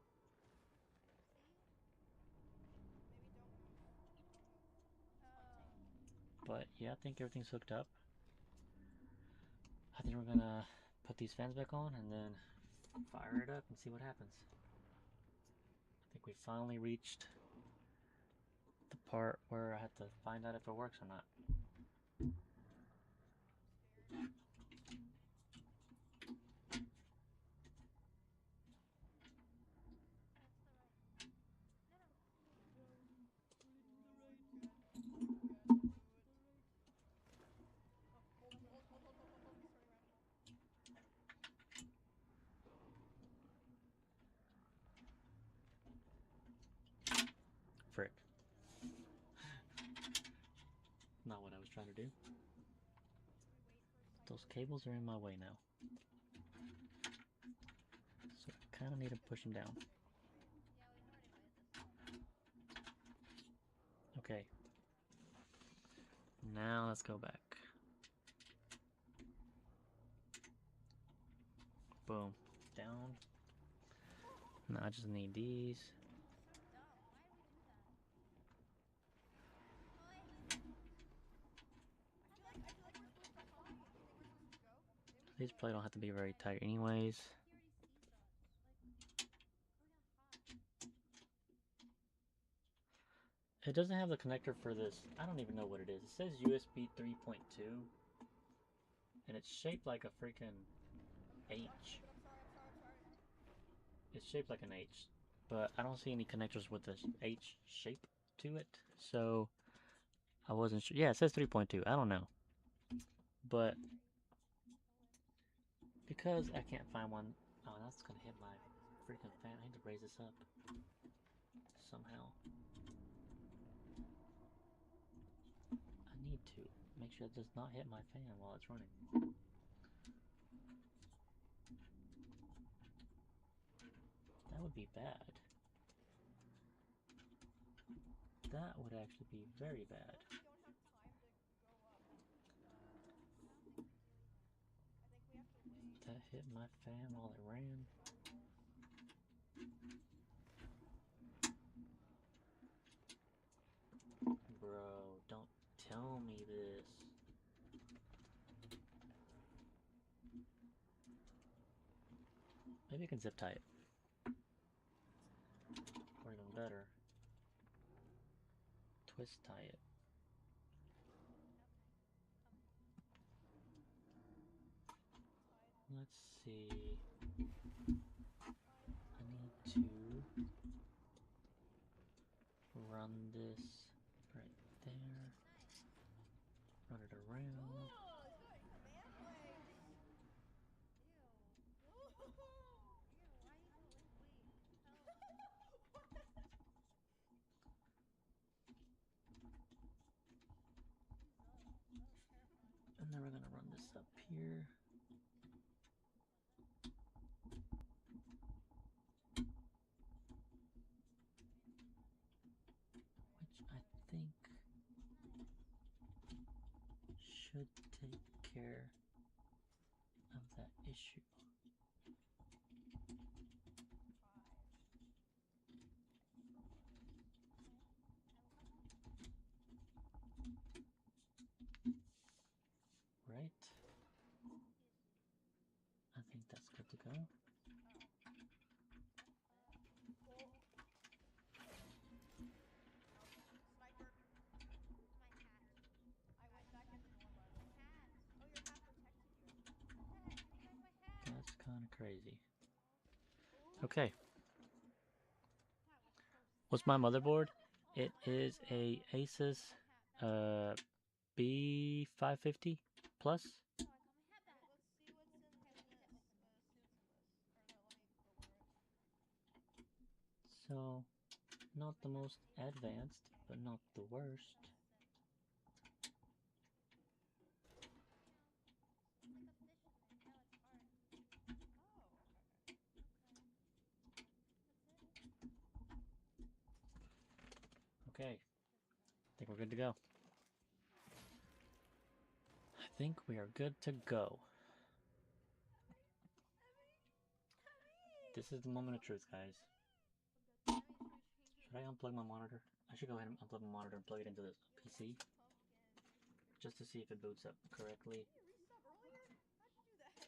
D: Maybe don't
A: But yeah, I think everything's hooked up. I think we're gonna put these fans back on and then fire it up and see what happens. I think we finally reached the part where I have to find out if it works or not.
C: That's the right. No, no.
D: No. Put it to the right. You gotta do it. Oh, hold. He's turning around.
A: Frick. Not what I was trying to do. Those cables are in my way now. So I kind of need to push them down.
C: Yeah, we've already waited this long.
A: Okay. Now let's go back. Boom. Down. Now I just need these.
C: So dumb. Why did we do that? Oh, I hate
D: I feel like we're supposed to hide. Do you think we're supposed to go?
A: These probably don't have to be very tight anyways.
C: He already sees us. Like, look how hot.
A: It doesn't have the connector for this. I don't even know what it is. It says USB 3.2. And it's shaped like a freaking H.
D: I'm sorry.
A: It's shaped like an H. But I don't see any connectors with this H shape to it. So I wasn't sure. Yeah, it says 3.2. I don't know. But because I can't find one. Oh, that's gonna hit my freaking fan. I need to raise this up somehow. I need to make sure it does not hit my fan while it's running. That would be bad. That would actually be very bad.
D: We don't have time to go up.
C: I don't think we do either.
D: I think we have to wait.
A: That hit my fan while it ran. Bro, don't tell me this. Maybe I can zip tie it. Or even better, twist tie it. Let's see. I need to run this right there. Run it around.
D: Oh, it's got command legs.
C: Ew.
D: Ooh.
C: Ew, why you go like wait, tell that was terrifying.
A: And then we're gonna run this up here. Which I think should take care of that issue. Right? I think that's good to go.
D: Oh. Sniper.
C: My hat.
D: I went back in the door, by the way.
C: My hat.
D: Oh, your hat protected you.
C: What the heck? Give me back my hat.
A: That's kind of crazy.
D: Ooh.
A: Okay.
C: That was so
A: What's my motherboard? It is a Asus B550 Plus.
C: Oh, I got my hat back.
D: Let's see what's in
C: Okay, let me
D: this.
C: get this.
D: Or no, let me go wear it.
A: So, not the most advanced, but not the worst.
C: It's like a fish in there. No, it's art.
D: Oh, okay.
C: Okay. That's it?
A: Okay. I think we're good to go. I think we are good to go. This is the moment of truth, guys. Should I unplug my monitor? I should go ahead and unplug my monitor and plug it into the PC. Just to see if it boots up correctly.
D: Didn't you resub earlier? How'd you do that?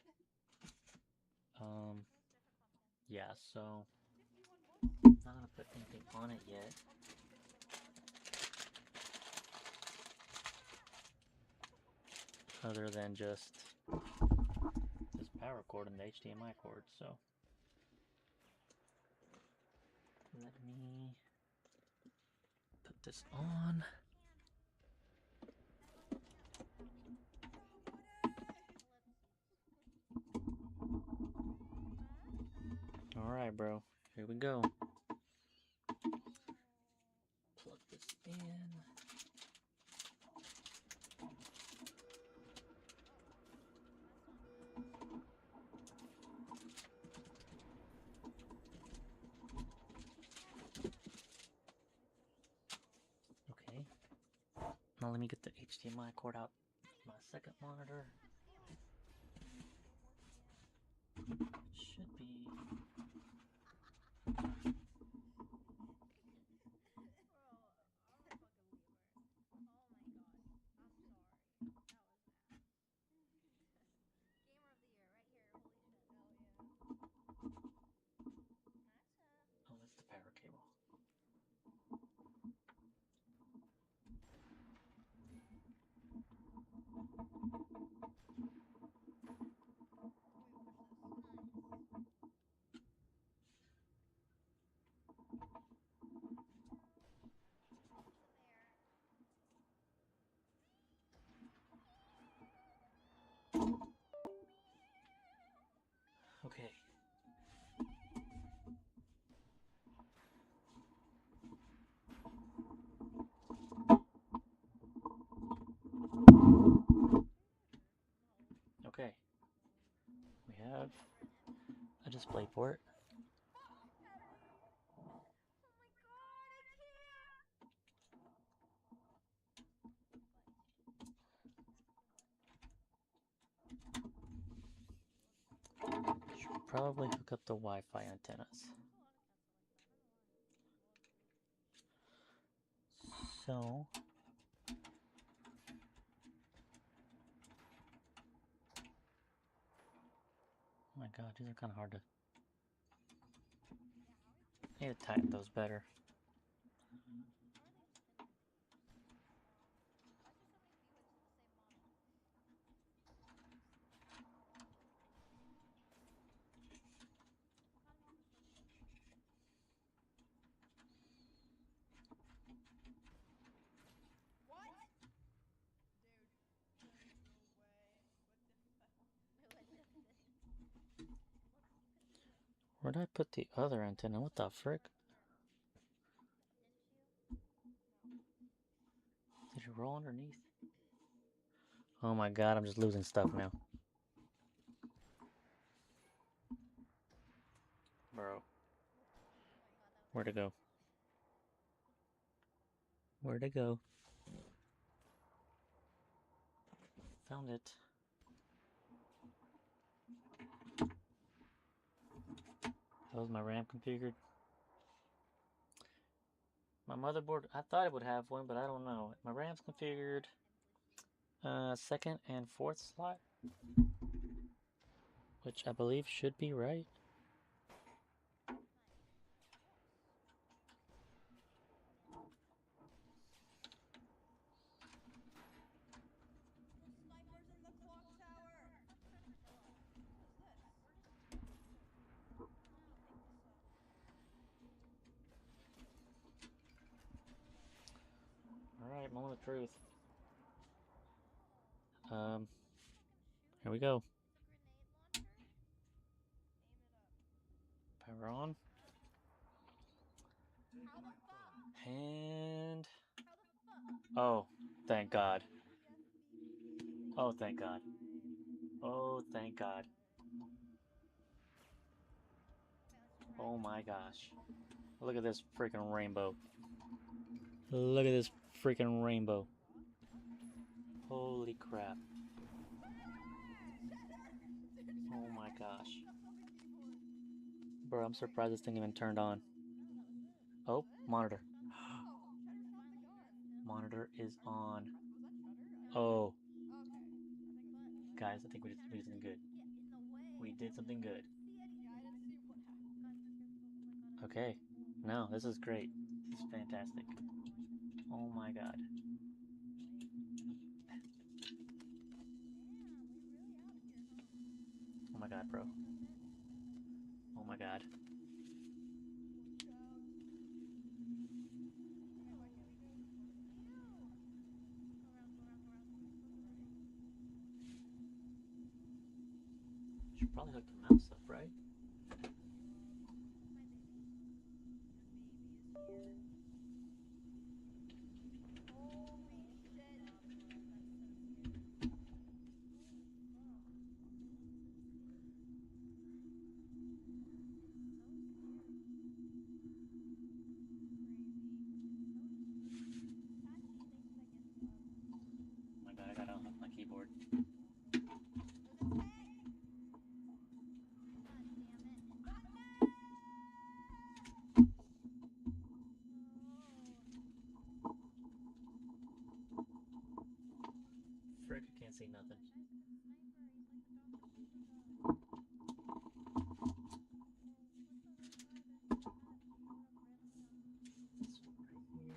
A: Yeah, so
D: 51 bucks.
A: not gonna put anything on it yet. Other than just this power cord and the HDMI cord, so let me put this on. Alright, bro. Here we go. Plug this in. Okay. Now let me get the HDMI cord out. My second monitor. Should be.
C: Bro, I'm a fucking weaver. Oh my god. I'm sorry. That was bad. Gamer of the year, right here. Holy shit.
D: Hell yeah.
C: Nice.
A: Oh, that's the power cable. DisplayPort.
D: Oh my god, I can't!
A: Should probably hook up the Wi-Fi antennas. So, oh my god, these are kind of hard to. I need to tighten those better.
D: What? Dude, there's no way. What the fuck?
A: Where'd I put the other antenna? What the frick? Did it roll underneath? Oh my god, I'm just losing stuff now. Bro. Where'd it go? Where'd it go? Found it. How's my RAM configured? My motherboard, I thought it would have one, but I don't know. My RAM's configured second and fourth slot, which I believe should be right.
D: The snipers in the clock tower! What is this?
A: Alright, moment of truth. Here we go. Power on.
D: How the fuck?
A: And...
D: How the fuck?
A: oh, thank God.
D: BFBB,
A: Oh, thank God. Oh, thank God. Oh my gosh. Look at this freaking rainbow. Look at this freaking rainbow. Holy crap. Oh my gosh. Bro, I'm surprised this thing even turned on. Oh, monitor. Monitor is on. Oh. Guys, I think we did something good. We did something good. Okay. No, this is great. This is fantastic. Oh my god. Oh my god, bro. Oh my god. Should probably hook the mouse up, right?
D: Holy shit.
A: Oh my god, I gotta unhook my keyboard. Frick, I can't see nothing.
D: We're exposed.
C: We are so exposed. Oh, okay. I just wanted to go to the cafe.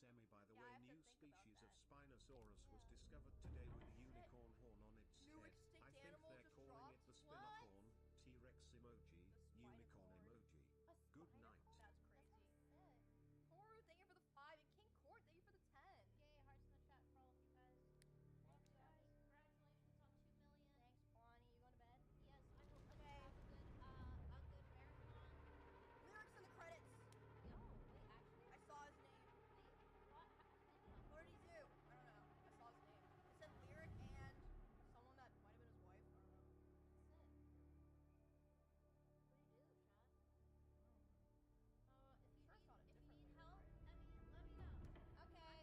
L: Emmy, by the
D: Yeah, I
L: way,
D: have to
L: new
D: think about
L: species of
D: that.
L: Spinosaurus was
C: Yeah.
L: discovered today with
C: Oh,
L: a
C: shit.
L: unicorn horn on its
D: New
L: head.
D: extinct
L: I think
D: animal
L: they're
D: just
L: calling it
D: dropped?
L: the
C: What?
L: Spinocorn, T-Rex emoji,
D: The
L: unicorn
D: Spinocorn.
L: emoji.
C: A
L: Good
C: spinal
L: night.
C: cord?
D: That's
C: That
D: crazy.
C: sounds sick.
D: Toru, thank you for the 5. And King Court, thank you for the 10.
C: Yay, hearts in the chat for all of you guys. Love
D: Thanks,
C: you.
D: guys.
C: Congratulations on 2 million.
D: Thanks, Bonnie. You going to bed?
C: Yes, I hope that
D: Okay.
C: you have a good marathon.
D: Lyrics in the credits.
C: Yo, wait, actually?
D: I saw his name.
C: Wait, what? Hang on.
D: What did he do? I don't know. I saw his name. It said Lyric and someone that might have been his wife. I don't know.
C: Sick. What do you do, chat? If you
D: Sure,
C: need,
D: it's not a
C: if you
D: different
C: need
D: lyric,
C: help,
D: right?
C: Emmy, let me know.
D: Okay.
C: I'm here.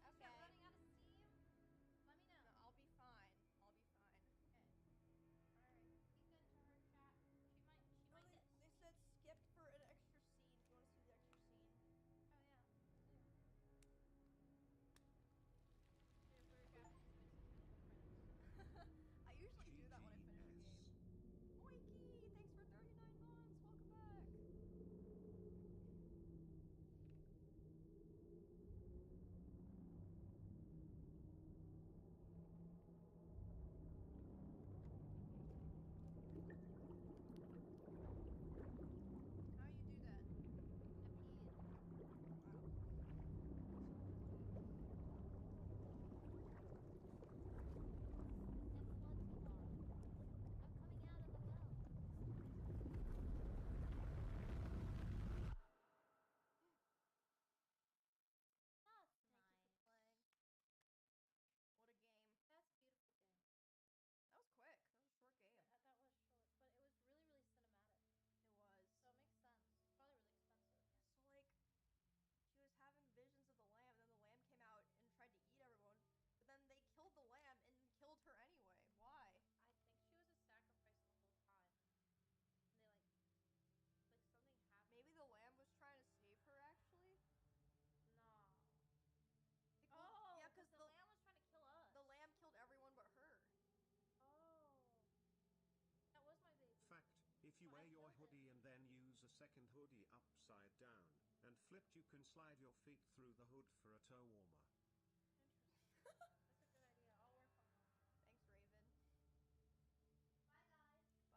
C: If you start
D: Okay.
C: running out of steam, let me know.
D: No, I'll be fine. I'll be fine.
C: Okay. Alright. Be good to her, chat. She might
D: No,
C: get
D: they
C: steam.
D: said skipped for an extra scene. If you want to see the extra scene.
C: Oh yeah, let's do it. Here's where Japanese mixes in the credits.
D: I usually do that when I finish a game.
L: GGS.
D: Moiki, thanks for 39 months. Welcome back. How do you do that?
C: Japanese.
D: Wow.
C: It floods tomorrow. I'm coming out of the well. That's
D: Thank you for
C: nice.
D: playing. What a game.
C: That's a beautiful game.
D: That was quick. That was a short game.
C: That was short, but it was really, really cinematic.
D: It was.
C: So it makes sense. It's probably really expensive.
D: Yeah, so like, she was having visions of the lamb, and then the lamb came out and tried to eat everyone, but then they killed the lamb and killed her anyway. Why?
C: I think she was a sacrifice the whole time. And they like something happened.
D: Maybe the lamb was trying to save her, actually?
C: No.
D: Well, yeah,
C: because the lamb was trying to kill us.
D: the lamb killed everyone but her.
C: Oh. That was my baby.
L: Fact, if you
C: Well, I
L: wear your
C: killed it.
L: hoodie and then use a second hoodie upside down and flipped, you can slide your feet through the hood for a toe warmer.
C: Interesting. That's a good idea. I'll work on that.
D: Thanks, Raven.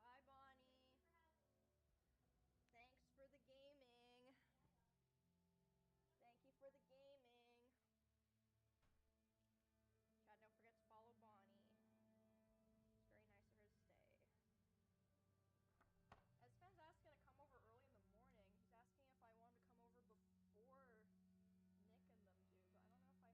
C: Bye, guys.
D: Bye, Bonnie.
C: Thank you for having me.
D: Thanks for the gaming. Thank you for the gaming. Chad, don't forget to follow Bonnie. It's very nice of her to stay. Esfan's asking to come over early in the morning. He's asking if I want to come over before Nick and them do, but I don't know if I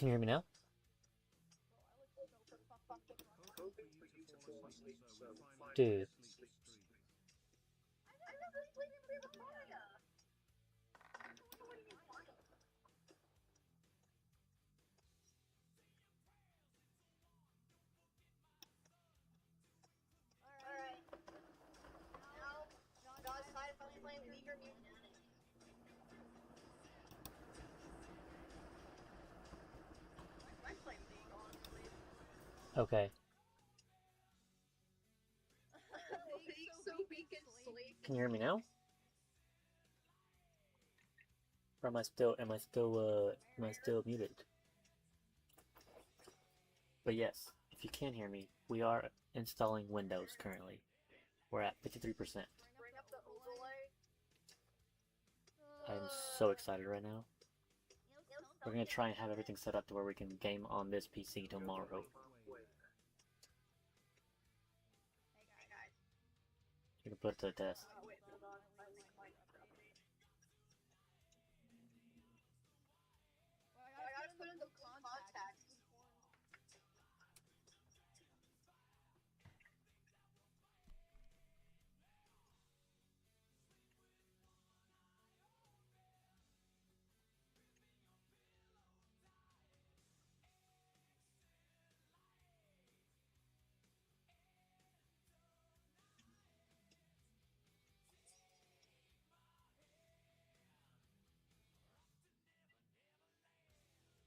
A: Can you hear me now?
L: Hoping for you to fall asleep so we finally
A: Dude.
L: sleep streak.
D: I never sleep through the fire. What do you want? Alright. Now, John's tired of playing weaker music. I play League, honestly.
A: Okay.
D: League so we can sleep.
A: Can you hear me now? Or am I still muted? But yes, if you can hear me, we are installing Windows currently. We're at 53%.
D: Bring up the overlay.
A: I'm so excited right now. We're gonna try and have everything set up to where we can game on this PC tomorrow.
D: Hey guys.
A: You can put it to the test.
D: Oh wait, hold on. My link might not update. Well, I gotta put in the contacts.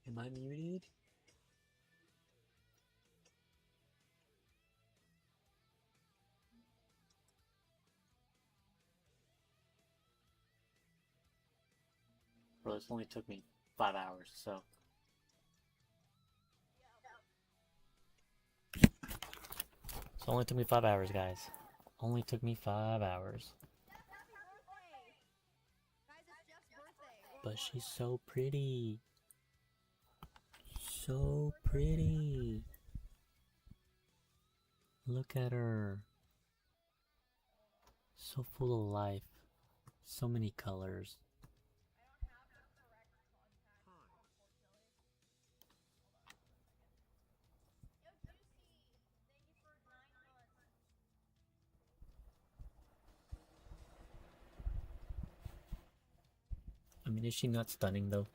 A: Am I muted? Bro, this only took me 5 hours, so. So only took me 5 hours, guys. Only took me 5 hours.
D: Happy birthday! Guys, it's Jeff's birthday.
A: But she's so pretty. So pretty. Look at her. So full of life. So many colors.
D: I don't have the correct contact, unfortunately. Yo, Juicy! Thank you for 9 months.
A: I mean, is she not stunning though?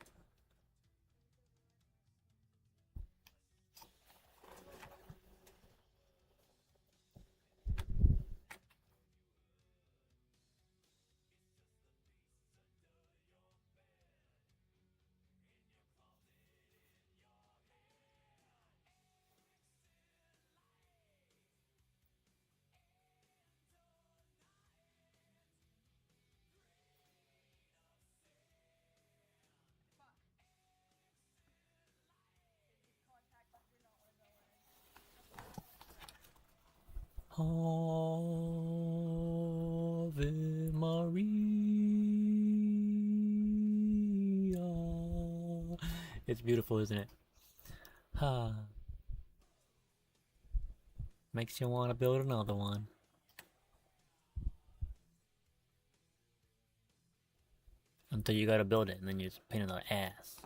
A: Ave Maria. It's beautiful, isn't it? Makes you want to build another one. Until you gotta build it, and then you just paint another ass.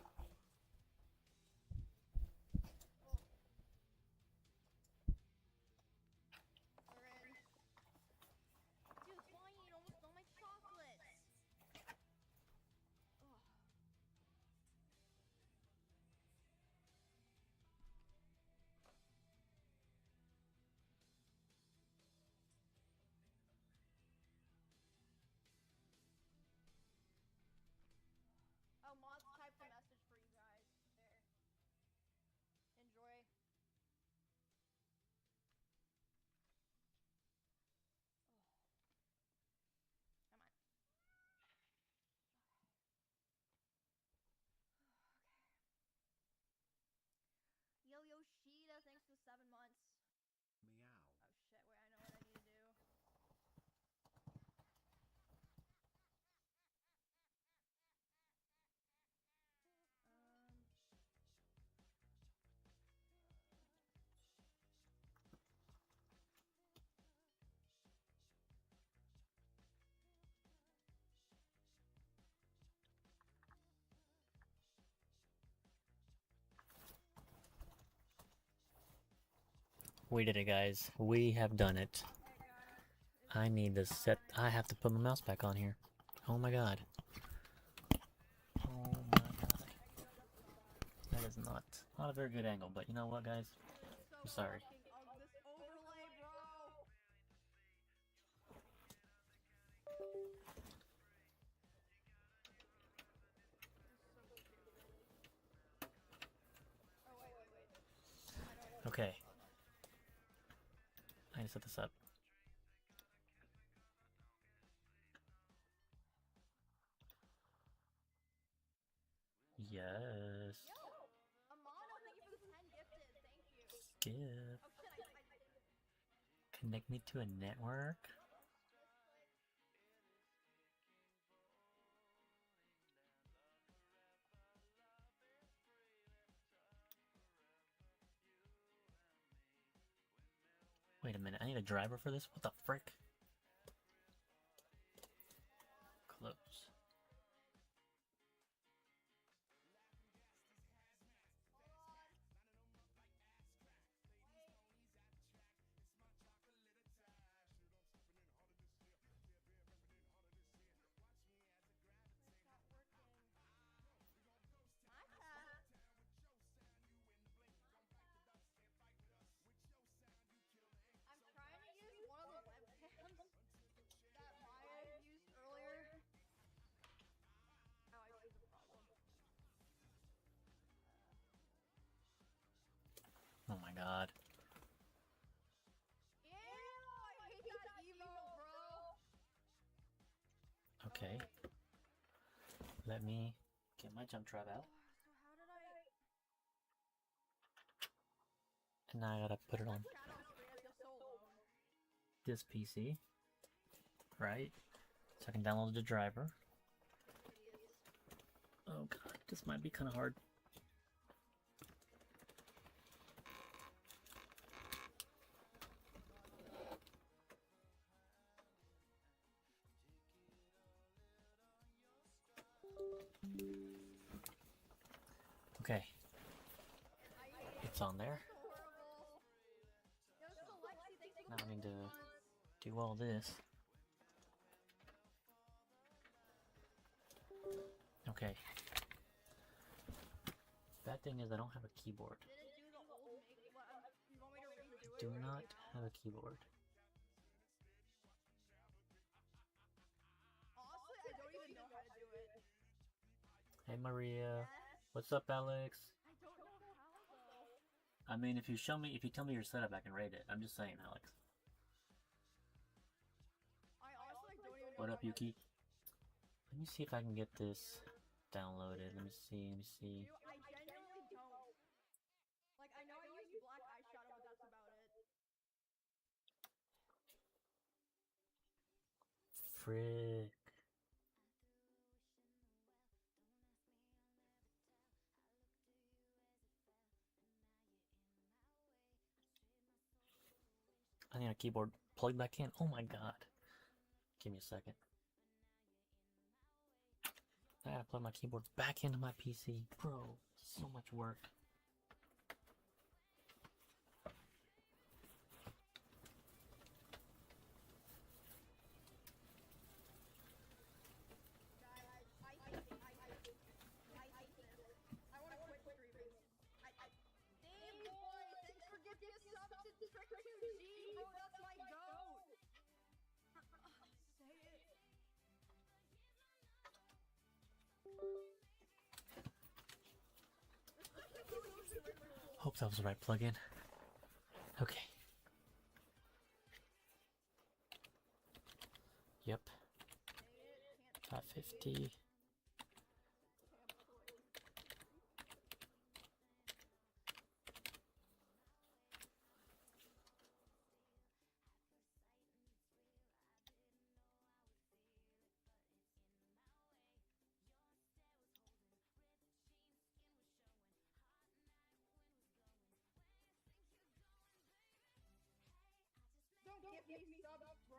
D: Dude, why you eat almost all my chocolates? Ugh. Oh, Mod typed a message
A: We did it, guys. We have done it. I need to set... I have to put my mouse back on here. Oh my god. Oh my god. That is not a very good angle, but you know what, guys? I'm sorry.
D: This overlay, bro. Oh wait.
A: Okay. I need to set this up. Yes.
D: Yo, Amano, thank you for the 10 gifted. Thank you.
A: Skip.
D: Oh shit,
A: Connect me to a network. Wait a minute, I need a driver for this? What the frick? Close.
D: I'm trying to use one of the webcams that Maya used earlier. Oh, I see the problem.
A: Oh my god.
D: Ew, I hate that emote, bro.
A: Okay. Let me get my jump trap out.
D: So how did I...
A: And now I gotta put it on this PC. Right? So I can download the driver. Oh god, this might be kind of hard. Okay. It's on there. Now I need to do all this. Okay. Bad thing is I don't have a keyboard. I do not have a keyboard.
D: Honestly, I don't even know how to do it.
A: Hey Maria. What's up, Alex?
D: I don't know how though.
A: I mean, if you tell me your setup, I can rate it. I'm just saying, Alex.
D: I honestly don't even know.
A: What up, Yuki? Let me see if I can get this downloaded. Let me see.
D: I genuinely don't. Like, I know I use black eyeshadow, but that's about it.
A: Frick. I need a keyboard plugged back in. Oh my god. Give me a second. I gotta plug my keyboard back into my PC. Bro, so much work. Hope that was the right plugin. Okay. Yep. 550.
D: Don't give me subs, bro.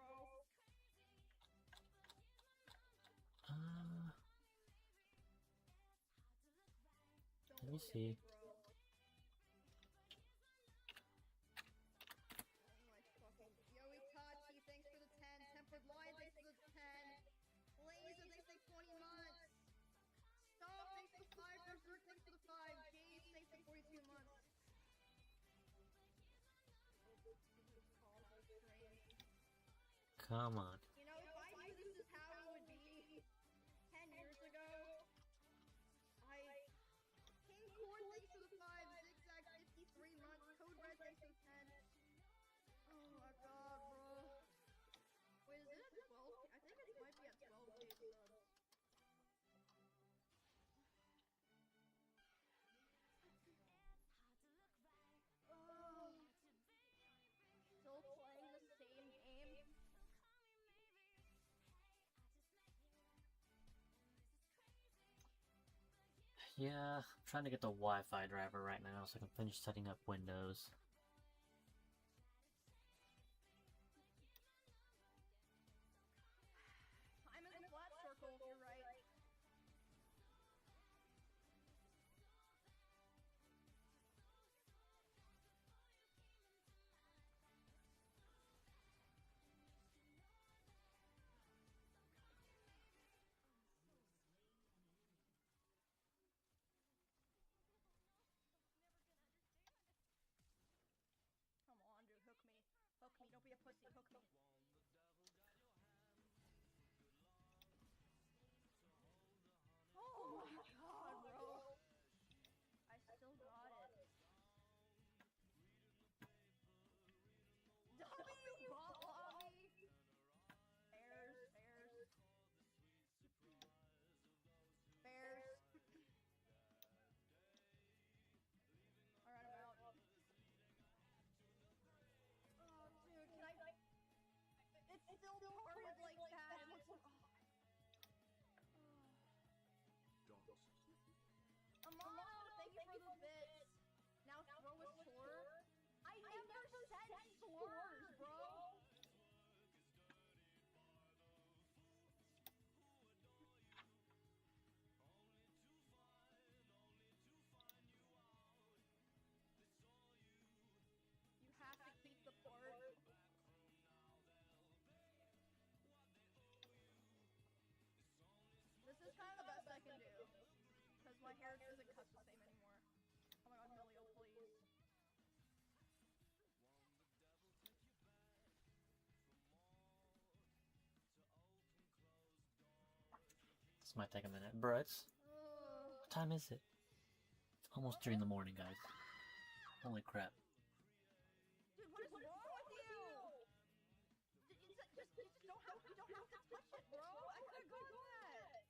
A: Let me see. Come on.
D: You know, if I knew this is how it would be 10 years ago, King Core, thanks for the 5, Zigzag 53 months, Code Red, thanks for the 10. Oh my god, bro. Wait, is it at 12? I think it might be at 12K subs. Oh. Still playing the same game?
A: Yeah, I'm trying to get the Wi-Fi driver right now so I can finish setting up Windows.
D: I'm in the flat circle, you're right. Come on, dude, hook me. Hook me, don't be a pussy, hook me. Oh my god, bro. I still got it. W bot lobby! Bears, bears. Bears. Alright, I'm out. Oh, dude, can I... It's still parted like that. It looks like... Amano, thank you for the bits. Now throw a slur. I never said slurs, bro. You have to keep the part. This is kind of the best I can do. Because my hair isn't cut the same anymore. Oh my god, Milio, please.
A: This might take a minute. Bruh, what time is it? It's almost 3 in the morning, guys. Holy crap.
D: Dude, what is wrong with you? You don't have to touch it, bro. I could have got that.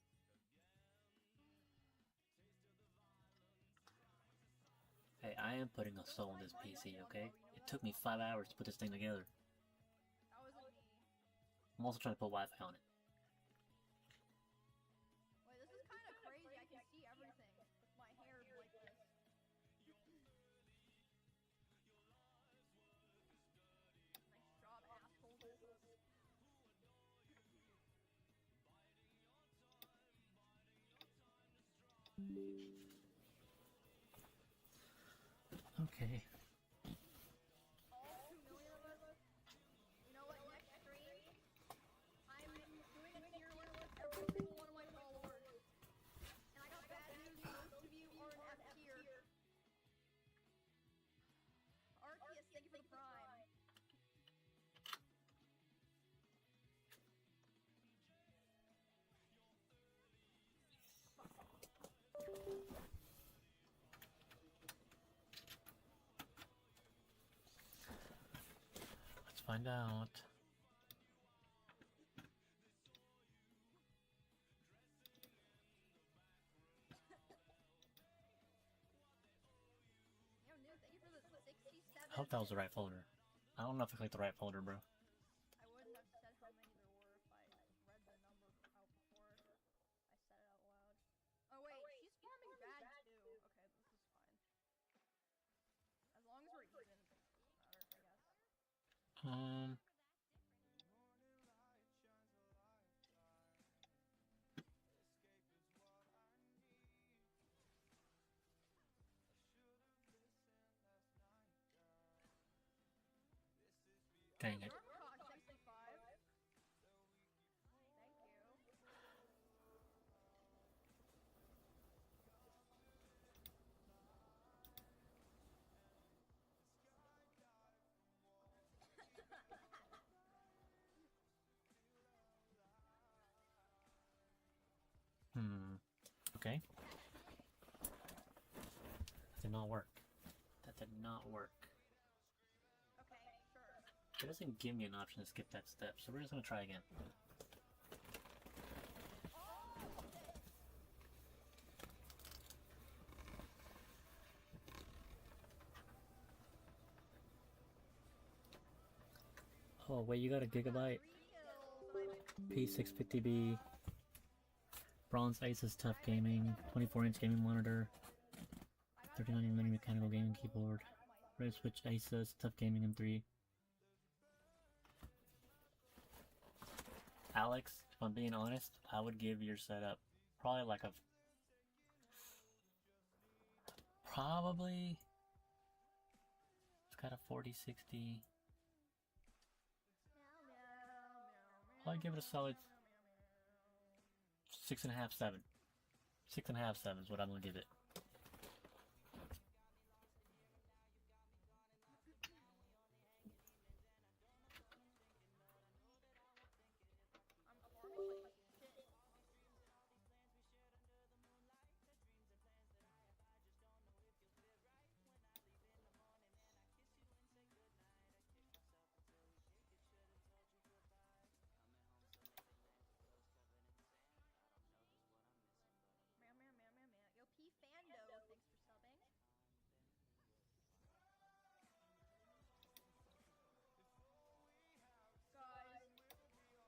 A: Hey, I am putting a soul in this PC, okay? It took me 5 hours to put this thing together.
D: That wasn't me.
A: I'm also trying to put Wi-Fi on it.
D: Wait, this is kind of crazy. I can see everything with my hair like this. Nice job, asshole.
A: Okay.
D: All 2 million of us. You know what? Next stream, I'm doing a tier list with every single one of my followers. And I got bad news. Most of you are an F tier. Arceus, thank you for the prime.
A: Let's find out.
D: Yo, New, thank you for the 67.
A: I hope that was the right folder. I don't know if I clicked the right folder, bro.
D: I wouldn't have said how many there were if I read the number out before I said it out loud. Oh wait, she's farming bad too. Okay, this is fine. As long as we're even, it doesn't matter, I guess.
A: Dang it.
D: Stormcod 65. Thank you.
A: okay? That did not work. That did not work.
D: Okay, sure.
A: It doesn't give me an option to skip that step, so we're just gonna try again. Oh wait, you got a gigabyte P650B bronze Asus Tough Gaming 24-inch gaming monitor 39mm mechanical gaming keyboard red switch Asus Tough Gaming M3. Alex, if I'm being honest, I would give your setup probably like a it's got a 4060. I'd give it a solid 6.5, 7. 6.5, 7 is what I'm gonna give it.
D: I'm farming like shit. Meow. Yo, P Fando, thanks for subbing. Guys,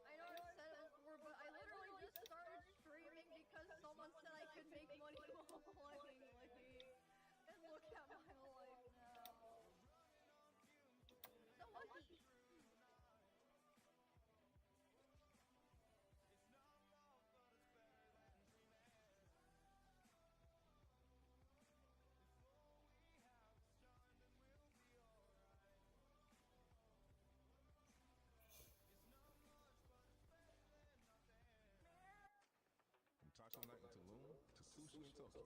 D: I know I've said it before, but I literally just started streaming because someone said I could make money while playing League. And look at my life now. So lucky.
H: From Taco Night in Tulum to sushi in Tokyo,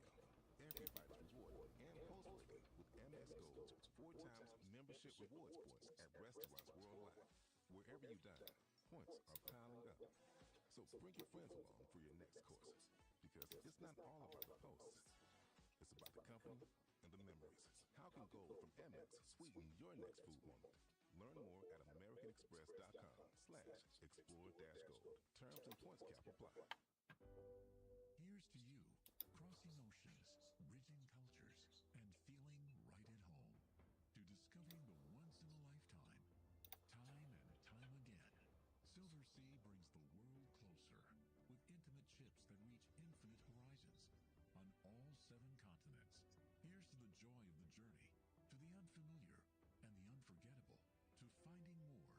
H: everybody's rewarded and post-worthy with Amex Gold's 4 times membership reward points at restaurants worldwide. Wherever you dine, points are piling up. So bring your friends along for your next course, because it's not all about the posts. It's about the company and the memories. How can gold from Amex sweeten your next food moment? Learn more at americanexpress.com/explore-gold. Terms and points cap apply.
M: Here's to you, crossing oceans, bridging cultures, and feeling right at home. To discovering the once-in-a-lifetime, time and time again. Silver Sea brings the world closer with intimate ships that reach infinite horizons on all 7 continents. Here's to the joy of the journey, to the unfamiliar and the unforgettable, to finding more.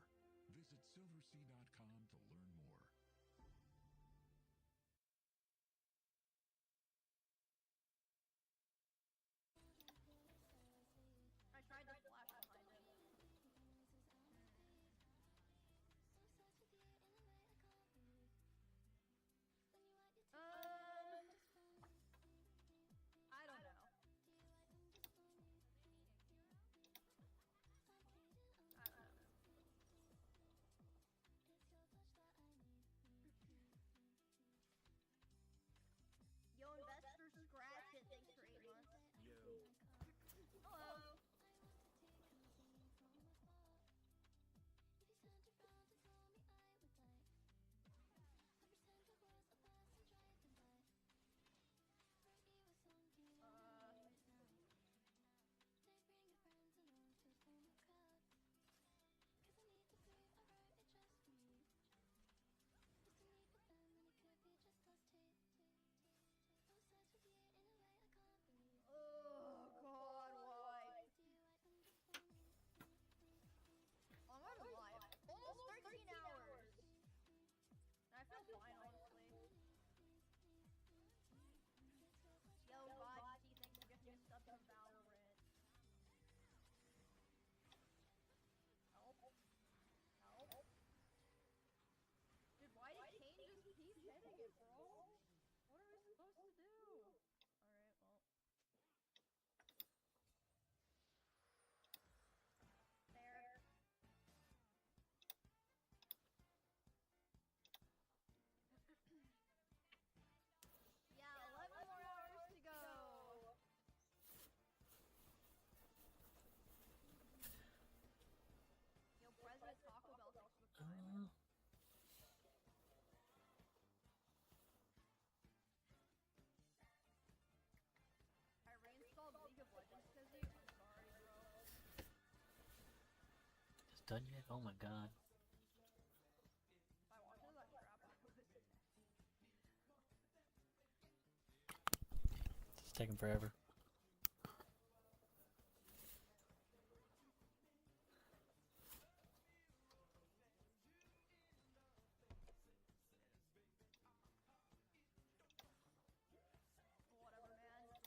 M: Visit silversea.com to learn more.
D: I tried to flash behind him. I don't know. Yo, investor scratch it. Thanks for 8 months.
J: Yo.
D: Hello. Oh God, why? I'm not gonna lie. Almost 13 hours. I feel fine, honestly. Yo, God, GC, thanks for gifting a sub to Valorant. Help. Help. Dude, why did Kane just keep hitting it, bro? What are we supposed to do? Alright, well. There.
A: done yet? Oh my god.
D: If I watch it as I crap, I would.
A: It's taking forever.
D: Whatever, man.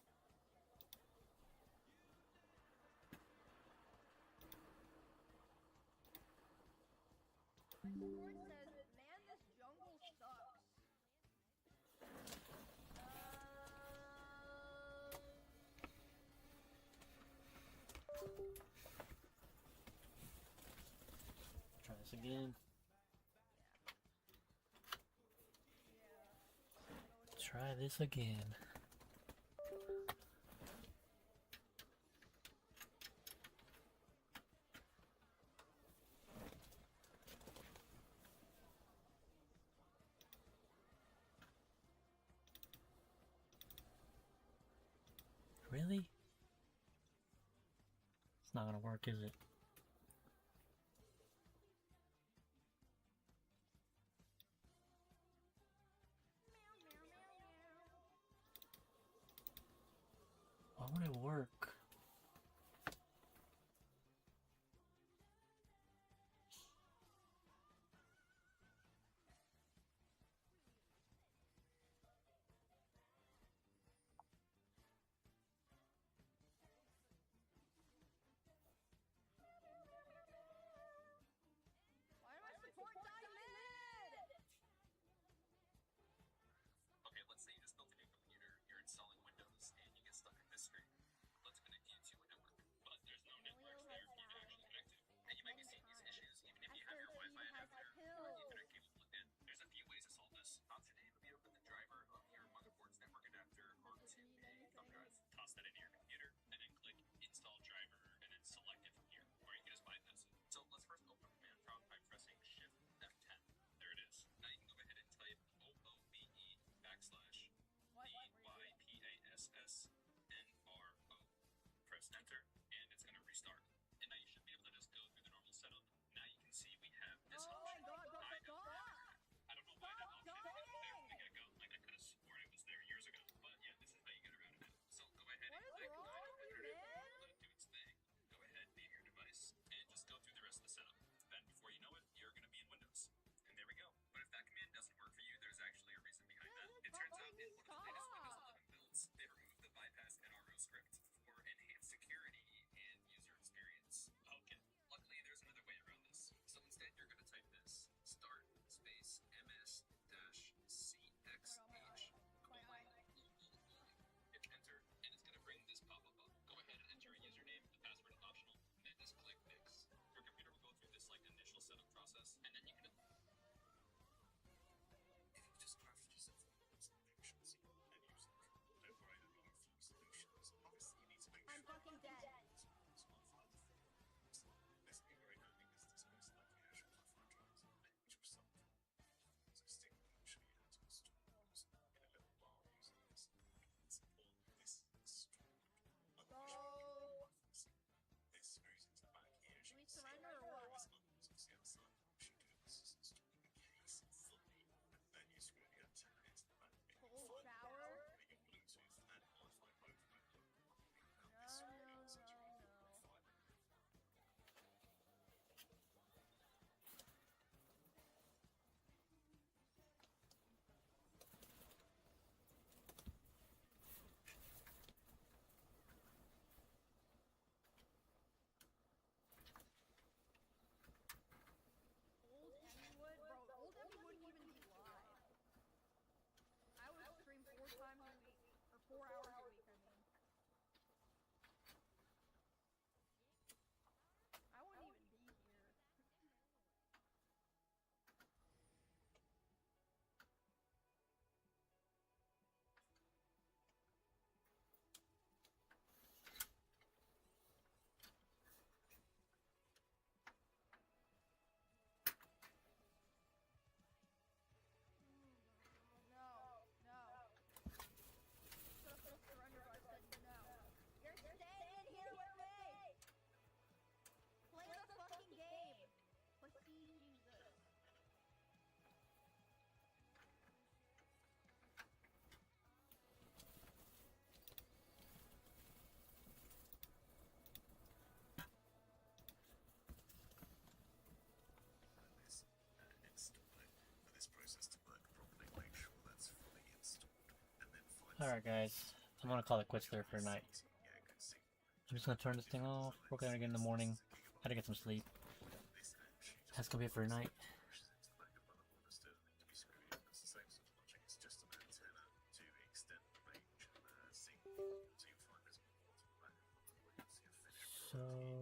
D: My support says, man, this jungle sucks.
A: Try this again. Try this again. Really? It's not gonna work, is it? Why would it work?
D: Why did my support die mid?
F: Okay, let's say you just built a new computer, you're installing Windows, and you get stuck in this screen. Let's connect you to a network, but there's no networks there for you to actually connect to. And you might be seeing these issues even if you have your Wi-Fi adapter or Ethernet cable plugged in. There's a few ways to solve this. Option A would be to open the driver of your motherboard's network adapter onto a thumb drive. Toss that into your computer, and then click Install Driver, and then select it from here. Or you can just bypass it. So let's first open command prompt by pressing Shift F10. There it is. Now you can go ahead and type OOBE backslash BYPASSNRO. Press enter, and it's going to restart. And now you should be able to just go through the normal setup. Now you can see we have this option. I don't know why that option wasn't there from the get-go. Like, I could have sworn it was there years ago. But yeah, this is how you get around it. So go ahead and click let it do its thing. Go ahead, name your device, and just go through the rest of the setup. Then before you know it, you're going to be in Windows. And there we go. But if that command doesn't work for you, there's actually a reason behind that. It turns out in one of the latest Windows 11 builds, they removed the bypass NRO script for enhanced security
A: Alright guys, I'm gonna call it quits there for tonight. I'm just gonna turn this thing off, work on it again in the morning, try to get some sleep. That's gonna be it for tonight. So